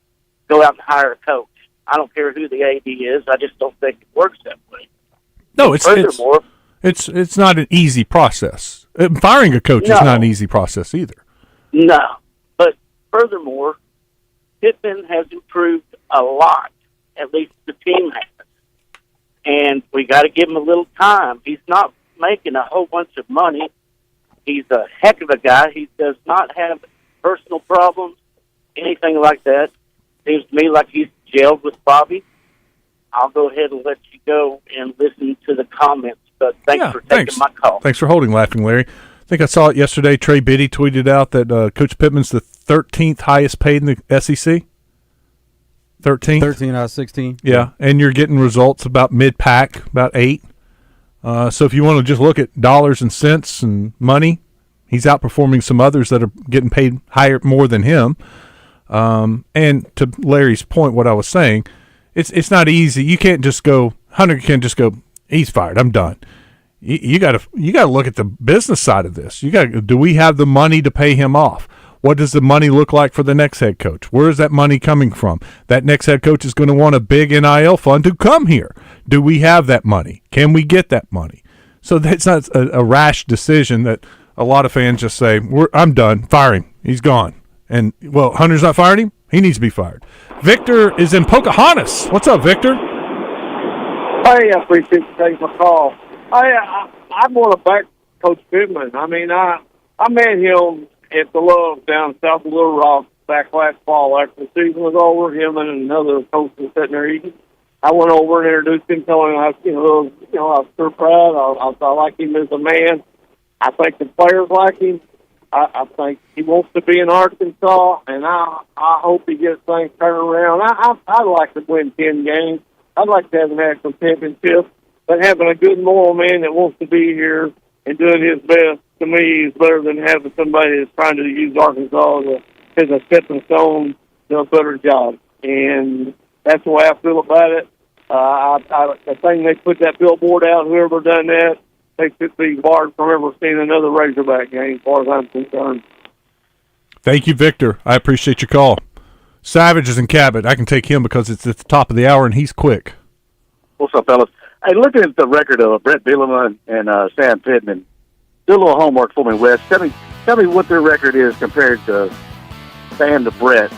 go out and hire a coach. I don't care who the AD is. I just don't think it works that way. No, it's not an easy process. Firing a coach is not an easy process either. No, but furthermore, Pittman has improved a lot. At least the team has. And we got to give him a little time. He's not making a whole bunch of money. He's a heck of a guy. He does not have personal problems, anything like that. Seems to me like he's gelled with Bobby. I'll go ahead and let you go and listen to the comments. But thanks for taking my call. Thanks for holding, Laughing Larry. think I saw it yesterday. Trey Biddy tweeted out that Coach Pittman's the 13th highest paid in the SEC. 13th? 13 out of 16. Yeah, and you're getting results about mid-pack, about 8. So if you want to just look at dollars and cents and money, he's outperforming some others that are getting paid more than him. And to Larry's point, what I was saying, it's not easy. You can't just go. Hunter can't just go. He's fired. I'm done. You got to look at the business side of this. Do we have the money to pay him off? What does the money look like for the next head coach? Where is that money coming from? That next head coach is going to want a big NIL fund to come here. Do we have that money? Can we get that money? So that's not a rash decision that a lot of fans just say, I'm done. Fire him. He's gone. And, well, Hunter's not fired him? He needs to be fired. Victor is in Pocahontas. What's up, Victor? Hey, I appreciate you taking my call. I want to back Coach Pittman. I mean, I met him at the Love down south of Little Rock back last fall after the season was over. Him and another coach was sitting there eating. I went over and introduced him, telling him I was so proud. I like him as a man. I think the players like him. I think he wants to be in Arkansas, and I hope he gets things turned around. I'd like to win 10 games. I'd like to have a national championship, but having a good moral man that wants to be here and doing his best, to me, is better than having somebody that's trying to use Arkansas as a stepping stone to a better job. And that's the way I feel about it. I think they put that billboard out, whoever done that, they should be barred from ever seeing another Razorback game, as far as I'm concerned. Thank you, Victor. I appreciate your call. Savage is in Cabot. I can take him because it's at the top of the hour and he's quick. What's up, fellas? Hey, looking at the record of Brett Bielema and Sam Pittman, do a little homework for me, Wes. Tell me what their record is compared to Sam to Brett.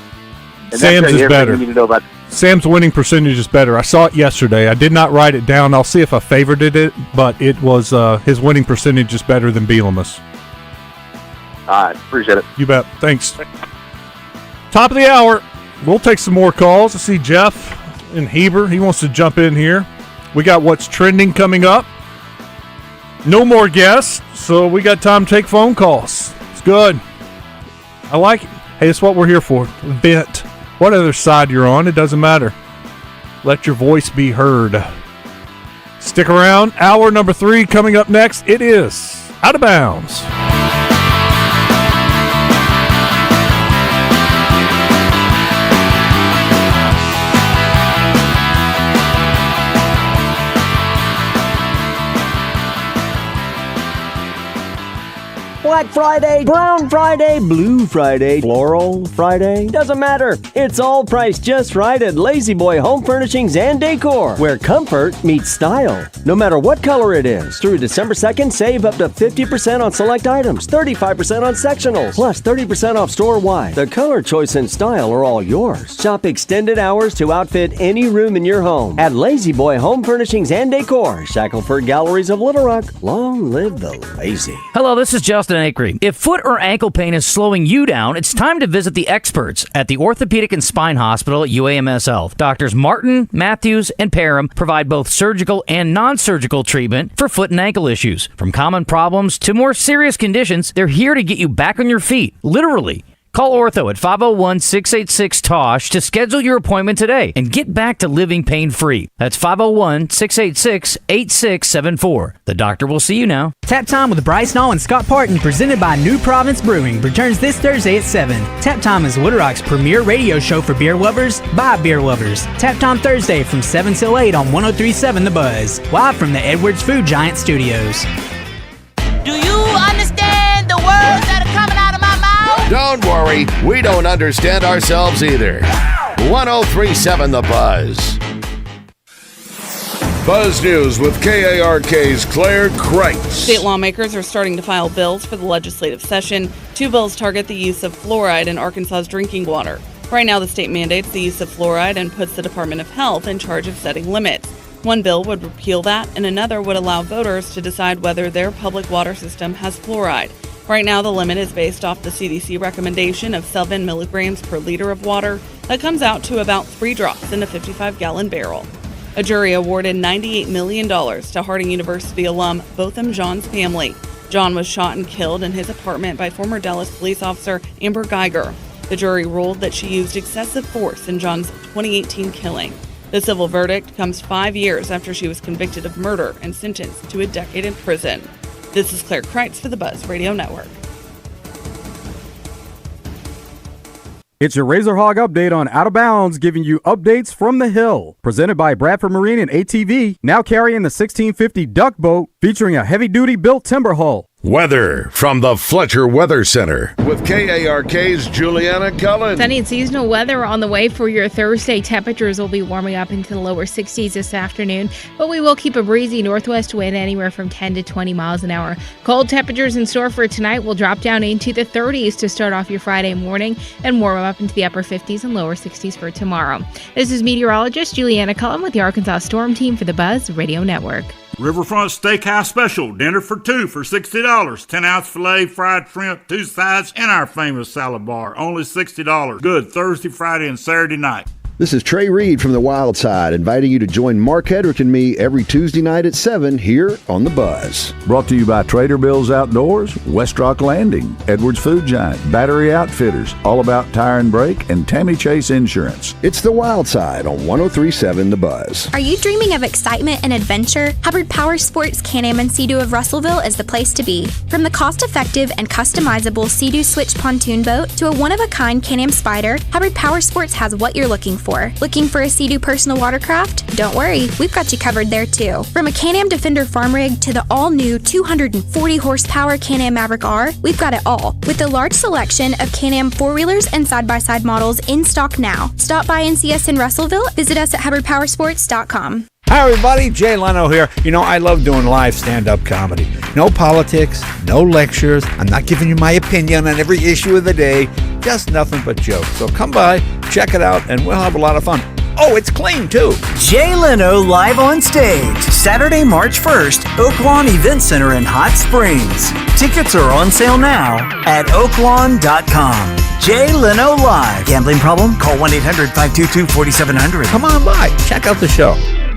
And Sam's is better. You need to know about. Sam's winning percentage is better. I saw it yesterday. I did not write it down. I'll see if I favorited it, but it was his winning percentage is better than Bielema's. All right, appreciate it. You bet. Thanks. Top of the hour. We'll take some more calls. I see Jeff in Heber. He wants to jump in here. We got what's trending coming up. No more guests, so we got time to take phone calls. It's good. I like it. Hey, it's what we're here for. Vent. What other side you're on, it doesn't matter. Let your voice be heard. Stick around. Hour number 3 coming up next. It is Out of Bounds. Black Friday, Brown Friday, Blue Friday, Floral Friday, doesn't matter. It's all priced just right at Lazy Boy Home Furnishings and Decor, where comfort meets style. No matter what color it is. Through December 2nd, save up to 50% on select items, 35% on sectionals, plus 30% off store-wide. The color choice and style are all yours. Shop extended hours to outfit any room in your home at Lazy Boy Home Furnishings and Decor, Shackelford Galleries of Little Rock. Long live the lazy. Hello, this is Justin Acree. If foot or ankle pain is slowing you down, it's time to visit the experts at the Orthopedic and Spine Hospital at UAMS Health. Doctors Martin, Matthews, and Parham provide both surgical and non-surgical treatment for foot and ankle issues. From common problems to more serious conditions, they're here to get you back on your feet, literally. Call Ortho at 501-686-TOSH to schedule your appointment today and get back to living pain-free. That's 501-686-8674. The doctor will see you now. Tap Time with Bryce Nall and Scott Parton, presented by New Providence Brewing, returns this Thursday at 7. Tap Time is Little Rock's premier radio show for beer lovers by beer lovers. Tap Time Thursday from 7 till 8 on 103.7 The Buzz, live from the Edwards Food Giant Studios. Do you understand the words that are coming out of my mouth? Don't worry, we don't understand ourselves either. 103.7 The Buzz. Buzz News with KARK's Claire Kreitz. State lawmakers are starting to file bills for the legislative session. 2 bills target the use of fluoride in Arkansas's drinking water. Right now, the state mandates the use of fluoride and puts the Department of Health in charge of setting limits. One bill would repeal that, and another would allow voters to decide whether their public water system has fluoride. Right now, the limit is based off the CDC recommendation of 7 milligrams per liter of water. That comes out to about 3 drops in a 55-gallon barrel. A jury awarded $98 million to Harding University alum Botham Jean's family. John was shot and killed in his apartment by former Dallas police officer Amber Geiger. The jury ruled that she used excessive force in John's 2018 killing. The civil verdict comes 5 years after she was convicted of murder and sentenced to a decade in prison. This is Claire Kreitz for the Buzz Radio Network. It's your Razor Hog update on Out of Bounds, giving you updates from the hill. Presented by Bradford Marine and ATV, now carrying the 1650 Duck Boat, featuring a heavy-duty built timber hull. Weather from the Fletcher Weather Center with KARK's Juliana Cullen. Sunny and seasonal weather on the way for your Thursday. Temperatures will be warming up into the lower 60s this afternoon, but we will keep a breezy northwest wind anywhere from 10 to 20 miles an hour. Cold temperatures in store for tonight will drop down into the 30s to start off your Friday morning and warm up into the upper 50s and lower 60s for tomorrow. This is meteorologist Juliana Cullen with the Arkansas Storm Team for the Buzz Radio Network. Riverfront Steakhouse Special, dinner for two for $60. 10-ounce filet, fried shrimp, 2 sides, and our famous salad bar. Only $60. Good Thursday, Friday, and Saturday night. This is Trey Reed from the Wild Side, inviting you to join Mark Hedrick and me every Tuesday night at 7 here on The Buzz. Brought to you by Trader Bill's Outdoors, West Rock Landing, Edwards Food Giant, Battery Outfitters, All About Tire and Brake, and Tammy Chase Insurance. It's The Wild Side on 103.7 The Buzz. Are you dreaming of excitement and adventure? Hubbard Power Sports Can-Am and Sea-Doo of Russellville is the place to be. From the cost-effective and customizable Sea-Doo Switch pontoon boat to a one-of-a-kind Can-Am Spider, Hubbard Power Sports has what you're looking for. Looking for a Sea-Doo personal watercraft? Don't worry, we've got you covered there too. From a Can-Am Defender farm rig to the all-new 240 horsepower Can-Am Maverick R, we've got it all. With a large selection of Can-Am four-wheelers and side-by-side models in stock now. Stop by and see us in Russellville. Visit us at hubbardpowersports.com. Hi, everybody. Jay Leno here. You know, I love doing live stand-up comedy. No politics, no lectures. I'm not giving you my opinion on every issue of the day. Just nothing but jokes. So come by, check it out, and we'll have a lot of fun. Oh, it's clean, too. Jay Leno live on stage, Saturday, March 1st, Oak Lawn Event Center in Hot Springs. Tickets are on sale now at oaklawn.com. Jay Leno Live. Gambling problem? Call 1-800-522-4700. Come on by. Check out the show.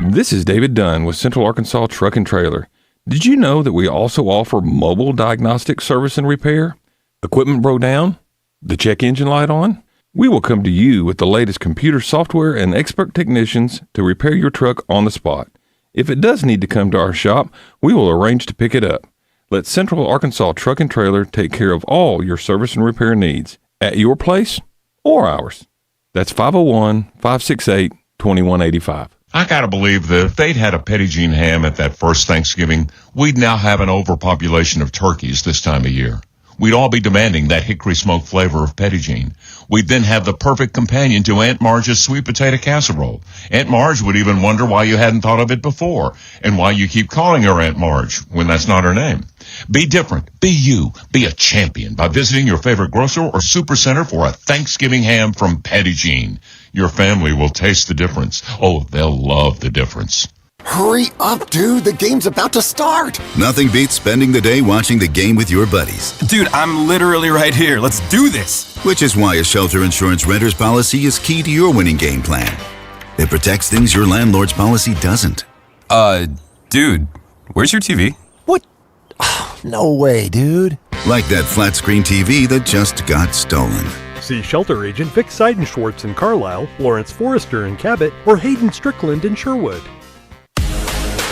This is David Dunn with Central Arkansas Truck and Trailer. Did you know that we also offer mobile diagnostic service and repair? Equipment broke down? The check engine light on? We will come to you with the latest computer software and expert technicians to repair your truck on the spot. If it does need to come to our shop, we will arrange to pick it up. Let Central Arkansas Truck and Trailer take care of all your service and repair needs at your place or ours. That's 501-568-2185. I gotta believe that if they'd had a Petit Jean ham at that first Thanksgiving, we'd now have an overpopulation of turkeys this time of year. We'd all be demanding that hickory smoked flavor of Petit Jean. We'd then have the perfect companion to Aunt Marge's sweet potato casserole. Aunt Marge would even wonder why you hadn't thought of it before, and why you keep calling her Aunt Marge when that's not her name. Be different. Be you. Be a champion by visiting your favorite grocer or supercenter for a Thanksgiving ham from Petit Jean. Your family will taste the difference. Oh, they'll love the difference. Hurry up, dude. The game's about to start. Nothing beats spending the day watching the game with your buddies. Dude, I'm literally right here. Let's do this. Which is why a shelter insurance renter's policy is key to your winning game plan. It protects things your landlord's policy doesn't. Dude, where's your TV? What? No way, dude. Like that flat screen TV that just got stolen. See shelter agent Vic Seidenschwartz in Carlisle, Lawrence Forrester in Cabot, or Hayden Strickland in Sherwood.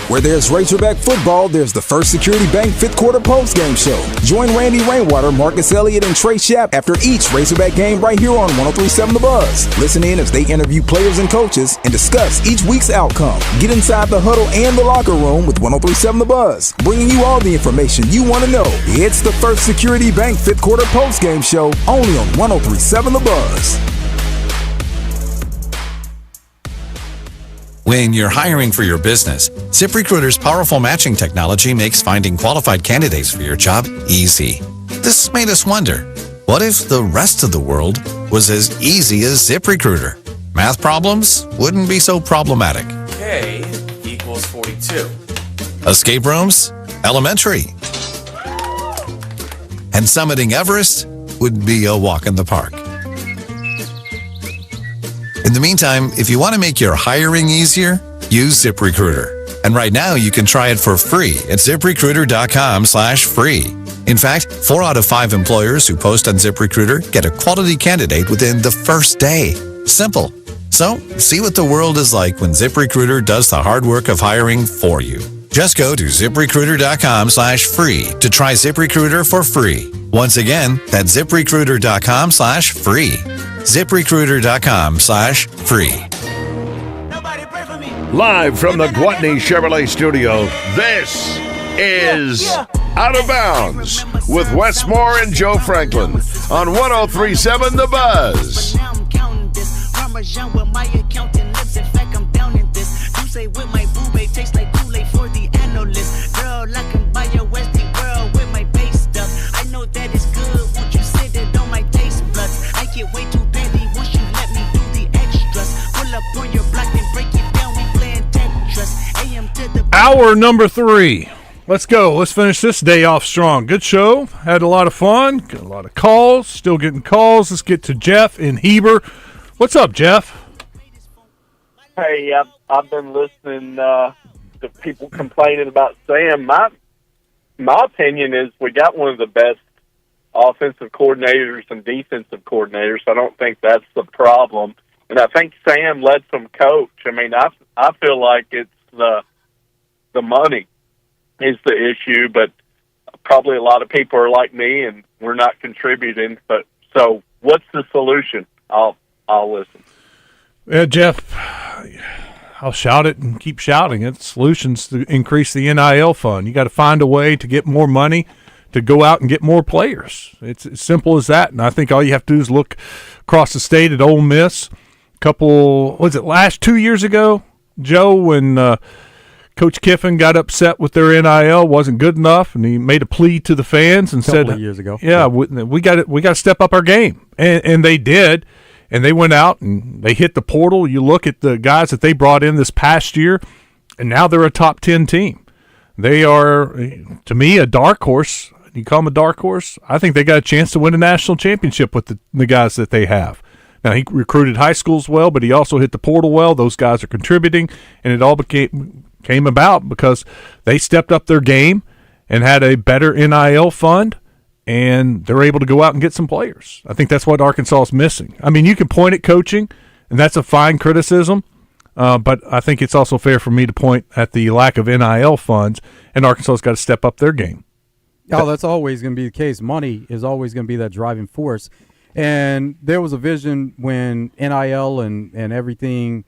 Where there's Razorback football, there's the First Security Bank fifth quarter postgame show. Join Randy Rainwater, Marcus Elliott, and Trey Schapp after each Razorback game right here on 103.7 The Buzz. Listen in as they interview players and coaches and discuss each week's outcome. Get inside the huddle and the locker room with 103.7 The Buzz, bringing you all the information you want to know. It's the First Security Bank fifth quarter postgame show only on 103.7 The Buzz. When you're hiring for your business, ZipRecruiter's powerful matching technology makes finding qualified candidates for your job easy. This made us wonder, what if the rest of the world was as easy as ZipRecruiter? Math problems wouldn't be so problematic. K equals 42. Escape rooms? Elementary. And summiting Everest would be a walk in the park. In the meantime, if you want to make your hiring easier, use ZipRecruiter. And right now, you can try it for free at ZipRecruiter.com/free. In fact, 4 out of 5 employers who post on ZipRecruiter get a quality candidate within the first day. Simple. So, see what the world is like when ZipRecruiter does the hard work of hiring for you. Just go to ZipRecruiter.com/free to try ZipRecruiter for free. Once again, that's ZipRecruiter.com/free. ZipRecruiter.com/free. Live from the Gwatney Chevrolet studio, this is Out of Bounds with Wes Moore and Joe Franklin on 103.7 The Buzz. Hour number 3. Let's go. Let's finish this day off strong. Good show. Had a lot of fun. Got a lot of calls. Still getting calls. Let's get to Jeff in Heber. What's up, Jeff? Hey, I've been listening to people complaining about Sam. My opinion is we got one of the best offensive coordinators and defensive coordinators. I don't think that's the problem. And I think Sam lets them coach. I mean, I feel like it's the money is the issue, but probably a lot of people are like me and we're not contributing. But so what's the solution? I'll listen. Yeah, Jeff, I'll shout it and keep shouting it. Solutions to increase the NIL fund. You got to find a way to get more money to go out and get more players. It's as simple as that. And I think all you have to do is look across the state at Ole Miss. Last 2 years ago, Joe, when Coach Kiffin got upset with their NIL, wasn't good enough, and he made a plea to the fans and said, of years ago. "Yeah, we got to step up our game," and they did, and they went out and they hit the portal. You look at the guys that they brought in this past year, and now they're a top 10 team. They are, to me, a dark horse. You call them a dark horse? I think they got a chance to win a national championship with the guys that they have. Now, he recruited high schools well, but he also hit the portal well. Those guys are contributing, and it all came about because they stepped up their game and had a better NIL fund, and they're able to go out and get some players. I think that's what Arkansas is missing. I mean, you can point at coaching, and that's a fine criticism, but I think it's also fair for me to point at the lack of NIL funds, and Arkansas's got to step up their game. Oh, that's always going to be the case. Money is always going to be that driving force. And there was a vision when NIL and everything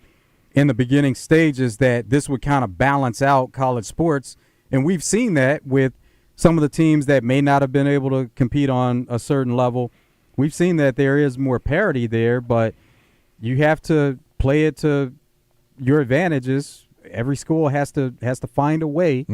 in the beginning stages that this would kind of balance out college sports. And we've seen that with some of the teams that may not have been able to compete on a certain level. We've seen that there is more parity there, but you have to play it to your advantages. Every school has to find a way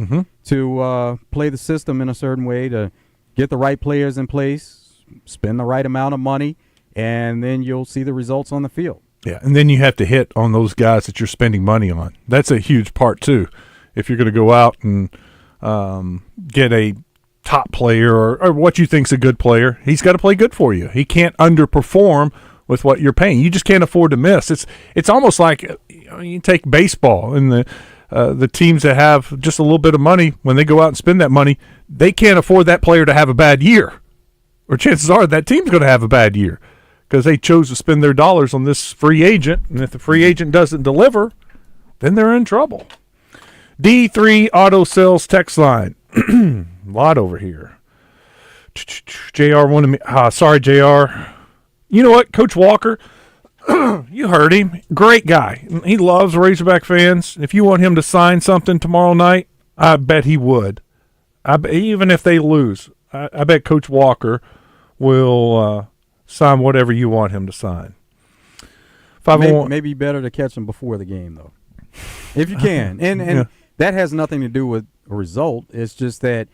to play the system in a certain way to get the right players in place, spend the right amount of money, and then you'll see the results on the field. Yeah, and then you have to hit on those guys that you're spending money on. That's a huge part, too. If you're going to go out and get a top player or what you think's a good player, he's got to play good for you. He can't underperform with what you're paying. You just can't afford to miss. It's almost like you take baseball and the teams that have just a little bit of money, when they go out and spend that money, they can't afford that player to have a bad year. Or chances are that team's going to have a bad year because they chose to spend their dollars on this free agent. And if the free agent doesn't deliver, then they're in trouble. D3 Auto Sales text line. A lot over here. JR wanted me. Sorry, JR. You know what? Coach Walker, you heard him. Great guy. He loves Razorback fans. If you want him to sign something tomorrow night, I bet he would. Even if they lose, I bet Coach Walker will sign whatever you want him to sign. Maybe better to catch him before the game, though, if you can. And that has nothing to do with a result. It's just that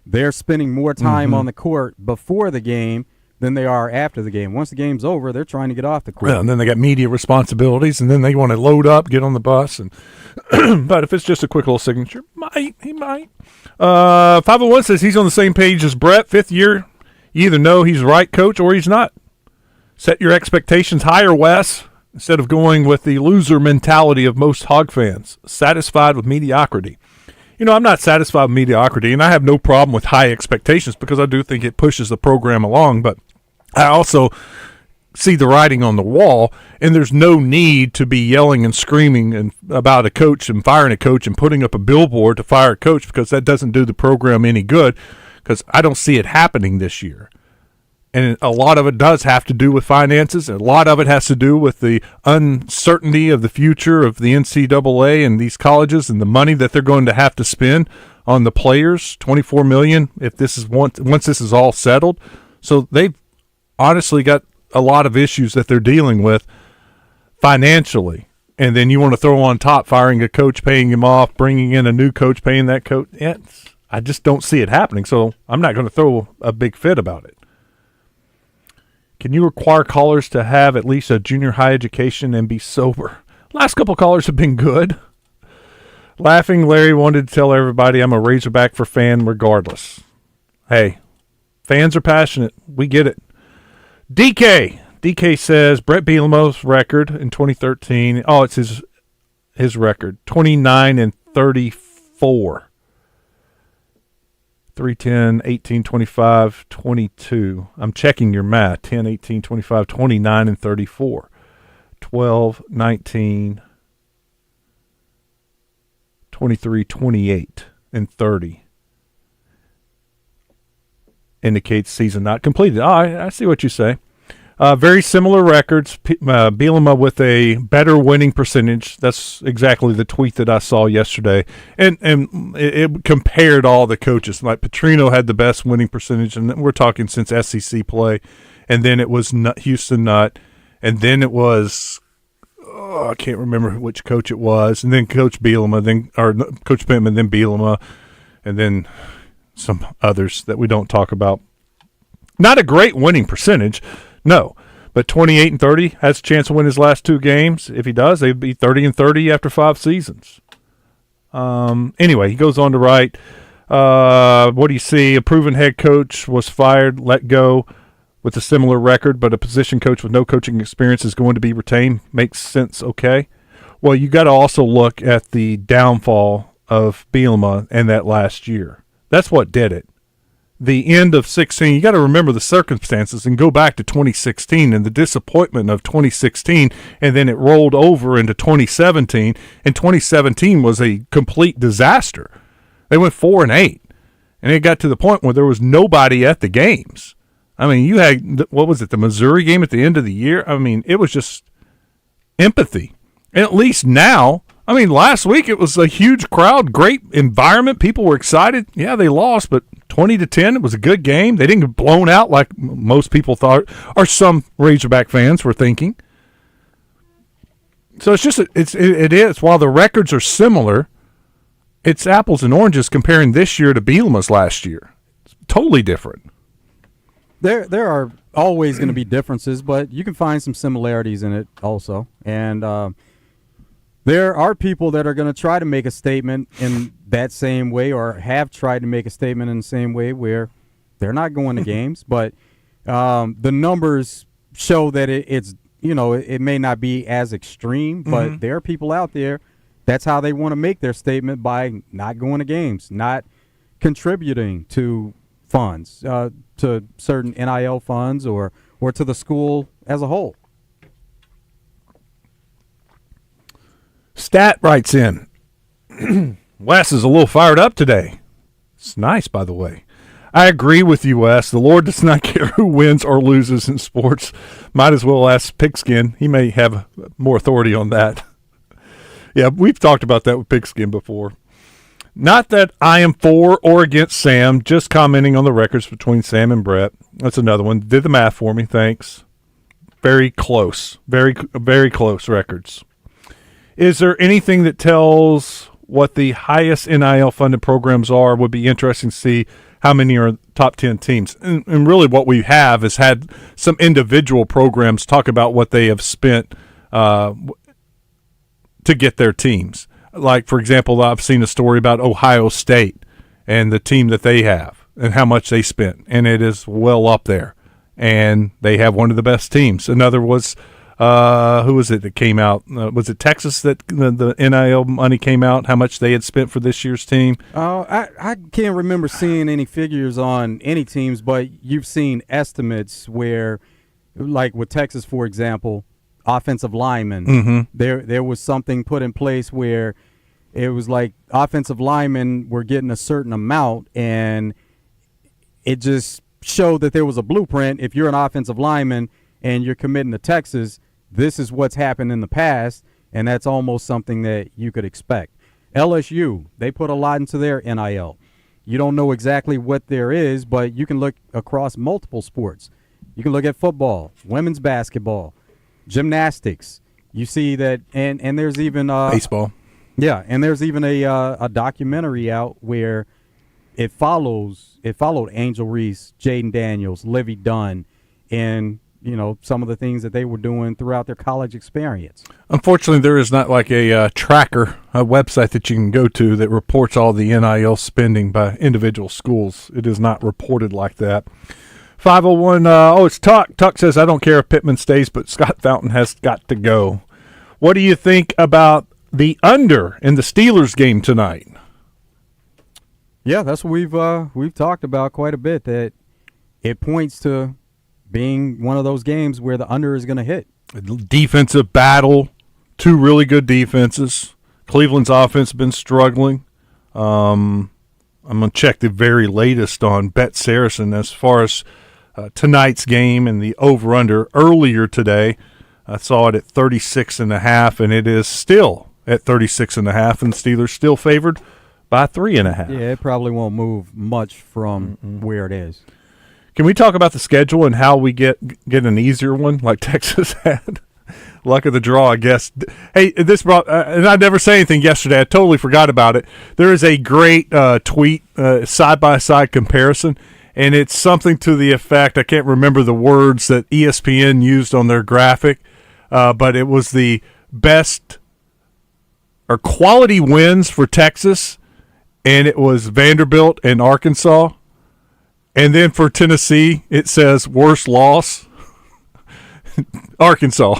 they're spending more time on the court before the game than they are after the game. Once the game's over, they're trying to get off the court. Well, and then they got media responsibilities, and then they want to load up, get on the bus. And but if it's just a quick little signature, he might. 501 says he's on the same page as Brett. 5th year, you either know he's right, Coach, or he's not. Set your expectations higher, Wes. instead of going with the loser mentality of most Hog fans, satisfied with mediocrity. I'm not satisfied with mediocrity, and I have no problem with high expectations because I do think it pushes the program along, but I also see the writing on the wall, and there's no need to be yelling and screaming about a coach and firing a coach and putting up a billboard to fire a coach, because that doesn't do the program any good, because I don't see it happening this year. And a lot of it does have to do with finances, and a lot of it has to do with the uncertainty of the future of the NCAA and these colleges and the money that they're going to have to spend on the players, $24 million if this is once this is all settled. So they've honestly got a lot of issues that they're dealing with financially. And then you want to throw on top firing a coach, paying him off, bringing in a new coach, paying that coach. I just don't see it happening, so I'm not going to throw a big fit about it. Can you require callers to have at least a junior high education and be sober? Last couple callers have been good. Laughing Larry wanted to tell everybody I'm a Razorback for fan regardless. Hey, fans are passionate. We get it. DK says Brett Bielema's record in 2013. Oh, it's his record. 29-34. 3-10, 18, 25, 22. I'm checking your math. 10, 18, 25, 29, and 34. 12, 19, 23, 28, and 30. Indicates season not completed. Oh, I see what you say. Very similar records. Bielema with a better winning percentage. That's exactly the tweet that I saw yesterday. And it compared all the coaches. Like Petrino had the best winning percentage, and we're talking since SEC play. And then it was Houston Nutt. And then it was, I can't remember which coach it was. And then Coach Bielema, or Coach Pittman, then Bielema, and then some others that we don't talk about. Not a great winning percentage. No, but 28-30 has a chance to win his last two games. If he does, they'd be 30-30 after 5 seasons. Anyway, he goes on to write, what do you see? A proven head coach was fired, let go with a similar record, but a position coach with no coaching experience is going to be retained. Makes sense, okay? Well, you got to also look at the downfall of Bielema in that last year. That's what did it. The end of 16, you got to remember the circumstances and go back to 2016 and the disappointment of 2016, and then it rolled over into 2017, and 2017 was a complete disaster. They went 4-8, and it got to the point where there was nobody at the games. I mean, you had, what was it, the Missouri game at the end of the year? I mean, it was just empathy. And at least now, I mean, last week it was a huge crowd, great environment. People were excited. Yeah, they lost, but 20-10, it was a good game. They didn't get blown out like most people thought, or some Razorback fans were thinking. So it's just, it is. While the records are similar, it's apples and oranges comparing this year to Bielema's last year. It's totally different. There are always going to be differences, but you can find some similarities in it also. And there are people that are going to try to make a statement in that same way, or have tried to make a statement in the same way, where they're not going to games, but the numbers show that it's, it may not be as extreme, but there are people out there, that's how they want to make their statement, by not going to games, not contributing to funds, to certain NIL funds, or to the school as a whole. Stat writes in, Wes is a little fired up today. It's nice, by the way. I agree with you, Wes. The Lord does not care who wins or loses in sports. Might as well ask Pigskin. He may have more authority on that. Yeah, we've talked about that with Pigskin before. Not that I am for or against Sam, just commenting on the records between Sam and Brett. That's another one. Did the math for me, thanks. Very close. Very, very close records. Is there anything that tells what the highest NIL funded programs are? Would be interesting to see how many are top 10 teams. And really what we have is had some individual programs talk about what they have spent to get their teams. Like, for example, I've seen a story about Ohio State and the team that they have and how much they spent. And it is well up there. And they have one of the best teams. Another was Who was it that came out? Was it Texas that the NIL money came out? How much they had spent for this year's team? I can't remember seeing any figures on any teams, but you've seen estimates where, like with Texas, for example, offensive linemen. Mm-hmm. There was something put in place where it was like offensive linemen were getting a certain amount, and it just showed that there was a blueprint. If you're an offensive lineman and you're committing to Texas, this is what's happened in the past, and that's almost something that you could expect. LSU, they put a lot into their NIL. You don't know exactly what there is, but you can look across multiple sports. You can look at football, women's basketball, gymnastics. You see that, and there's even baseball. Yeah, and there's even a documentary out where it followed Angel Reese, Jaden Daniels, Livy Dunn, and some of the things that they were doing throughout their college experience. Unfortunately, there is not like a tracker, a website that you can go to that reports all the NIL spending by individual schools. It is not reported like that. 501, it's Tuck. Tuck says, I don't care if Pittman stays, but Scott Fountain has got to go. What do you think about the under in the Steelers game tonight? Yeah, that's what we've talked about quite a bit, that it points to being one of those games where the under is going to hit. A defensive battle, two really good defenses. Cleveland's offense has been struggling. I'm going to check the very latest on Bet Saracen as far as tonight's game and the over-under. Earlier today, I saw it at 36.5, and it is still at 36.5, and the Steelers still favored by 3.5. Yeah, it probably won't move much from where it is. Can we talk about the schedule and how we get an easier one like Texas had? Luck of the draw, I guess. Hey, this brought and I never said anything yesterday. I totally forgot about it. There is a great tweet, side-by-side comparison, and it's something to the effect, I can't remember the words that ESPN used on their graphic, but it was the best or quality wins for Texas, and it was Vanderbilt and Arkansas. And then for Tennessee, it says worst loss, Arkansas.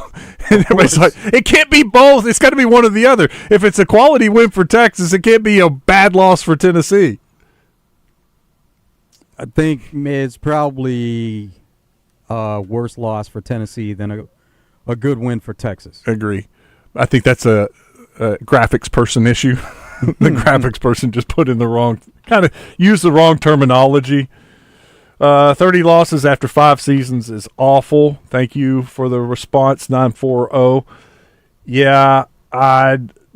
And everybody's like, it can't be both. It's got to be one or the other. If it's a quality win for Texas, it can't be a bad loss for Tennessee. I think it's probably a worse loss for Tennessee than a good win for Texas. Agree. I think that's a graphics person issue. The graphics person just put in the wrong, kind of used the wrong terminology. 30 losses after 5 seasons is awful. Thank you for the response, 940. Yeah,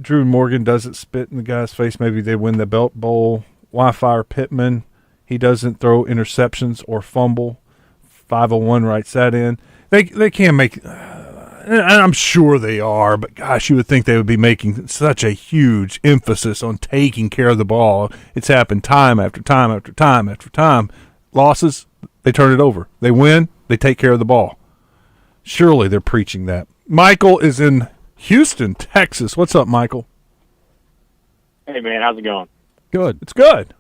Drew Morgan doesn't spit in the guy's face. Maybe they win the Belt Bowl. Why fire Pittman? He doesn't throw interceptions or fumble. 501 writes that in. They can't make and I'm sure they are, but gosh, you would think they would be making such a huge emphasis on taking care of the ball. It's happened time after time after time after time. Losses, they turn it over. They win, they take care of the ball. Surely they're preaching that. Michael is in Houston, Texas. What's up, Michael? Hey, man, how's it going? Good. It's good.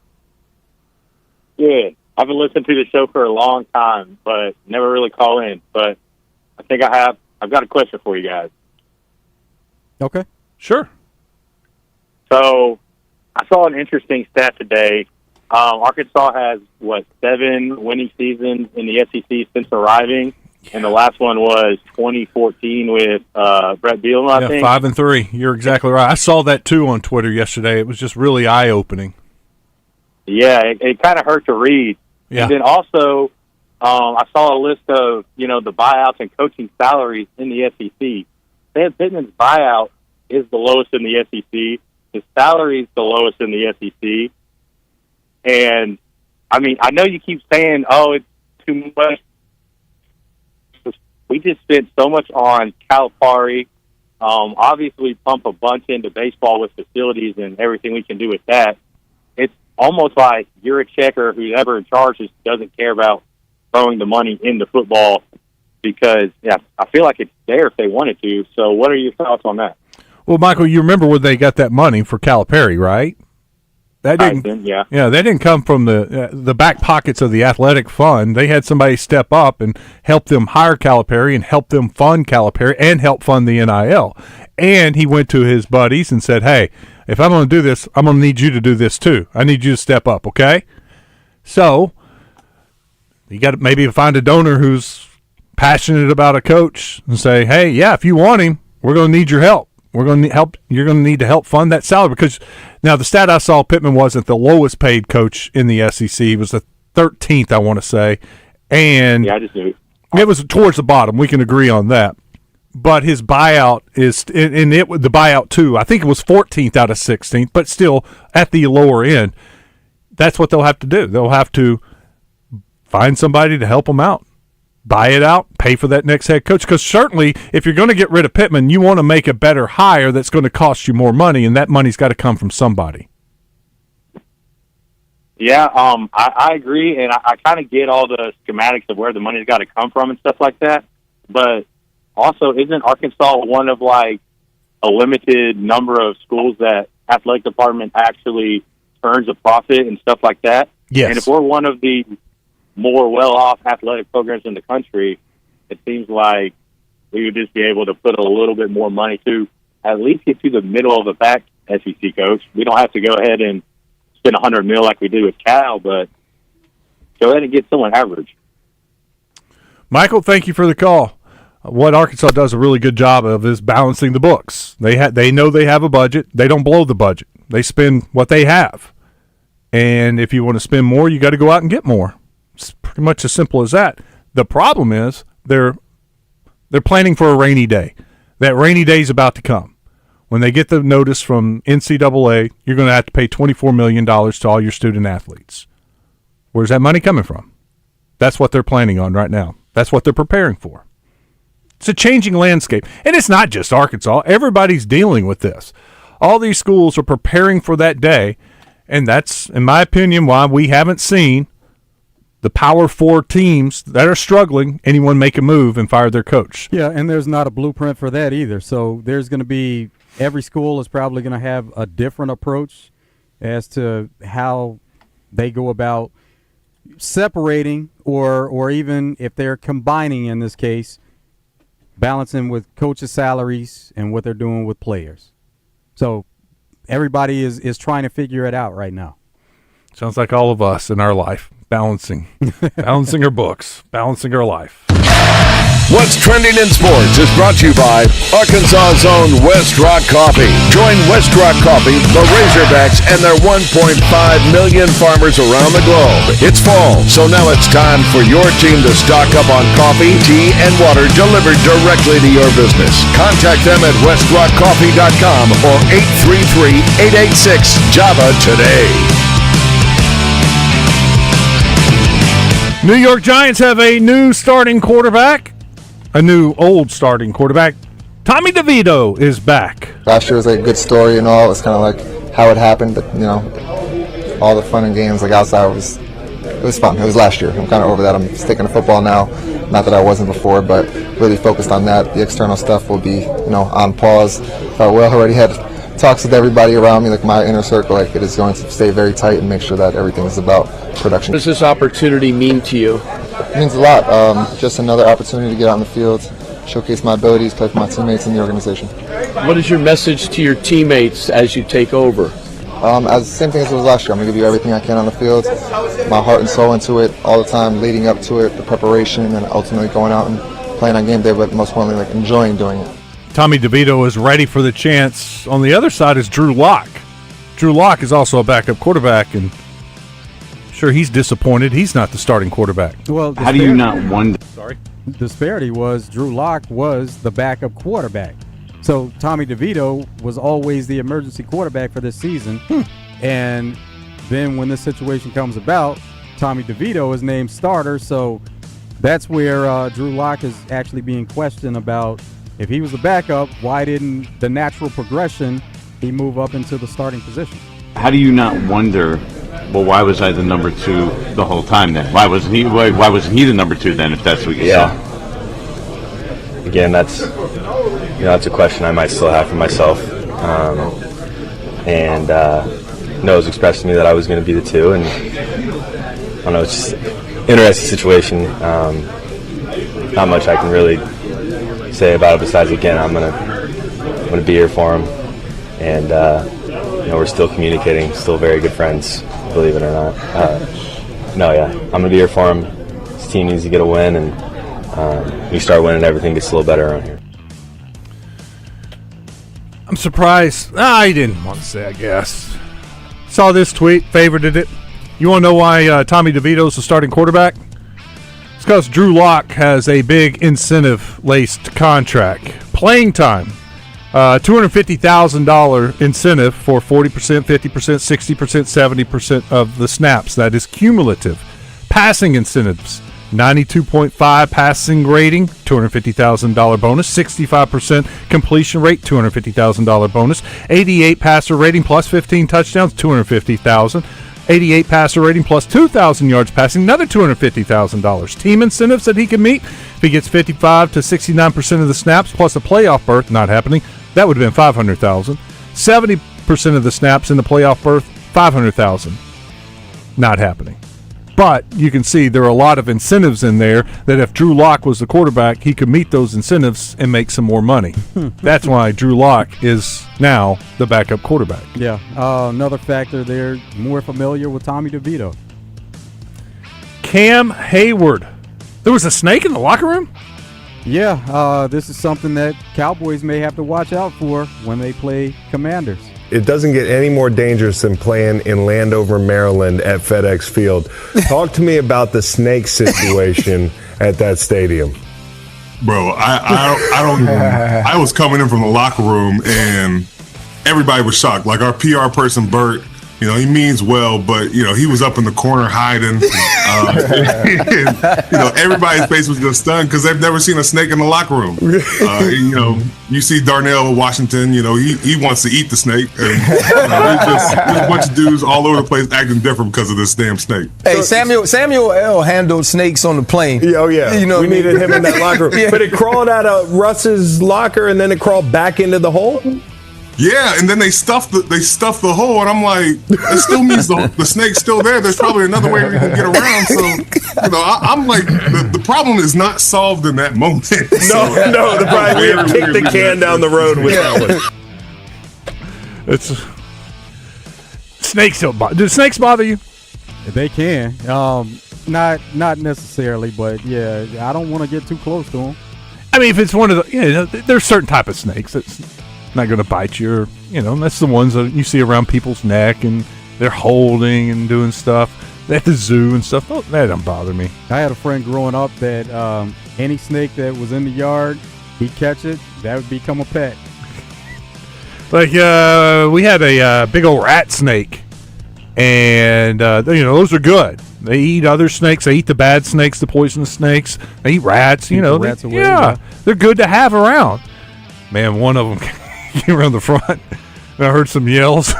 Good. I've been listening to the show for a long time, but never really call in. But I think I've got a question for you guys. Okay. Sure. So I saw an interesting stat today. Arkansas has, 7 winning seasons in the SEC since arriving, and the last one was 2014 with Brett Bielema, I think. 5-3. You're exactly right. I saw that, too, on Twitter yesterday. It was just really eye-opening. Yeah, it kind of hurt to read. Yeah. And then also, I saw a list of, the buyouts and coaching salaries in the SEC. Sam Pittman's buyout is the lowest in the SEC. His salary is the lowest in the SEC. And, I mean, I know you keep saying, it's too much. We just spent so much on Calipari. Obviously, pump a bunch into baseball with facilities and everything we can do with that. It's almost like you're a checker, whoever in charge just doesn't care about throwing the money into football because, I feel like it's there if they wanted to. So what are your thoughts on that? Well, Michael, you remember where they got that money for Calipari, right? That didn't, yeah, they didn't come from the back pockets of the athletic fund. They had somebody step up and help them hire Calipari and help them fund Calipari and help fund the NIL. And he went to his buddies and said, "Hey, if I'm going to do this, I'm going to need you to do this too. I need you to step up, okay?" So you got to maybe find a donor who's passionate about a coach and say, "Hey, yeah, if you want him, we're going to need your help. We're going to help. You're going to need to help fund that salary." Because now the stat I saw, Pittman wasn't the lowest paid coach in the SEC. He was the 13th, I want to say, and I just knew it was towards the bottom. We can agree on that. But his buyout is, and the buyout too. I think it was 14th out of 16th, but still at the lower end. That's what they'll have to do. They'll have to find somebody to help them out. Buy it out, pay for that next head coach. Because certainly, if you're going to get rid of Pittman, you want to make a better hire that's going to cost you more money, and that money's got to come from somebody. Yeah, I agree, and I kind of get all the schematics of where the money's got to come from and stuff like that. But also, isn't Arkansas one of like a limited number of schools that athletic department actually earns a profit and stuff like that? Yes. And if we're one of the more well-off athletic programs in the country, it seems like we would just be able to put a little bit more money to at least get to the middle of the pack SEC coach. We don't have to go ahead and spend $100 million like we do with Cal, but go ahead and get someone average. Michael, thank you for the call. What Arkansas does a really good job of is balancing the books. They know they have a budget. They don't blow the budget. They spend what they have. And if you want to spend more, you got to go out and get more. It's pretty much as simple as that. The problem is they're planning for a rainy day. That rainy day is about to come. When they get the notice from NCAA, you're going to have to pay $24 million to all your student athletes. Where's that money coming from? That's what they're planning on right now. That's what they're preparing for. It's a changing landscape. And it's not just Arkansas. Everybody's dealing with this. All these schools are preparing for that day, and that's, in my opinion, why we haven't seen the Power 4 teams that are struggling, anyone make a move and fire their coach. Yeah, and there's not a blueprint for that either. So there's going to be, every school is probably going to have a different approach as to how they go about separating or even if they're combining in this case, balancing with coaches' salaries and what they're doing with players. So everybody is trying to figure it out right now. Sounds like all of us in our life. Balancing our books, balancing our life. What's Trending in Sports is brought to you by Arkansas's own West Rock Coffee. Join West Rock Coffee, the Razorbacks, and their 1.5 million farmers around the globe. It's fall, so now it's time for your team to stock up on coffee, tea, and water delivered directly to your business. Contact them at westrockcoffee.com or 833-886-JAVA today. New York Giants have a new starting quarterback, a new old starting quarterback. Tommy DeVito is back. Last year was like a good story and all. It's kind of like how it happened, but you know, all the fun and games like outside it was fun. It was last year. I'm kind of over that. I'm sticking to football now. Not that I wasn't before, but really focused on that. The external stuff will be, on pause. Already had talks with everybody around me, like my inner circle. Like it is going to stay very tight and make sure that everything is about production. What does this opportunity mean to you? It means a lot. Just another opportunity to get out on the field, showcase my abilities, play for my teammates in the organization. What is your message to your teammates as you take over? Same thing as it was last year. I'm going to give you everything I can on the field, my heart and soul into it all the time, leading up to it, the preparation, and ultimately going out and playing on game day, but most importantly, like enjoying doing it. Tommy DeVito is ready for the chance. On the other side is Drew Lock. Drew Lock is also a backup quarterback, and sure, he's disappointed. He's not the starting quarterback. Well, how do you not wonder? Sorry. The disparity was Drew Lock was the backup quarterback. So Tommy DeVito was always the emergency quarterback for this season. And then when this situation comes about, Tommy DeVito is named starter. So that's where Drew Lock is actually being questioned about. If he was the backup, why didn't the natural progression he move up into the starting position? How do you not wonder, well, why was I the number two the whole time then? Why wasn't he the number two then, if that's what you saw? Again, that's that's a question I might still have for myself. knows expressed to me that I was going to be the 2, and I don't know, it's just an interesting situation. Not much I can really say about it besides, again, I'm gonna be here for him, and we're still communicating, still very good friends, believe it or not. I'm gonna be here for him. This team needs to get a win, and we start winning, everything gets a little better around here. I'm surprised. I didn't want to say, I guess. Saw this tweet, favorited it. You want to know why Tommy DeVito's the starting quarterback? It's because Drew Lock has a big incentive-laced contract. Playing time, $250,000 incentive for 40%, 50%, 60%, 70% of the snaps. That is cumulative. Passing incentives, 92.5 passing rating, $250,000 bonus. 65% completion rate, $250,000 bonus. 88 passer rating plus 15 touchdowns, $250,000. 88 passer rating plus 2,000 yards passing, another $250,000. Team incentives that he can meet, if he gets 55 to 69% of the snaps plus a playoff berth, not happening, that would have been $500,000. 70% of the snaps in the playoff berth, $500,000, not happening. But you can see there are a lot of incentives in there that if Drew Lock was the quarterback, he could meet those incentives and make some more money. That's why Drew Lock is now the backup quarterback. Yeah, another factor there, more familiar with Tommy DeVito. Cam Hayward. There was a snake in the locker room? Yeah, this is something that Cowboys may have to watch out for when they play Commanders. It doesn't get any more dangerous than playing in Landover, Maryland at FedEx Field. Talk to me about the snake situation at that stadium. Bro, I don't even, I was coming in from the locker room and everybody was shocked. Like our PR person, Bert, he means well, but, he was up in the corner hiding. And, everybody's face was just stunned because they've never seen a snake in the locker room. You see Darnell Washington, he wants to eat the snake. And, there's a bunch of dudes all over the place acting different because of this damn snake. Hey, Samuel L. handled snakes on the plane. Oh, yeah. We needed him in that locker room. Yeah. But it crawled out of Russ's locker and then it crawled back into the hole? Yeah, and then they stuffed the hole, and I'm like, it still means the snake's still there. There's probably another way we can get around. So, I'm like, the problem is not solved in that moment. No, the problem we have kicked the can down the road with that one. It's snakes. Do snakes bother you? They can. Not necessarily, but yeah, I don't want to get too close to them. I mean, if it's one of the, there's certain type of snakes that's not going to bite you, or, that's the ones that you see around people's neck and they're holding and doing stuff at the zoo and stuff. Oh, that don't bother me. I had a friend growing up that any snake that was in the yard, he'd catch it, that would become a pet. Like, we had a big old rat snake, and, those are good. They eat other snakes. They eat the bad snakes, the poisonous snakes. They eat rats, rats away, they're good to have around. Man, one of them came around the front, and I heard some yells.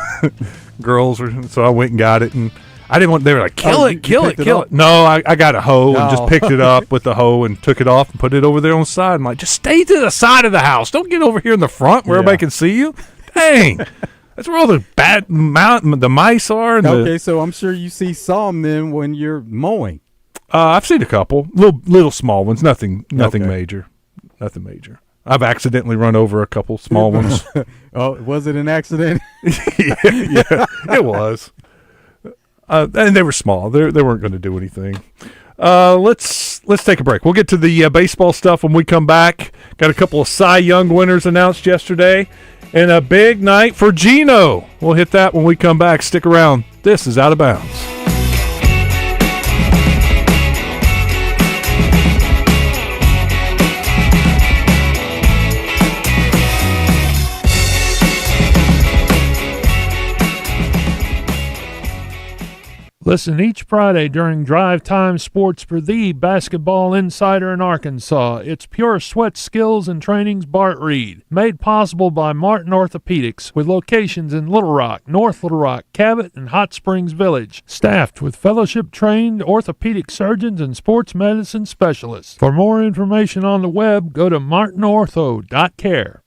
Girls, so I went and got it, and I didn't want. They were like, "Kill it!" No, I got a hoe and just picked it up with the hoe and took it off and put it over there on the side. I'm like, just stay to the side of the house. Don't get over here in the front where everybody can see you. Dang, that's where all the the mice are. And so I'm sure you see some then when you're mowing. I've seen a couple, little small ones. Nothing major. Nothing major. I've accidentally run over a couple small ones. Oh, was it an accident? yeah, it was. And they were small. They weren't going to do anything. Let's take a break. We'll get to the baseball stuff when we come back. Got a couple of Cy Young winners announced yesterday, and a big night for Geno. We'll hit that when we come back. Stick around. This is Out of Bounds. Listen each Friday during Drive Time Sports for the basketball insider in Arkansas. It's Pure Sweat Skills and Training's Bart Reed. Made possible by Martin Orthopedics with locations in Little Rock, North Little Rock, Cabot, and Hot Springs Village. Staffed with fellowship-trained orthopedic surgeons and sports medicine specialists. For more information on the web, go to martinortho.care.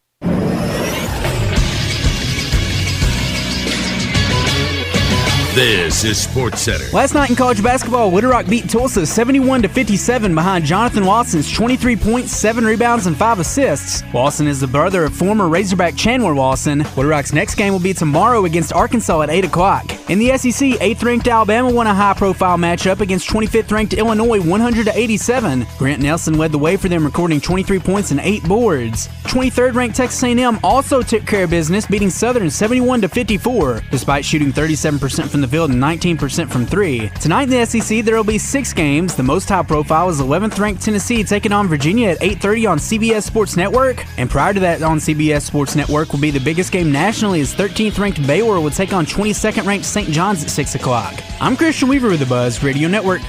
This is SportsCenter. Last night in college basketball, Little Rock beat Tulsa 71-57 behind Jonathan Watson's 23 points, 7 rebounds, and 5 assists. Wasson is the brother of former Razorback Chandler Wasson. Little Rock's next game will be tomorrow against Arkansas at 8 o'clock. In the SEC, 8th-ranked Alabama won a high-profile matchup against 25th-ranked Illinois 100-87. Grant Nelson led the way for them, recording 23 points and 8 boards. 23rd-ranked Texas A&M also took care of business, beating Southern 71-54, despite shooting 37% from the field and 19% from 3. Tonight in the SEC, there will be 6 games. The most high-profile is 11th-ranked Tennessee taking on Virginia at 8:30 on CBS Sports Network. And prior to that on CBS Sports Network will be the biggest game nationally as 13th-ranked Baylor will take on 22nd-ranked St. John's at 6 o'clock. I'm Christian Weaver with the Buzz Radio Network.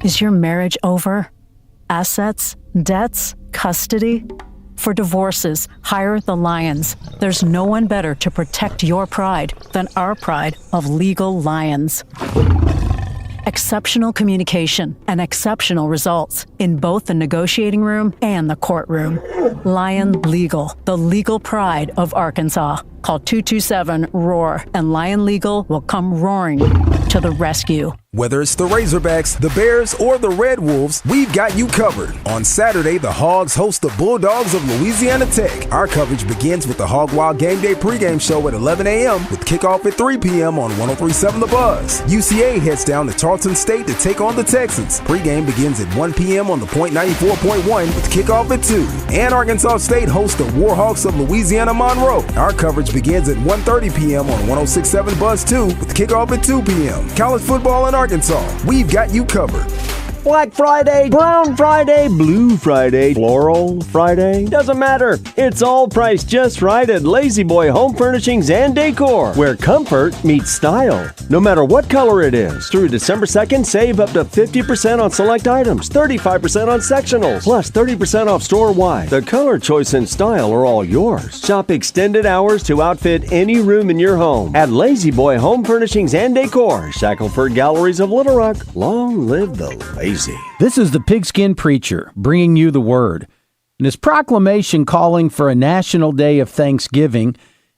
Is your marriage over? Assets? Debts? Custody? For divorces, hire the Lions. There's no one better to protect your pride than our pride of Legal Lions. Exceptional communication and exceptional results in both the negotiating room and the courtroom. Lion Legal, the legal pride of Arkansas. Call 227-ROAR and Lion Legal will come roaring to the rescue. Whether it's the Razorbacks, the Bears, or the Red Wolves, we've got you covered. On Saturday, the Hogs host the Bulldogs of Louisiana Tech. Our coverage begins with the Hog Wild Game Day pregame show at 11 a.m. with kickoff at 3 p.m. on 103.7 The Buzz. UCA heads down to Tarleton State to take on the Texans. Pregame begins at 1 p.m. on the Point 94.1 with kickoff at 2. And Arkansas State hosts the Warhawks of Louisiana Monroe. Our coverage begins at 1:30 p.m. on 106.7 Buzz 2 with kickoff at 2 p.m. College football in Arkansas, we've got you covered. Black Friday, Brown Friday, Blue Friday, Floral Friday. Doesn't matter. It's all priced just right at Lazy Boy Home Furnishings and Decor, where comfort meets style. No matter what color it is. Through December 2nd, save up to 50% on select items, 35% on sectionals, plus 30% off store-wide. The color choice and style are all yours. Shop extended hours to outfit any room in your home at Lazy Boy Home Furnishings and Decor, Shackelford Galleries of Little Rock. Long live the lazy. This is the Pigskin Preacher bringing you the word. In his proclamation calling for a national day of thanksgiving,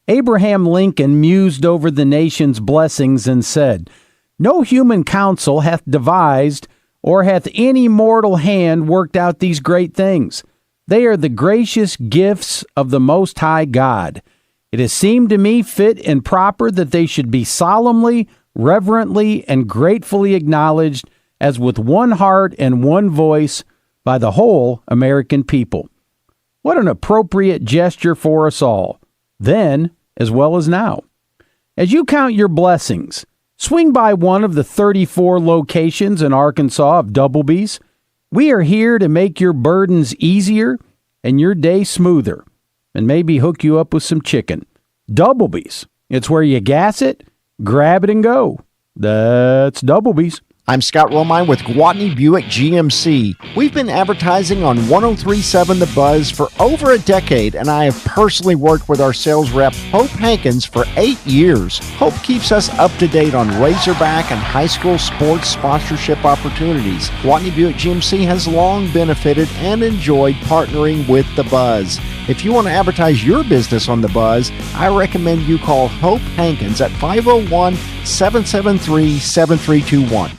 Abraham Lincoln mused over the nation's blessings and said, "No human counsel hath devised, or hath any mortal hand worked out these great things. They are the gracious gifts of the Most High God. It has seemed to me fit and proper that they should be solemnly, reverently, and gratefully acknowledged as with one heart and one voice by the whole American people." What an appropriate gesture for us all, then as well as now. As you count your blessings, swing by one of the 34 locations in Arkansas of Doublebee's. We are here to make your burdens easier and your day smoother, and maybe hook you up with some chicken. Doublebee's. It's where you gas it, grab it, and go. That's Doublebee's. I'm Scott Romine with Gwatney Buick GMC. We've been advertising on 103.7 The Buzz for over a decade, and I have personally worked with our sales rep, Hope Hankins, for 8 years. Hope keeps us up to date on Razorback and high school sports sponsorship opportunities. Gwatney Buick GMC has long benefited and enjoyed partnering with The Buzz. If you want to advertise your business on The Buzz, I recommend you call Hope Hankins at 501-773-7321.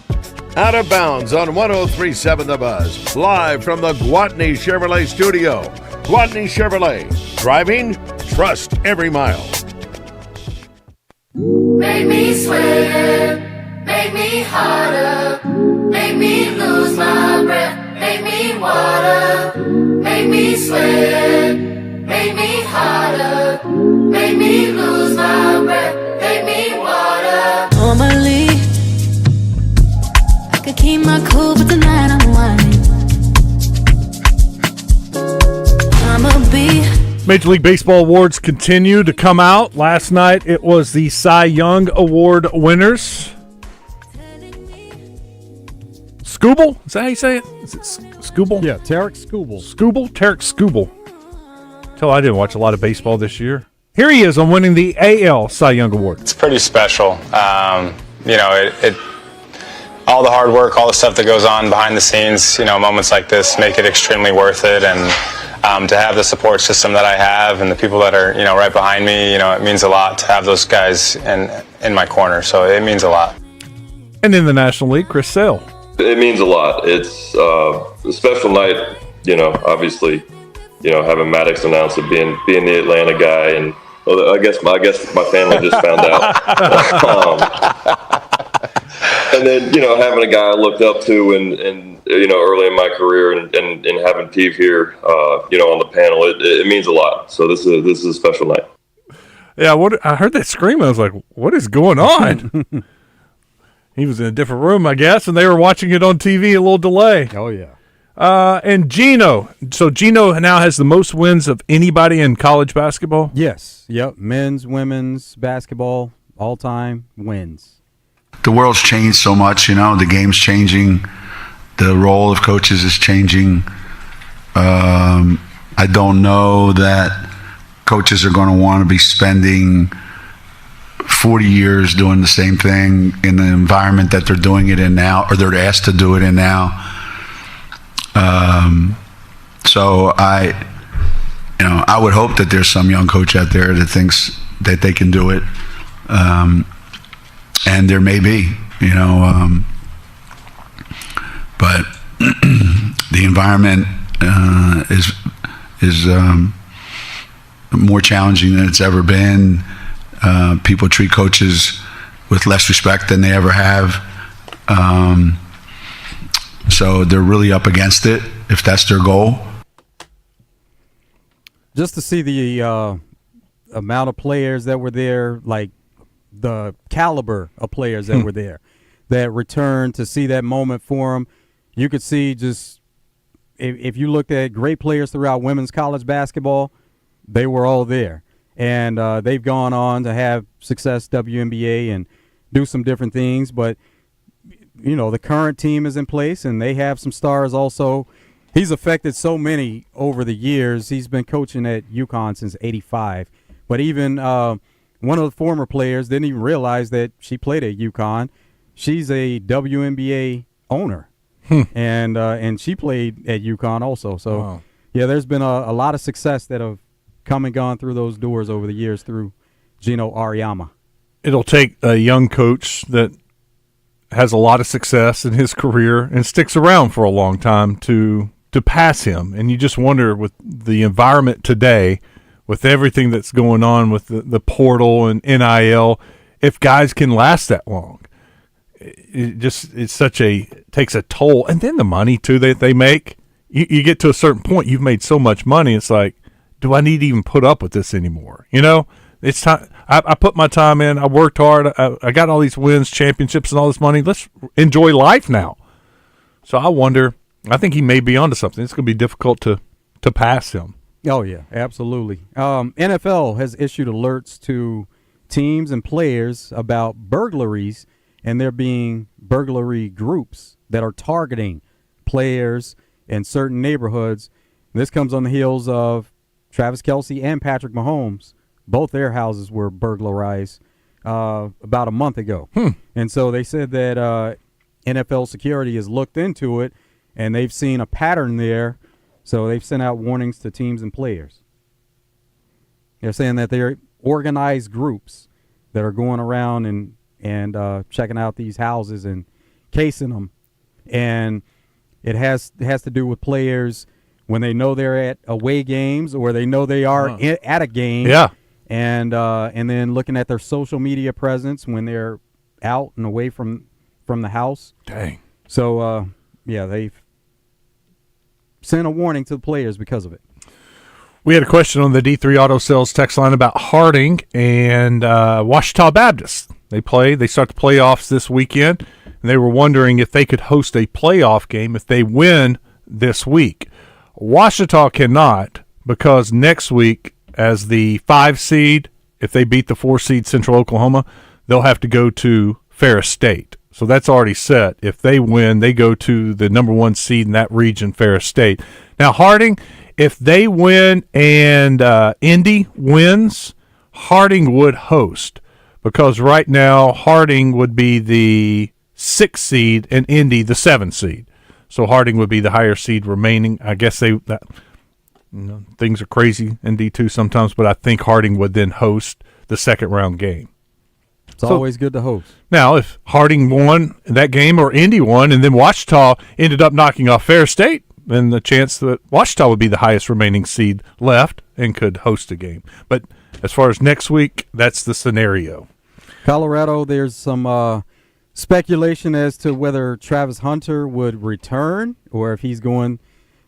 Out of Bounds on 103.7 The Buzz. Live from the Gwatney Chevrolet studio. Gwatney Chevrolet. Driving, trust every mile. Make me sweat, make me harder, make me lose my breath, make me water, make me sweat, make me harder, make me lose my breath, make me water. Normally could keep my cool, but tonight I'm whining. I'ma be. Major League Baseball awards continue to come out. Last night it was the Cy Young Award winners. Skubal? Is that how you say it? Is it Skubal? Yeah, Tarek Skubal. Tarek Skubal. Tell I didn't watch a lot of baseball this year. Here he is on winning the AL Cy Young Award. It's pretty special. It all the hard work, all the stuff that goes on behind the scenes, moments like this make it extremely worth it. And to have the support system that I have and the people that are, right behind me, it means a lot to have those guys in my corner. So it means a lot. And in the National League, Chris Sale. It means a lot. It's a special night, obviously, having Maddox announce it, being the Atlanta guy, and I guess my family just found out. And then, having a guy I looked up to and early in my career and having Pete here, on the panel, it means a lot. So this is a special night. Yeah, I heard that scream. I was like, what is going on? He was in a different room, I guess, and they were watching it on TV, a little delay. Oh, yeah. And Gino. So Gino now has the most wins of anybody in college basketball? Yes. Yep. Men's, women's basketball, all-time wins. The world's changed so much, the game's changing. The role of coaches is changing. I don't know that coaches are going to want to be spending 40 years doing the same thing in the environment that they're doing it in now, or they're asked to do it in now. So I would hope that there's some young coach out there that thinks that they can do it. And there may be, but the environment is more challenging than it's ever been. People treat coaches with less respect than they ever have. So they're really up against it if that's their goal. Just to see the amount of players that were there, like the caliber of players that were there, that returned to see that moment for them. You could see just if you looked at great players throughout women's college basketball, they were all there. And they've gone on to have success WNBA and do some different things. But, the current team is in place, and they have some stars also. He's affected so many over the years. He's been coaching at UConn since '85. But even one of the former players didn't even realize that she played at UConn. She's a WNBA owner, and she played at UConn also. So, wow. Yeah, there's been a lot of success that have come and gone through those doors over the years through Gino Auriemma. It'll take a young coach that has a lot of success in his career and sticks around for a long time to pass him. And you just wonder, with the environment today, with everything that's going on with the portal and NIL, if guys can last that long. It takes a toll. And then the money, too, that they make. You get to a certain point, you've made so much money, it's like, do I need to even put up with this anymore? It's time. I put my time in. I worked hard. I got all these wins, championships, and all this money. Let's enjoy life now. So I wonder. I think he may be onto something. It's going to be difficult to pass him. Oh, yeah, absolutely. NFL has issued alerts to teams and players about burglaries, and there being burglary groups that are targeting players in certain neighborhoods. This comes on the heels of Travis Kelce and Patrick Mahomes. Both their houses were burglarized about a month ago. And so they said that NFL security has looked into it, and they've seen a pattern there. So they've sent out warnings to teams and players. They're saying that they're organized groups that are going around and checking out these houses and casing them. And it has to do with players when they know they're at away games or they know they are at a game. Yeah. And then looking at their social media presence when they're out and away from the house. Dang. So, they've sent a warning to the players because of it. We had a question on the D3 Auto Sales text line about Harding and Ouachita Baptist. They start the playoffs this weekend, and they were wondering if they could host a playoff game if they win this week. Ouachita cannot, because next week, as the 5 seed, if they beat the 4 seed Central Oklahoma, they'll have to go to Ferris State. So that's already set. If they win, they go to the number 1 seed in that region, Ferris State. Now, Harding, if they win and Indy wins, Harding would host, because right now Harding would be the 6 seed and Indy the 7 seed. So Harding would be the higher seed remaining. I guess things are crazy in D2 sometimes, but I think Harding would then host the second round game. It's always good to host. Now, if Harding won that game or Indy won, and then Ouachita ended up knocking off Fair State, then the chance that Ouachita would be the highest remaining seed left and could host a game. But as far as next week, that's the scenario. Colorado, there's some speculation as to whether Travis Hunter would return or if he's going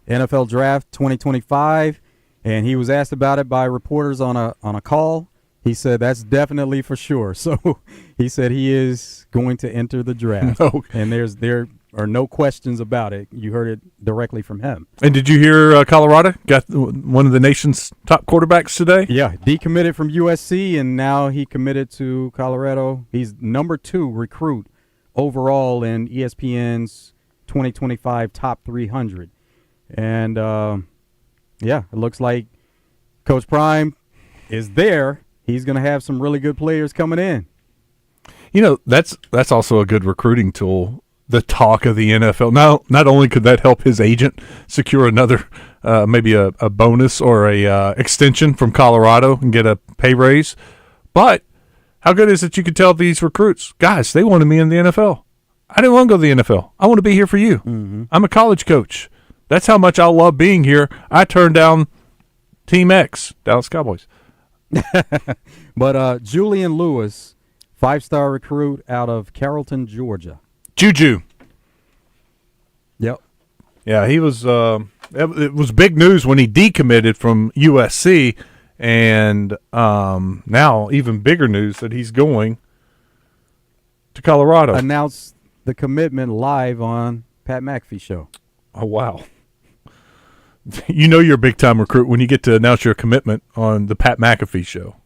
NFL Draft 2025. And he was asked about it by reporters on a call. He said that's definitely for sure. So he said he is going to enter the draft. And there are no questions about it. You heard it directly from him. And did you hear Colorado got one of the nation's top quarterbacks today? Yeah, decommitted from USC, and now he committed to Colorado. He's number 2 recruit overall in ESPN's 2025 top 300. And, it looks like Coach Prime is there. He's going to have some really good players coming in. You know, that's also a good recruiting tool. The talk of the NFL. Now, not only could that help his agent secure another, maybe a bonus or a extension from Colorado and get a pay raise, but how good is it you could tell these recruits, guys, they wanted me in the NFL. I didn't want to go to the NFL. I want to be here for you. Mm-hmm. I'm a college coach. That's how much I love being here. I turned down Team X, Dallas Cowboys. But Julian Lewis, 5-star recruit out of Carrollton, Georgia. Juju. Yep. Yeah, he was. It was big news when he decommitted from USC, and now even bigger news that he's going to Colorado. Announced the commitment live on Pat McAfee show. Oh wow! You know you're a big time recruit when you get to announce your commitment on the Pat McAfee show.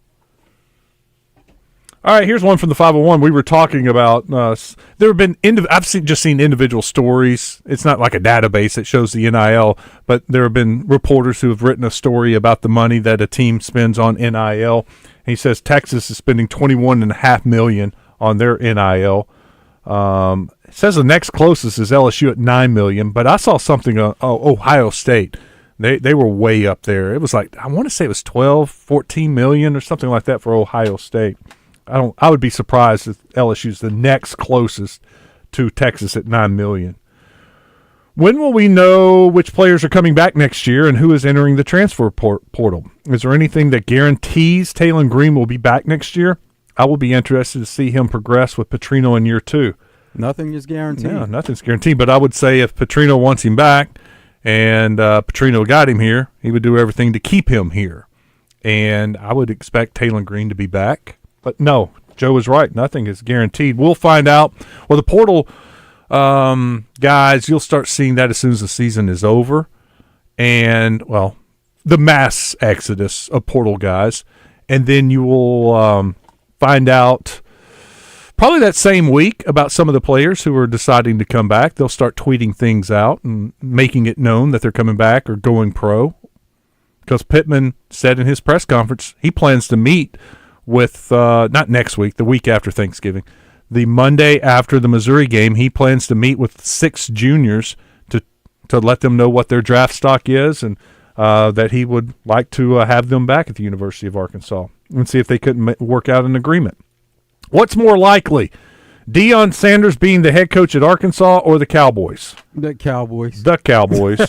All right, here's one from the 501. We were talking about there have been I've seen individual stories. It's not like a database that shows the NIL, but there have been reporters who have written a story about the money that a team spends on NIL. And he says Texas is spending $21.5 million on their NIL. It says the next closest is LSU at $9 million, but I saw something on Ohio State. They were way up there. It was like, I want to say it was 12, 14 million or something like that for Ohio State. I would be surprised if LSU's the next closest to Texas at $9 million. When will we know which players are coming back next year and who is entering the transfer portal? Is there anything that guarantees Taylon Green will be back next year? I will be interested to see him progress with Petrino in year 2. Nothing is guaranteed. Yeah, nothing's guaranteed, but I would say if Petrino wants him back and Petrino got him here, he would do everything to keep him here. And I would expect Taylon Green to be back. But no, Joe was right. Nothing is guaranteed. We'll find out. Well, the portal guys, you'll start seeing that as soon as the season is over. And, well, the mass exodus of portal guys. And then you will find out probably that same week about some of the players who are deciding to come back. They'll start tweeting things out and making it known that they're coming back or going pro. Because Pittman said in his press conference he plans to meet with not next week, the week after Thanksgiving, the Monday after the Missouri game. He plans to meet with 6 juniors to let them know what their draft stock is and that he would like to have them back at the University of Arkansas and see if they couldn't work out an agreement. What's more likely, Deion Sanders being the head coach at Arkansas or the Cowboys? The Cowboys. The Cowboys.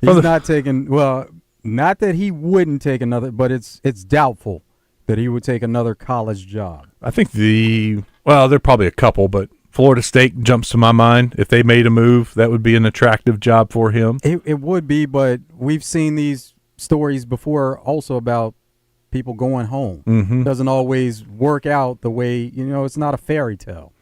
He's not taking – well – not that he wouldn't take another, but it's doubtful that he would take another college job. I think there are probably a couple, but Florida State jumps to my mind. If they made a move, that would be an attractive job for him. It would be, but we've seen these stories before also about people going home. Mm-hmm. Doesn't always work out the way, it's not a fairy tale.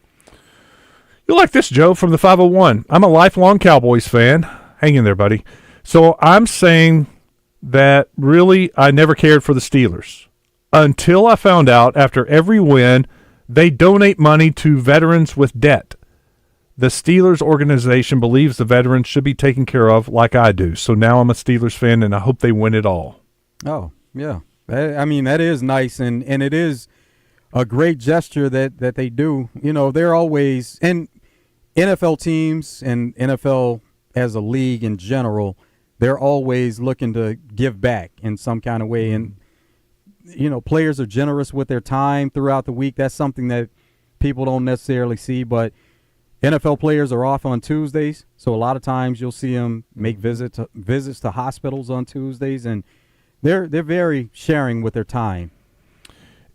You'll like this, Joe, from the 501. I'm a lifelong Cowboys fan. Hang in there, buddy. So I'm saying that really I never cared for the Steelers until I found out after every win they donate money to veterans with debt. The Steelers organization believes the veterans should be taken care of like I do. So now I'm a Steelers fan, and I hope they win it all. Oh, yeah. I mean, that is nice, and it is a great gesture that they do. They're always – and NFL teams and NFL as a league in general – they're always looking to give back in some kind of way. And, players are generous with their time throughout the week. That's something that people don't necessarily see, but NFL players are off on Tuesdays, so a lot of times you'll see them make visits to hospitals on Tuesdays, and they're very sharing with their time.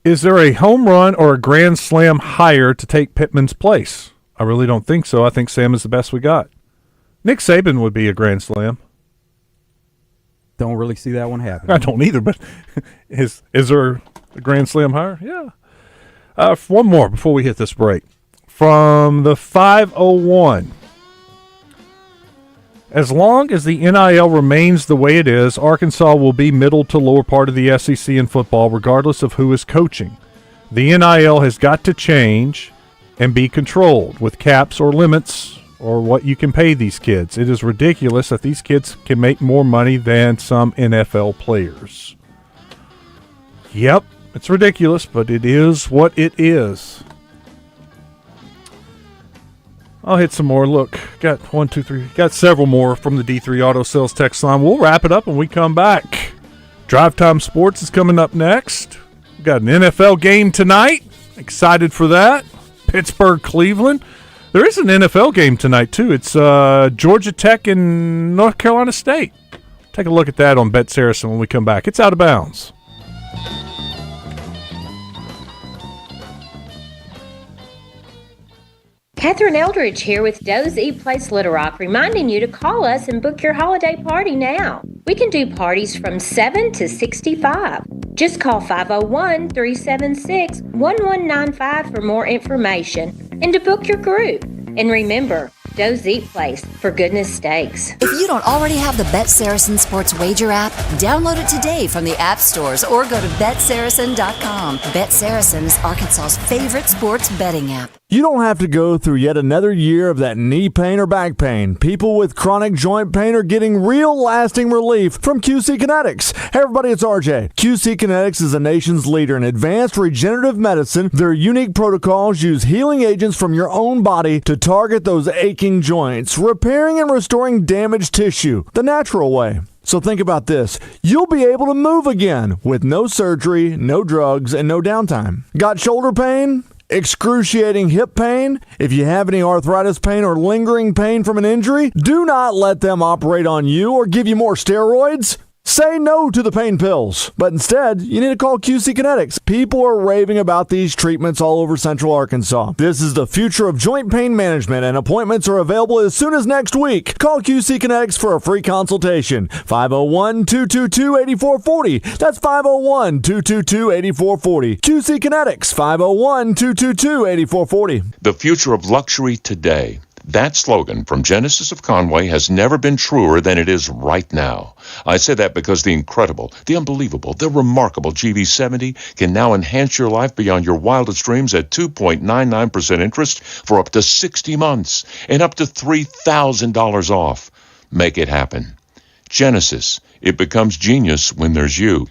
Is there a home run or a grand slam higher to take Pittman's place? I really don't think so. I think Sam is the best we got. Nick Saban would be a grand slam. Don't really see that one happen. I don't either, but is there a grand slam higher? Yeah. One more before we hit this break. From the 501. As long as the NIL remains the way it is, Arkansas will be middle to lower part of the SEC in football, regardless of who is coaching. The NIL has got to change and be controlled with caps or limits or what you can pay these kids. It is ridiculous that these kids can make more money than some NFL players. Yep, it's ridiculous, but it is what it is. I'll hit some more. Look, got 1, 2, 3. Got several more from the D3 Auto Sales text line. We'll wrap it up when we come back. Drive Time Sports is coming up next. We've got an NFL game tonight. Excited for that. Pittsburgh, Cleveland. There is an NFL game tonight, too. It's Georgia Tech and North Carolina State. Take a look at that on Bet Saracen when we come back. It's Out of Bounds. Catherine Eldridge here with Doe's Eat Place Little Rock, reminding you to call us and book your holiday party now. We can do parties from 7 to 65. Just call 501-376-1195 for more information and to book your group. And remember, Doe's Eat Place, for goodness sakes. If you don't already have the Bet Saracen Sports Wager app, download it today from the app stores or go to BetSaracen.com. Bet Saracen is Arkansas's favorite sports betting app. You don't have to go through yet another year of that knee pain or back pain. People with chronic joint pain are getting real lasting relief from QC Kinetics. Hey everybody, it's RJ. QC Kinetics is the nation's leader in advanced regenerative medicine. Their unique protocols use healing agents from your own body to target those aching joints, repairing and restoring damaged tissue the natural way. So think about this. You'll be able to move again with no surgery, no drugs, and no downtime. Got shoulder pain? Excruciating hip pain? If you have any arthritis pain or lingering pain from an injury, do not let them operate on you or give you more steroids. Say no to the pain pills, but instead, you need to call QC Kinetics. People are raving about these treatments all over Central Arkansas. This is the future of joint pain management, and appointments are available as soon as next week. Call QC Kinetics for a free consultation. 501-222-8440. That's 501-222-8440. QC Kinetics, 501-222-8440. The future of luxury today. That slogan from Genesis of Conway has never been truer than it is right now. I say that because the incredible, the unbelievable, the remarkable GV70 can now enhance your life beyond your wildest dreams at 2.99% interest for up to 60 months and up to $3,000 off. Make it happen. Genesis, it becomes genius when there's you.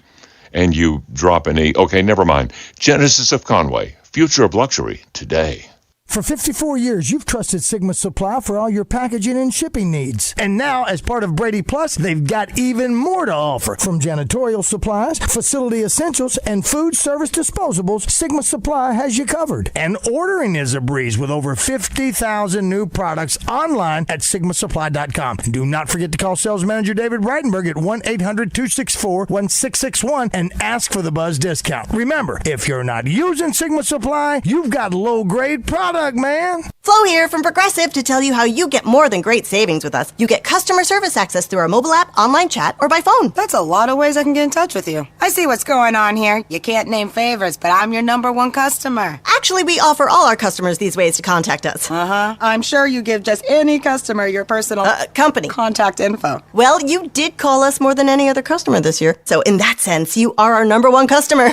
And you drop an E. Okay, never mind. Genesis of Conway, future of luxury today. For 54 years, you've trusted Sigma Supply for all your packaging and shipping needs. And now, as part of Brady Plus, they've got even more to offer. From janitorial supplies, facility essentials, and food service disposables, Sigma Supply has you covered. And ordering is a breeze with over 50,000 new products online at SigmaSupply.com. And do not forget to call Sales Manager David Breitenberg at 1-800-264-1661 and ask for the Buzz discount. Remember, if you're not using Sigma Supply, you've got low-grade products. Man. Flo here from Progressive to tell you how you get more than great savings with us. You get customer service access through our mobile app, online chat, or by phone. That's a lot of ways I can get in touch with you. I see what's going on here. You can't name favorites, but I'm your #1 customer. Actually, we offer all our customers these ways to contact us. I'm sure you give just any customer your personal company contact info. Well, you did call us more than any other customer this year. So in that sense, you are our #1 customer.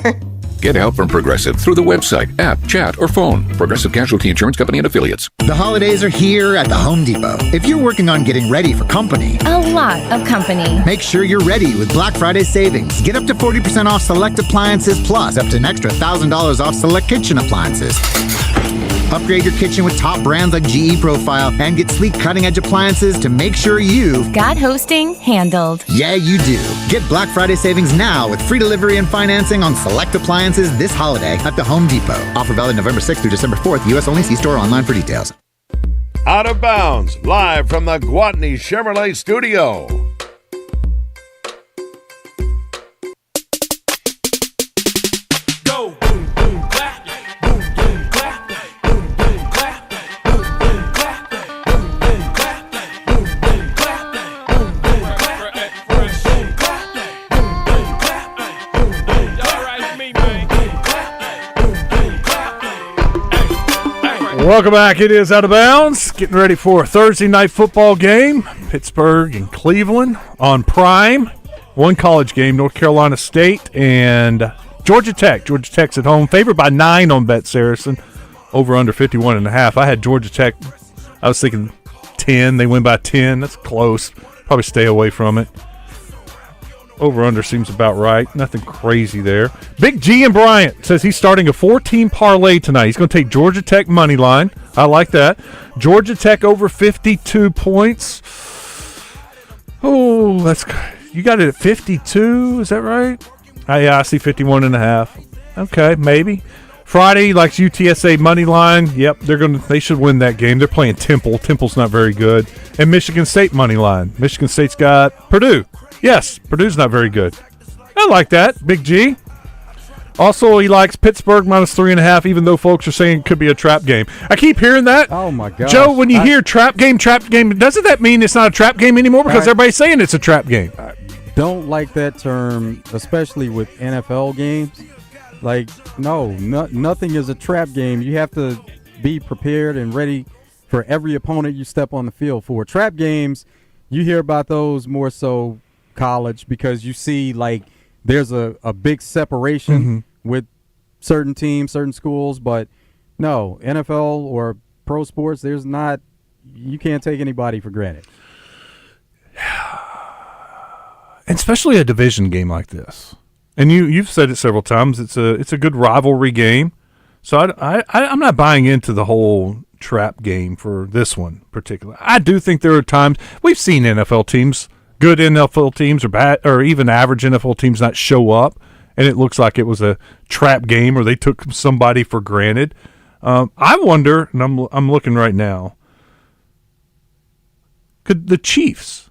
Get help from Progressive through the website, app, chat, or phone. Progressive Casualty Insurance Company and Affiliates. The holidays are here at the Home Depot. If you're working on getting ready for company, a lot of company, make sure you're ready with Black Friday savings. Get up to 40% off select appliances plus up to an extra $1,000 off select kitchen appliances. Upgrade your kitchen with top brands like GE Profile and get sleek cutting-edge appliances to make sure you've got hosting handled. Yeah, you do. Get Black Friday savings now with free delivery and financing on select appliances this holiday at the Home Depot. Offer valid November 6th through December 4th. U.S. only. See store online for details. Out of Bounds, live from the Gwatney Chevrolet studio. Welcome back. It is Out of Bounds. Getting ready for a Thursday night football game. Pittsburgh and Cleveland on Prime. One college game, North Carolina State and Georgia Tech. Georgia Tech's at home. Favored by 9 on Bet Saracen. Over under 51.5. I had Georgia Tech. I was thinking 10. They win by 10. That's close. Probably stay away from it. Over-under seems about right. Nothing crazy there. Big G and Bryant says he's starting a 4-team parlay tonight. He's going to take Georgia Tech money line. I like that. Georgia Tech over 52 points. Oh, you got it at 52. Is that right? Yeah, I see 51.5. Okay, maybe. Friday, likes UTSA money line. Yep, they should win that game. They're playing Temple. Temple's not very good. And Michigan State money line. Michigan State's got Purdue. Yes, Purdue's not very good. I like that, Big G. Also, he likes Pittsburgh minus 3.5, even though folks are saying it could be a trap game. I keep hearing that. Oh, my God. Joe, when you hear trap game, doesn't that mean it's not a trap game anymore? Because everybody's saying it's a trap game. I don't like that term, especially with NFL games. Like, nothing is a trap game. You have to be prepared and ready for every opponent you step on the field for. Trap games, you hear about those more so college because you see like there's a big separation with certain teams, certain schools, but no, NFL or pro sports, you can't take anybody for granted. Especially a division game like this. And you've said it several times, it's a good rivalry game. So I'm not buying into the whole trap game for this one particularly. I do think there are times we've seen NFL teams, good NFL teams or bad or even average NFL teams not show up, and it looks like it was a trap game or they took somebody for granted. I wonder, and I'm looking right now, could the Chiefs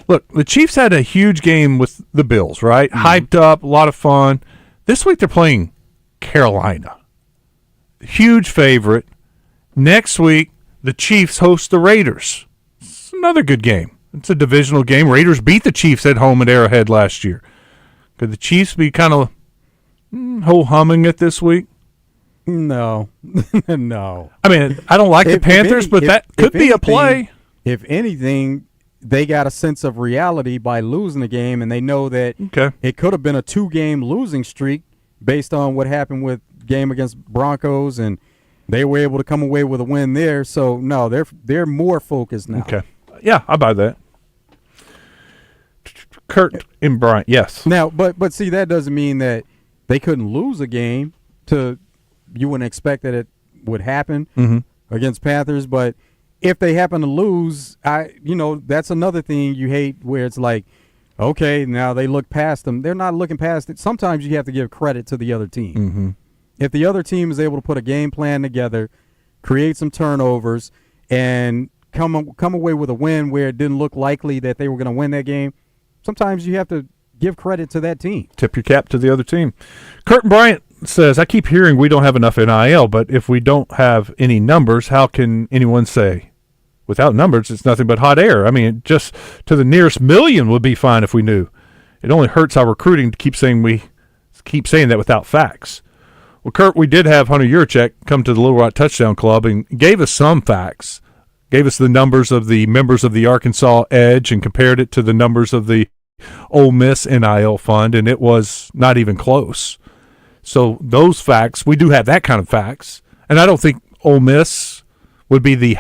look? The Chiefs had a huge game with the Bills, right? Hyped up, a lot of fun. This week they're playing Carolina, huge favorite. Next week the Chiefs host the Raiders. It's another good game. It's a divisional game. Raiders beat the Chiefs at home at Arrowhead last year. Could the Chiefs be kind of ho-humming it this week? No. No. I mean, I don't like the Panthers, but that could be a play. If anything, they got a sense of reality by losing the game, and they know that it could have been a 2-game losing streak based on what happened with game against Broncos, and they were able to come away with a win there. So, no, they're more focused now. Okay. Yeah, I buy that. Kurt and Bryant, yes. Now, but see, that doesn't mean that they couldn't lose a game. You wouldn't expect that it would happen against Panthers, but if they happen to lose, that's another thing you hate where it's like, okay, now they look past them. They're not looking past it. Sometimes you have to give credit to the other team. If the other team is able to put a game plan together, create some turnovers, and come away with a win where it didn't look likely that they were going to win that game, sometimes you have to give credit to that team. Tip your cap to the other team. Kurt Bryant says, I keep hearing we don't have enough NIL, but if we don't have any numbers, how can anyone say? Without numbers, it's nothing but hot air. I mean, just to the nearest million would be fine if we knew. It only hurts our recruiting to keep saying that without facts. Well, Kurt, we did have Hunter Yurachek come to the Little Rock Touchdown Club and gave us some facts. Gave us the numbers of the members of the Arkansas Edge and compared it to the numbers of the Ole Miss NIL fund, and it was not even close. So those facts, we do have that kind of facts. And I don't think Ole Miss would be the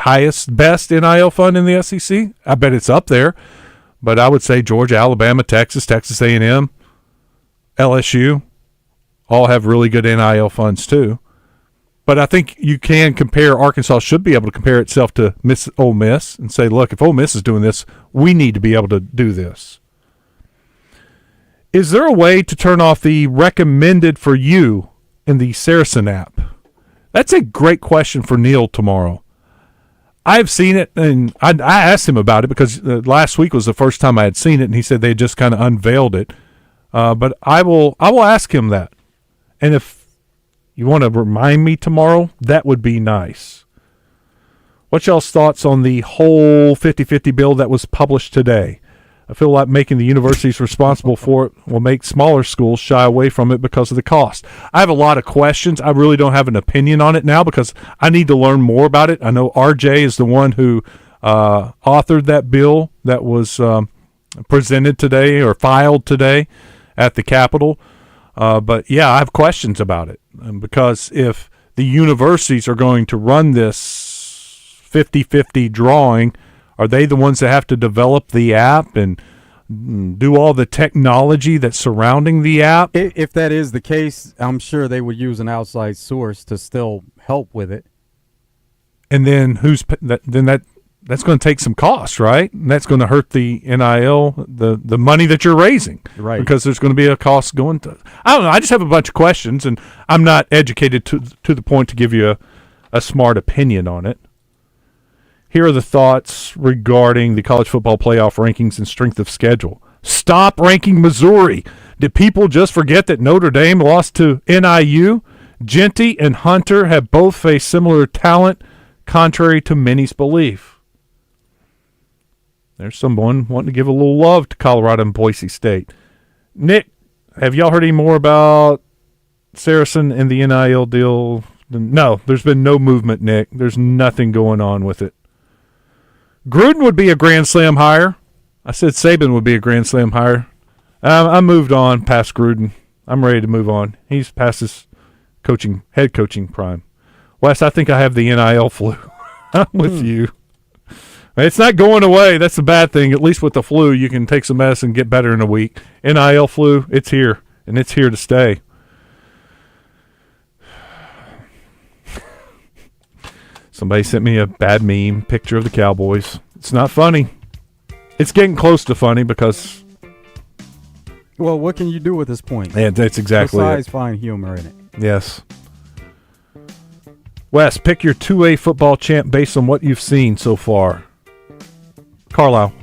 best NIL fund in the SEC. I bet it's up there. But I would say Georgia, Alabama, Texas, Texas A&M, LSU all have really good NIL funds too. But I think you can compare. Arkansas should be able to compare itself to Ole Miss and say, look, if Ole Miss is doing this, we need to be able to do this. Is there a way to turn off the recommended for you in the Saracen app? That's a great question for Neil tomorrow. I've seen it, and I asked him about it because last week was the first time I had seen it, and he said they just kind of unveiled it. But I will ask him that. And if you want to remind me tomorrow, that would be nice. What's y'all's thoughts on the whole 50-50 bill that was published today? I feel like making the universities responsible for it will make smaller schools shy away from it because of the cost. I have a lot of questions. I really don't have an opinion on it now because I need to learn more about it. I know RJ is the one who authored that bill that was presented today or filed today at the Capitol. But, yeah, I have questions about it because if the universities are going to run this 50-50 drawing, are they the ones that have to develop the app and do all the technology that's surrounding the app? If that is the case, I'm sure they would use an outside source to still help with it. And then that's going to take some cost, right? And that's going to hurt the NIL, the money that you're raising, right? Because there's going to be a cost going to. I don't know. I just have a bunch of questions, and I'm not educated to the point to give you a smart opinion on it. Here are the thoughts regarding the college football playoff rankings and strength of schedule. Stop ranking Missouri. Did people just forget that Notre Dame lost to NIU? Genty and Hunter have both faced similar talent, contrary to many's belief. There's someone wanting to give a little love to Colorado and Boise State. Nick, have y'all heard any more about Saracen and the NIL deal? No, there's been no movement, Nick. There's nothing going on with it. Gruden would be a Grand Slam hire. I said Saban would be a Grand Slam hire. I moved on past Gruden. I'm ready to move on. He's past his head coaching prime. Wes, I think I have the NIL flu. I'm with you. It's not going away. That's the bad thing. At least with the flu, you can take some medicine and get better in a week. NIL flu, it's here, and it's here to stay. Somebody sent me a bad meme picture of the Cowboys. It's not funny. It's getting close to funny because... Well, what can you do at this point? Yeah, that's exactly besides it. find humor in it. Yes. Wes, pick your 2A football champ based on what you've seen so far. Carlisle.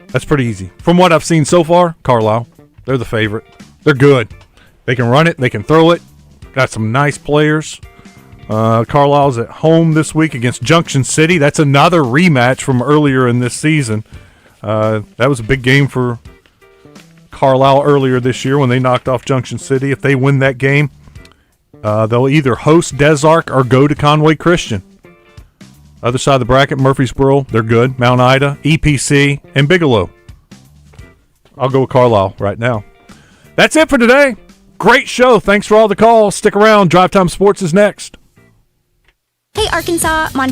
That's pretty easy. From what I've seen so far, Carlisle. They're the favorite. They're good. They can run it. They can throw it. Got some nice players. Carlisle's at home this week against Junction City. That's another rematch from earlier in this season. That was a big game for Carlisle earlier this year when they knocked off Junction City. If they win that game, they'll either host Des Arc or go to Conway Christian. Other side of the bracket, Murfreesboro, they're good. Mount Ida, EPC, and Bigelow. I'll go with Carlisle right now. That's it for today. Great show. Thanks for all the calls. Stick around. Drive Time Sports is next. Hey, Arkansas, Montana.